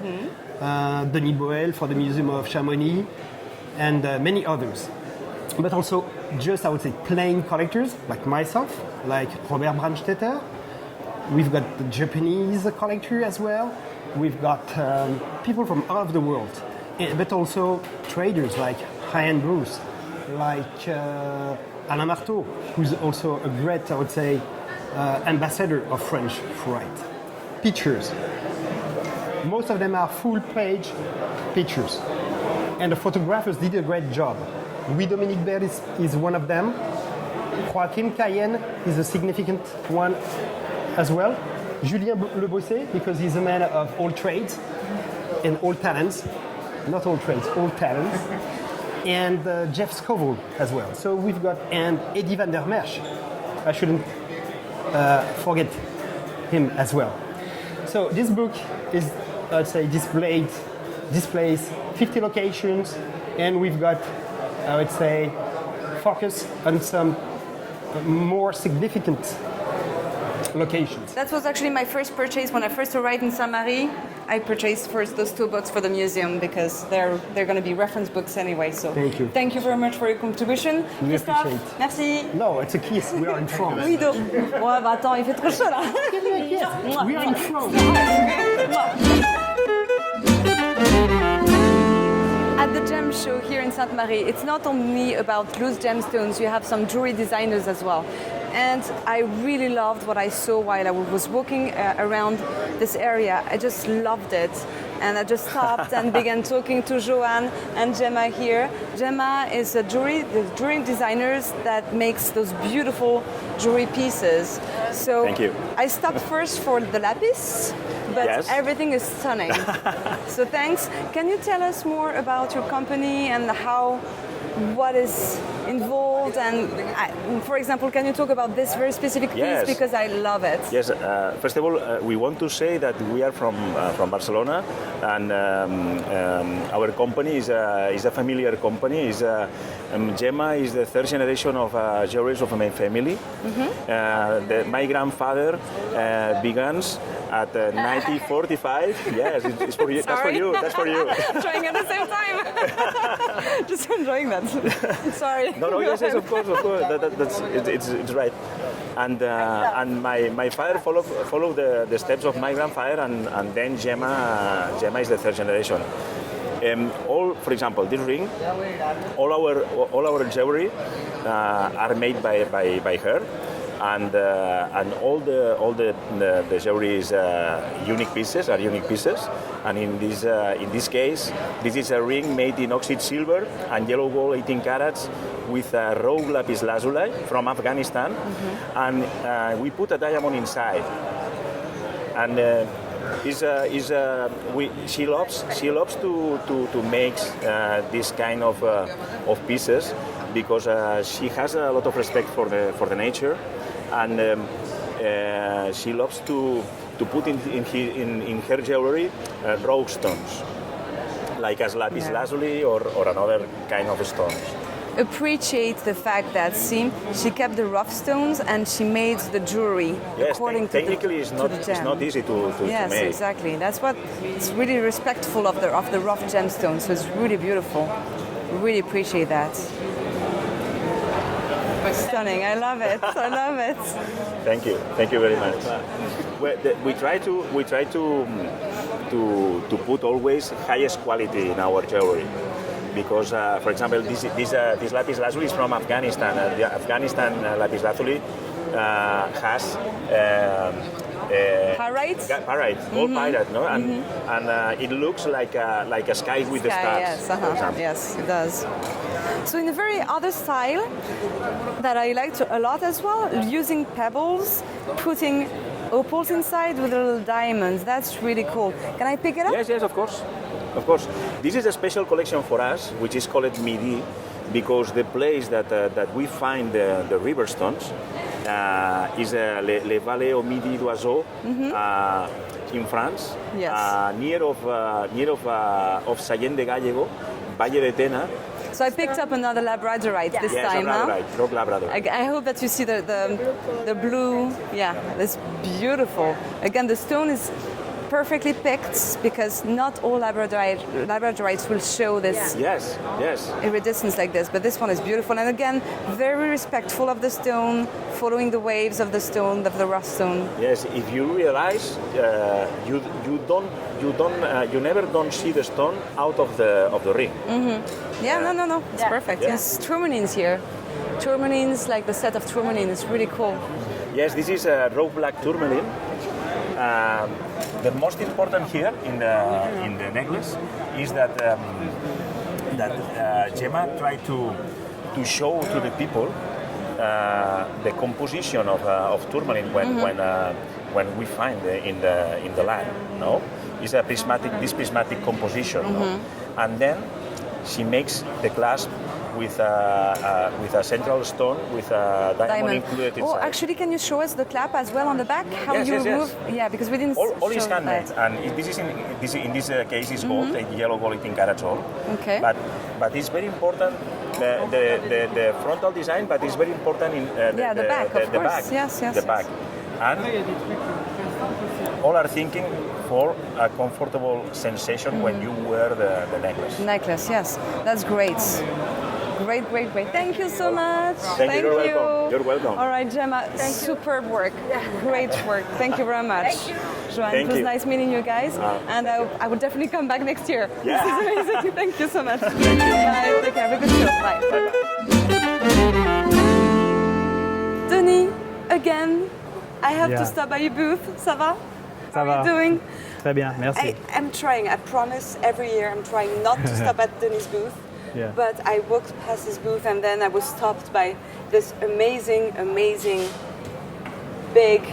Denis Boel for the Museum of Chamonix, and many others. But also just, I would say, plain collectors, like myself, like Robert Brandstetter. We've got the Japanese collector as well. We've got people from all over the world, but also traders like High-End Bruce, like Alain Martaud, who's also a great, I would say, ambassador of French fluorite. Pictures. Most of them are full-page pictures. And the photographers did a great job. Louis-Dominique Baird is one of them. Joachim Cayenne is a significant one as well. Julien Le Bosset, because he's a man of all trades and all talents. Not all trades, all talents. And Jeff Scoville as well. So we've got, and Eddie van der Merch. I shouldn't forget him as well. So this book is, let's say, displays 50 locations, and we've got, I would say, focus on some more significant locations. That was actually my first purchase. When I first arrived in Sainte-Marie, I purchased first those two books for the museum because they're going to be reference books anyway. So thank you. Thank you very much for your contribution. We appreciate. Merci. No, it's a kiss. We are in France. Oui, donc. Ouais, bah attends, il fait trop chaud là. We are in France. At the gem show here in Sainte-Marie, it's not only about loose gemstones, you have some jewelry designers as well. And I really loved what I saw while I was walking around this area. I just loved it. And I just stopped and began talking to Joanne and Gemma here. Gemma is the jewelry designers that makes those beautiful jewelry pieces. So thank you. I stopped first for the lapis, but yes. Everything is stunning. So thanks. Can you tell us more about your company and what is involved? And for example, can you talk about this very specific piece? Yes. Because I love it. Yes. First of all, we want to say that we are from Barcelona, and our company is a familiar company. Gemma is the third generation of jewelers of my family. Mm-hmm. My grandfather began at 1945. Yes, it's for you. That's for you. That's for you. Trying at the same time. Just enjoying that. Sorry. No, yes, of course. It's right. And my father followed the steps of my grandfather, and then Gemma is the third generation. For example, this ring, all our jewelry are made by her. and all the jewelry is unique pieces, and in this case, this is a ring made in oxide silver and yellow gold 18 carats with raw lapis lazuli from Afghanistan, and we put a diamond inside, and she loves to make this kind of pieces because she has a lot of respect for the nature, and she loves to put in her jewelry raw stones, like as lapis lazuli or another kind of stones. Appreciate the fact that she kept the rough stones and she made the jewelry according to technically it's not easy to yes, make. Exactly. That's what it's really respectful of the rough gemstones. So it's really beautiful. Really appreciate that. Stunning. I love it. I love it. Thank you very much. We try to put always highest quality in our jewelry. Because, for example, this lapis lazuli is from Afghanistan. The Afghanistan lapis lazuli has pyrite, all pyrite, no? And it looks like a sky with the stars. Yes, yes, it does. So in a very other style that I liked a lot as well, using pebbles, putting opals inside with little diamonds. That's really cool. Can I pick it up? Yes, of course. Of course. This is a special collection for us, which is called Midi, because the place that we find the river stones is Les Vallées au Midi d'Oiseau in France, near of Sallent de Gallego, Valle de Tena. So I picked up another labradorite this time. Labradorite, rock labradorite. I hope that you see the blue. Yeah, that's beautiful. Again, the stone is perfectly picked because not all labradorites will show this iridescence like this, but this one is beautiful, and again very respectful of the stone, following the waves of the stone, of the rough stone. Yes, if you realize you never don't see the stone out of the ring. Yeah, no, it's perfect. Yes, tourmalines here. Tourmalines, like the set of tourmaline, is really cool. Yes, this is a raw black tourmaline. The most important here in the necklace is that Gemma tried to show to the people the composition of tourmaline when we find in the land. No, it's a prismatic composition, no? And then she makes the clasp with a central stone with a diamond included inside. Oh, actually, can you show us the clap as well on the back? How you move? Yeah, because we didn't. All is handmade, and this is in this case is gold, yellow gold 18 carats gold. Okay. But it's very important the frontal design, but it's very important in the back, of course. Yes. The back, and all are thinking for a comfortable sensation when you wear the necklace. Necklace, yes, that's great. Great. Thank you so much. Thank you. You're welcome. All right, Gemma, superb work. Great work. Thank you very much. Thank you. Joanne, it was nice meeting you guys. And I will definitely come back next year. Yeah. This is amazing. Thank you so much. Thank you. Bye. Take care. Have a good show. Bye. Denis, again, I have to stop by your booth. Ça va? Ça va. How are you doing? Très bien, merci. I'm trying. I promise every year I'm trying not to stop at Denis' booth. Yeah. But I walked past his booth and then I was stopped by this amazing big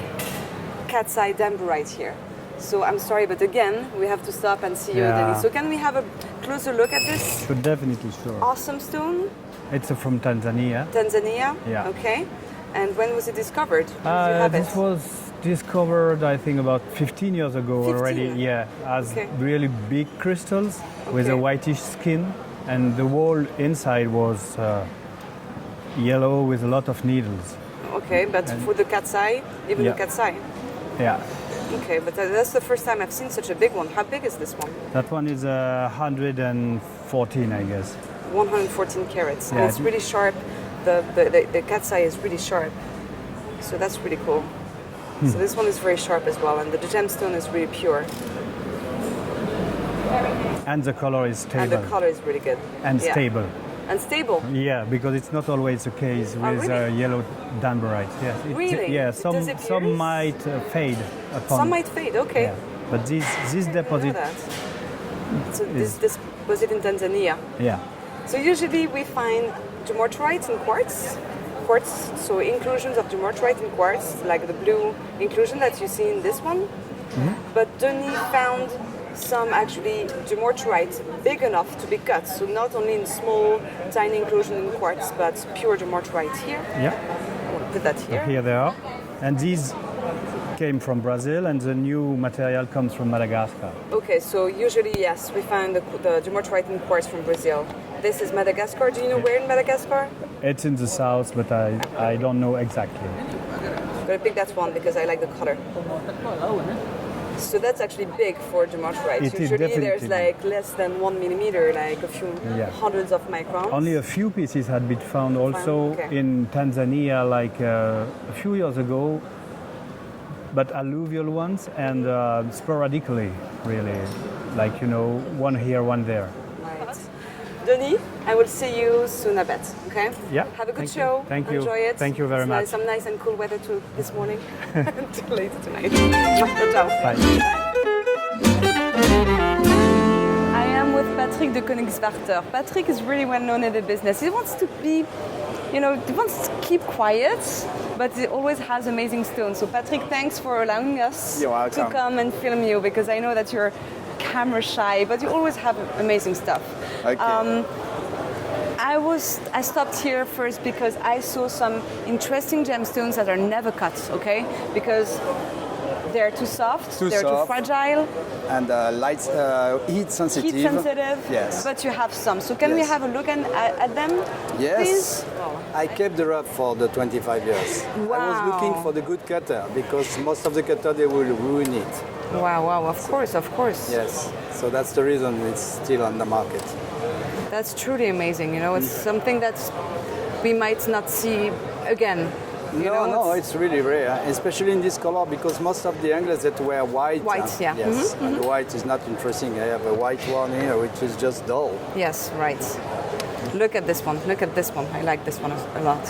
cat's eye damburite here. So I'm sorry, but again, we have to stop and see you, Denis. So can we have a closer look at this? Sure, definitely, sure. Awesome stone? It's from Tanzania. Tanzania? Yeah. Okay. And when was it discovered? When did you have this was discovered, I think, about 15 years ago 15? already. Yeah, as really big crystals with a whitish skin. And the wall inside was yellow with a lot of needles. Okay, but for the cat's eye, even the cat's eye? Yeah. Okay, but that's the first time I've seen such a big one. How big is this one? That one is 114, I guess. 114 carats. Yeah. And it's really sharp. The cat's eye is really sharp. So that's really cool. So this one is very sharp as well, and the gemstone is really pure. And the color is stable. And the color is really good. And stable. and stable. Yeah, because it's not always the case with really? yellow danbarite. Yes, Really? Yeah, It disappears? some might fade upon. Some might fade, okay. Yeah. But this deposit, So this deposit in Tanzania. yeah. So usually we find dumortierite in quartz, so inclusions of dumortierite in quartz, like the blue inclusion that you see in this one. But Denis found some actually dumortierite big enough to be cut, so not only in small, tiny inclusion in quartz, but pure dumortierite here. Yeah. I will put that here. Here they are. And these came from Brazil, and the new material comes from Madagascar. Okay, so usually, yes, we find the dumortierite in quartz from Brazil. This is Madagascar. Do you know where in Madagascar? It's in the south, but I don't know exactly. I'm going to pick that one because I like the color. So that's actually big for dumortierite. It is Usually there's definitely like less than 1 millimeter, like a few hundreds of microns. Only a few pieces had been found also okay. in Tanzania, like a few years ago, but alluvial ones and sporadically, really, like, you know, one here, one there. Right. Denis, I will see you soon, I bet. Okay? Yeah. Have a good Thank you. show. Thank you. Enjoy it. Thank you very much. Some nice and cool weather too this morning. Until later tonight. Ciao. Bye. I am with Patrick de Koningswarter. Patrick is really well known in the business. He wants to be, he wants to keep quiet, but he always has amazing stones. So Patrick, thanks for allowing us to come and film you, because I know that you're camera shy, but you always have amazing stuff. Okay. I stopped here first because I saw some interesting gemstones that are never cut, okay? Because they're too soft, too fragile. And heat sensitive. Heat sensitive, yes. But you have some. So can we have a look at them, yes. please? I kept the rub for the 25 years. Wow. I was looking for the good cutter because most of the cutter, they will ruin it. Wow, of course. Yes, so that's the reason it's still on the market. That's truly amazing, it's something that we might not see again. No, it's really rare, especially in this color, because most of the anglers that wear white. White, yeah. Yes, and the white is not interesting. I have a white one here, which is just dull. Yes, right. Look at this one. I like this one a lot.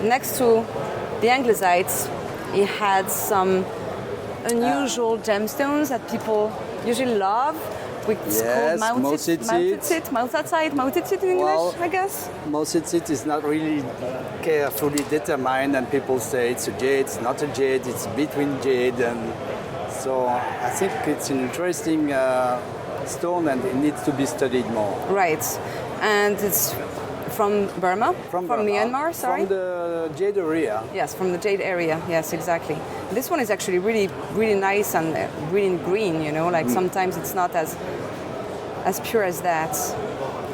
Next to the anglesites, he had some unusual gemstones that people usually love. It's called Mautit in English, I guess. Mautit is not really carefully determined, and people say it's a jade, it's not a jade, it's between jade, and so I think it's an interesting stone and it needs to be studied more. Right, and it's from Burma? From Myanmar, sorry? From the jade area. Yes, from the jade area, yes, exactly. This one is actually really, really nice and really green, sometimes it's not as pure as that.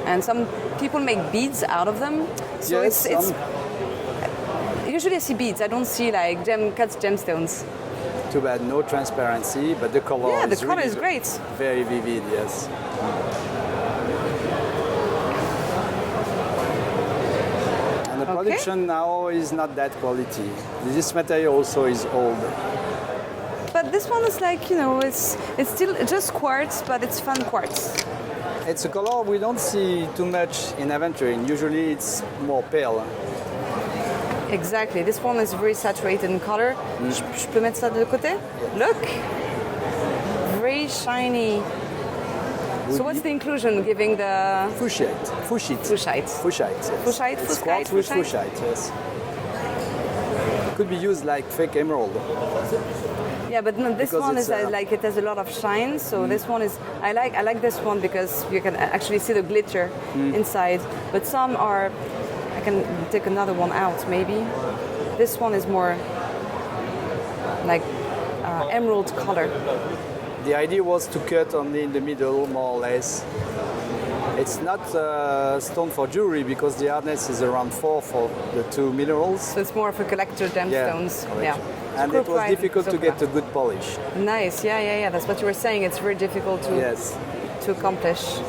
And some people make beads out of them. So yes, it's usually I see beads, I don't see like cut gemstones. Too bad, no transparency, but the color the color is great. Very vivid, yes. And the production now is not that quality. This material also is old. But this one is like, it's still just quartz, but it's fun quartz. It's a color we don't see too much in aventurine. Usually it's more pale. Exactly. This one is very saturated in color. Je peux mettre ça de côté? Look! Very shiny. So what's the inclusion giving the... Fuchsite. Fuchsite, yes. Quartz with fuchsite, yes. Could be used like fake emerald. Yeah, but no, this one is like it has a lot of shine. So this one is I like this one because you can actually see the glitter inside. But some are. I can take another one out maybe. This one is more like emerald color. The idea was to cut only in the middle, more or less. It's not stone for jewelry because the hardness is around 4 for the two minerals. So it's more of a collector gemstones. Yeah. And it was difficult to get a good polish. Nice, yeah. That's what you were saying. It's very difficult to accomplish.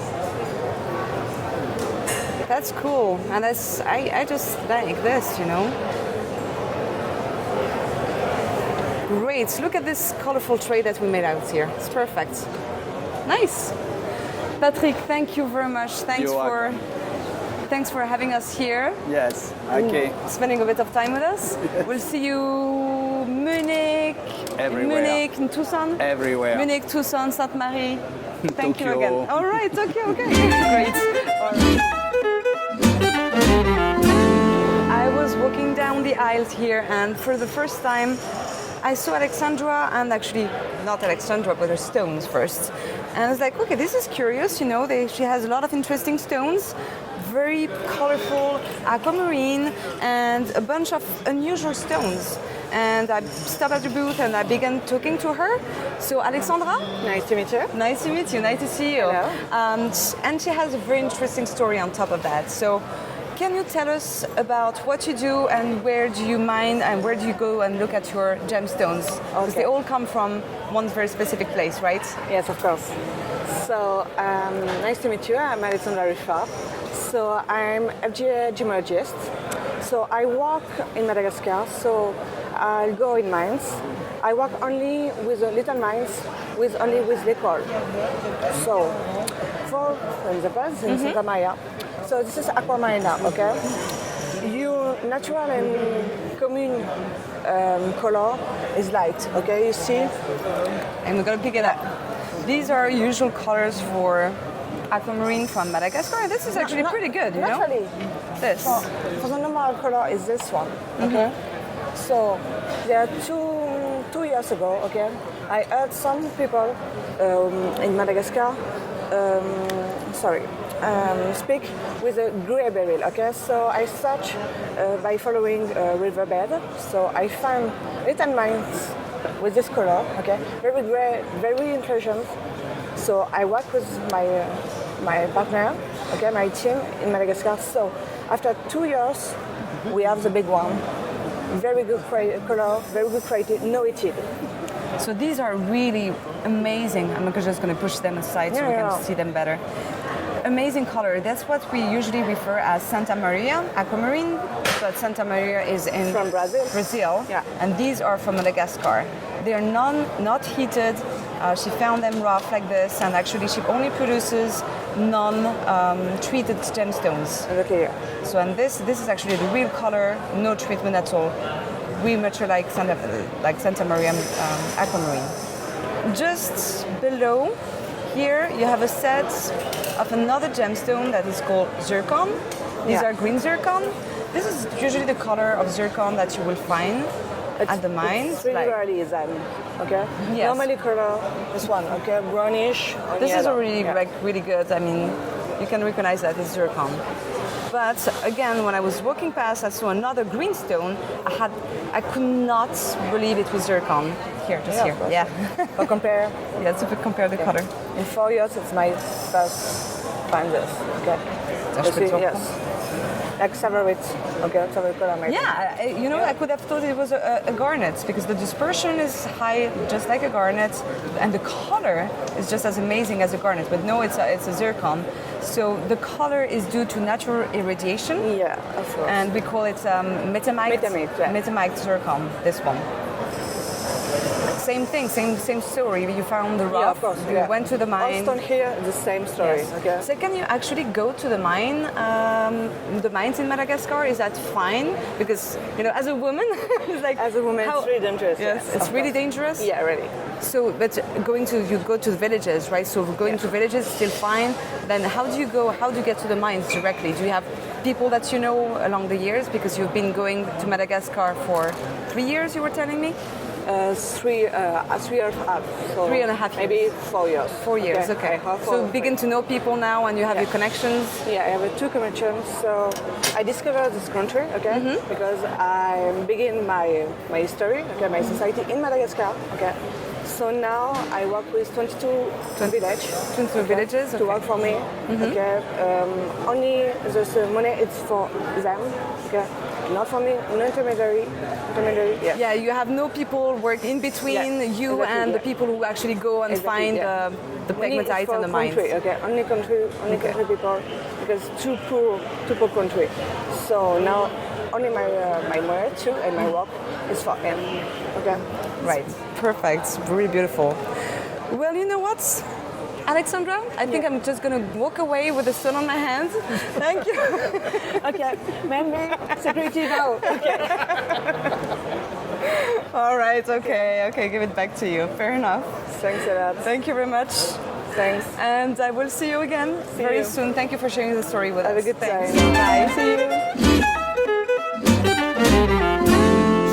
That's cool, and that's I just like this, Great. Look at this colorful tray that we made out here. It's perfect. Nice. Patrick, thank you very much. Thanks for having us here. Yes, okay. Spending a bit of time with us. We'll see you Munich, Everywhere. Munich, in Tucson. Everywhere. Munich, Tucson, Ste-Marie. Thank you Tokyo. again. All right, Tokyo, okay. Great. All right. I was walking down the aisles here, and for the first time, I saw Alexandra, and actually not Alexandra, but her stones first. And I was like, okay, this is curious, you know, she has a lot of interesting stones, very colorful, aquamarine, and a bunch of unusual stones. And I stopped at the booth and I began talking to her. So Alexandra? Nice to meet you. Nice to meet you, nice to see you. Hello. And she has a very interesting story on top of that. So can you tell us about what you do and where do you mine and where do you go and look at your gemstones? Because they all come from one very specific place, right? Yes, of course. So, nice to meet you. I'm Alexandra Fabre. So, I'm a gemologist. So, I work in Madagascar. So, I'll go in mines. I work only with little mines, only with liquor. So, for example, in Sainte-Marie. So this is aquamarine, okay? Your natural and common color is light, okay? You see? And we're gonna pick it up. These are usual colors for aquamarine from Madagascar. This is actually pretty good, you know? Naturally. This. For the normal color is this one, okay? So there are two years ago, okay, I heard some people in Madagascar, speak with a grey beryl, okay? So I search by following a riverbed. So I found little mines with this color, okay? Very grey, very intelligent. So I work with my partner, okay, my team in Madagascar. So after 2 years, we have the big one. Very good color, very good quality, no heated. So these are really amazing. I'm just going to push them aside so we can see them better. Amazing color. That's what we usually refer as Santa Maria aquamarine, but Santa Maria is from Brazil. Yeah. And these are from Madagascar. They are not heated. She found them rough like this, and actually she only produces non-treated gemstones. Okay. So and this is actually the real color, no treatment at all. We much like Santa Maria aquamarine. Just below here you have a set of another gemstone that is called zircon. These are green zircon. This is usually the color of zircon that you will find at the mines. It's really rarely okay? Yes. Normally color, this one, okay, brownish. This is already really good. I mean, you can recognize that it's zircon. But again, when I was walking past, I saw another green stone. I could not believe it was zircon. Here, just here. Yeah. But compare. Yeah, to compare the color. In 4 years, it's my first find this. Okay. Yes. Like Saphira, okay, Saphira. Yeah, you know, I could have thought it was a garnet because the dispersion is high, just like a garnet, and the color is just as amazing as a garnet. But no, it's a zircon. So the color is due to natural irradiation. Yeah, of course. And we call it metamite zircon. This one. Same thing, same story. You found the rough. Yeah, of course. You went to the mine. Also here, the same story. Yes. Okay. So can you actually go to the mine? The mines in Madagascar, is that fine? Because you know, as a woman, it's like it's really dangerous. Yes, it's really dangerous. Yeah, really. So, but you go to the villages, right? So going to villages still fine. Then how do you go? How do you get to the mines directly? Do you have people that you know along the years? Because you've been going to Madagascar for 3 years, you were telling me. 3 years and a half. So 3.5 years. Maybe 4 years. 4 years, okay. So begin to know people now and you have your connections? Yeah, I have 2 connections. So I discovered this country, okay, because I begin my history, okay, my society in Madagascar, okay. So now I work with 22 villages to work for me, okay. Only the money it's for them, okay. Not for me, no intermediary. Yeah. Yeah, you have no people work in between you and the people who actually go and find the pegmatites and the mines. Okay, only country people, because too poor country. So now only my money too and my work is for him. Okay. Right. Perfect. Really beautiful. Well, you know what? Alexandra, I think I'm just going to walk away with a stone on my hand. Thank you. Okay, maybe security now. Okay. All right, okay, give it back to you. Fair enough. Thanks a lot. Thank you very much. Thanks. And I will see you again very soon. Thank you for sharing the story with us. Have a good time. Bye. See you.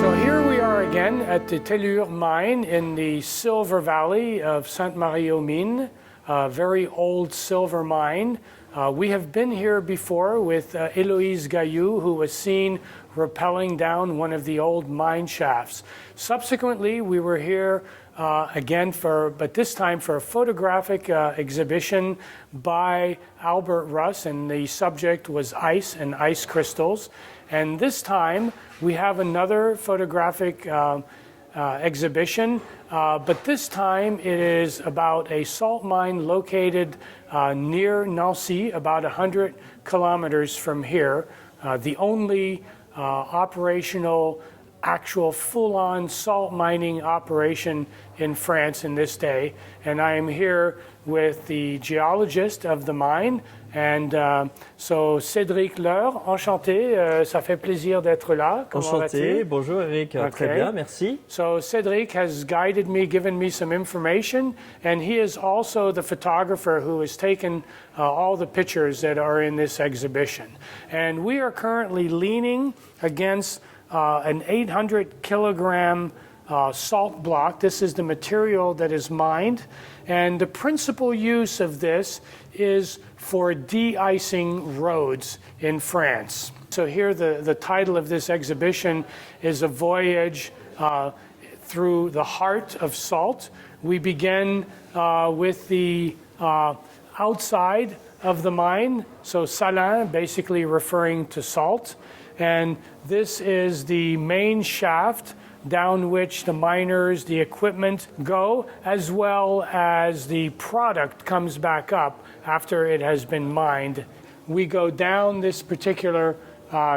So here we are again at the Tellure mine in the Silver Valley of Sainte-Marie-aux-Mines, a very old silver mine. We have been here before with Héloïse Gaillou, who was seen rappelling down one of the old mine shafts. Subsequently, we were here again but this time for a photographic exhibition by Albert Russ, and the subject was ice and ice crystals. And this time we have another photographic exhibition, but this time it is about a salt mine located near Nancy, about 100 kilometers from here, the only operational, actual full-on salt mining operation in France in this day. And I am here with the geologist of the mine. And so Cédric Leur, enchanté, ça fait plaisir d'être là. Comment Enchanté, bonjour Eric, très bien, merci. So Cédric has guided me, given me some information, and he is also the photographer who has taken all the pictures that are in this exhibition. And we are currently leaning against an 800 kilogram salt block. This is the material that is mined, and the principal use of this is for de-icing roads in France. So here the title of this exhibition is A Voyage Through the Heart of Salt. We begin with the outside of the mine, so salin, basically referring to salt. And this is the main shaft down which the miners, the equipment go, as well as the product comes back up after it has been mined. We go down this particular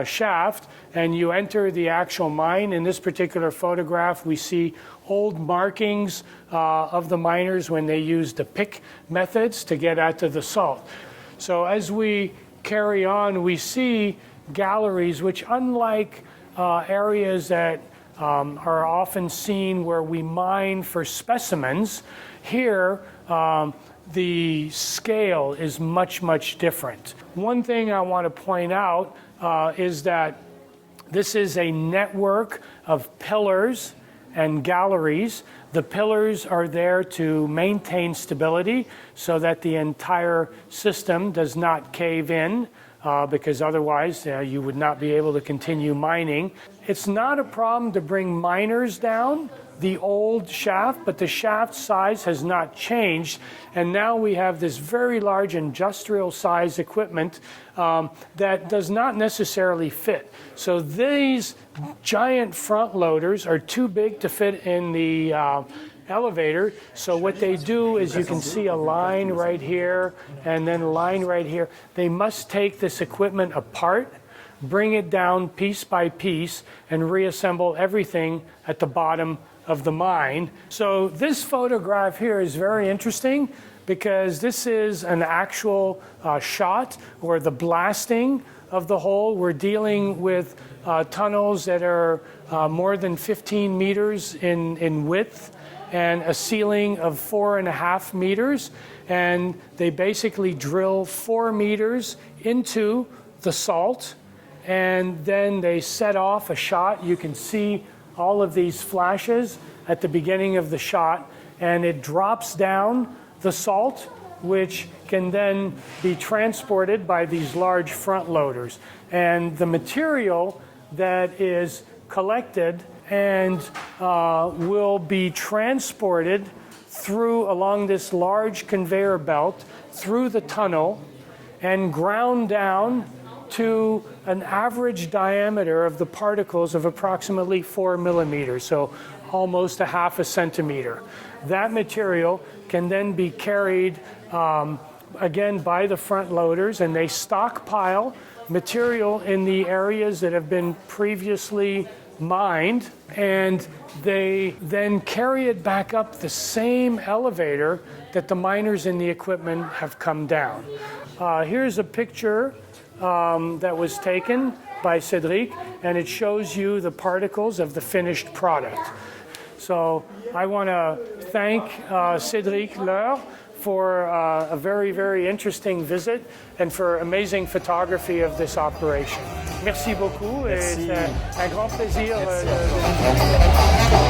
shaft and you enter the actual mine. In this particular photograph, we see old markings of the miners when they used the pick methods to get at the salt. So as we carry on, we see galleries which, unlike areas that are often seen where we mine for specimens, here the scale is much, much different. One thing I want to point out is that this is a network of pillars and galleries. The pillars are there to maintain stability so that the entire system does not cave in, because otherwise you would not be able to continue mining. It's not a problem to bring miners down the old shaft, but the shaft size has not changed, and now we have this very large industrial size equipment that does not necessarily fit. So these giant front loaders are too big to fit in the elevator. So what they do is, you can see a line right here and then a line right here. They must take this equipment apart, bring it down piece by piece, and reassemble everything at the bottom of the mine. So this photograph here is very interesting because this is an actual shot, or the blasting of the hole. We're dealing with tunnels that are more than 15 meters in width, and a ceiling of 4.5 meters. And they basically drill 4 meters into the salt, and then they set off a shot. You can see all of these flashes at the beginning of the shot, and it drops down the salt, which can then be transported by these large front loaders. And the material that is collected and will be transported along this large conveyor belt through the tunnel and ground down to an average diameter of the particles of approximately 4 millimeters, so almost 1/2 centimeter. That material can then be carried again by the front loaders, and they stockpile material in the areas that have been previously mined, and they then carry it back up the same elevator that the miners and the equipment have come down. Here's a picture that was taken by Cédric, and it shows you the particles of the finished product. So I want to thank Cédric Leur for a very, very interesting visit and for amazing photography of this operation. Merci beaucoup. Merci. Et c'est un grand plaisir. Merci.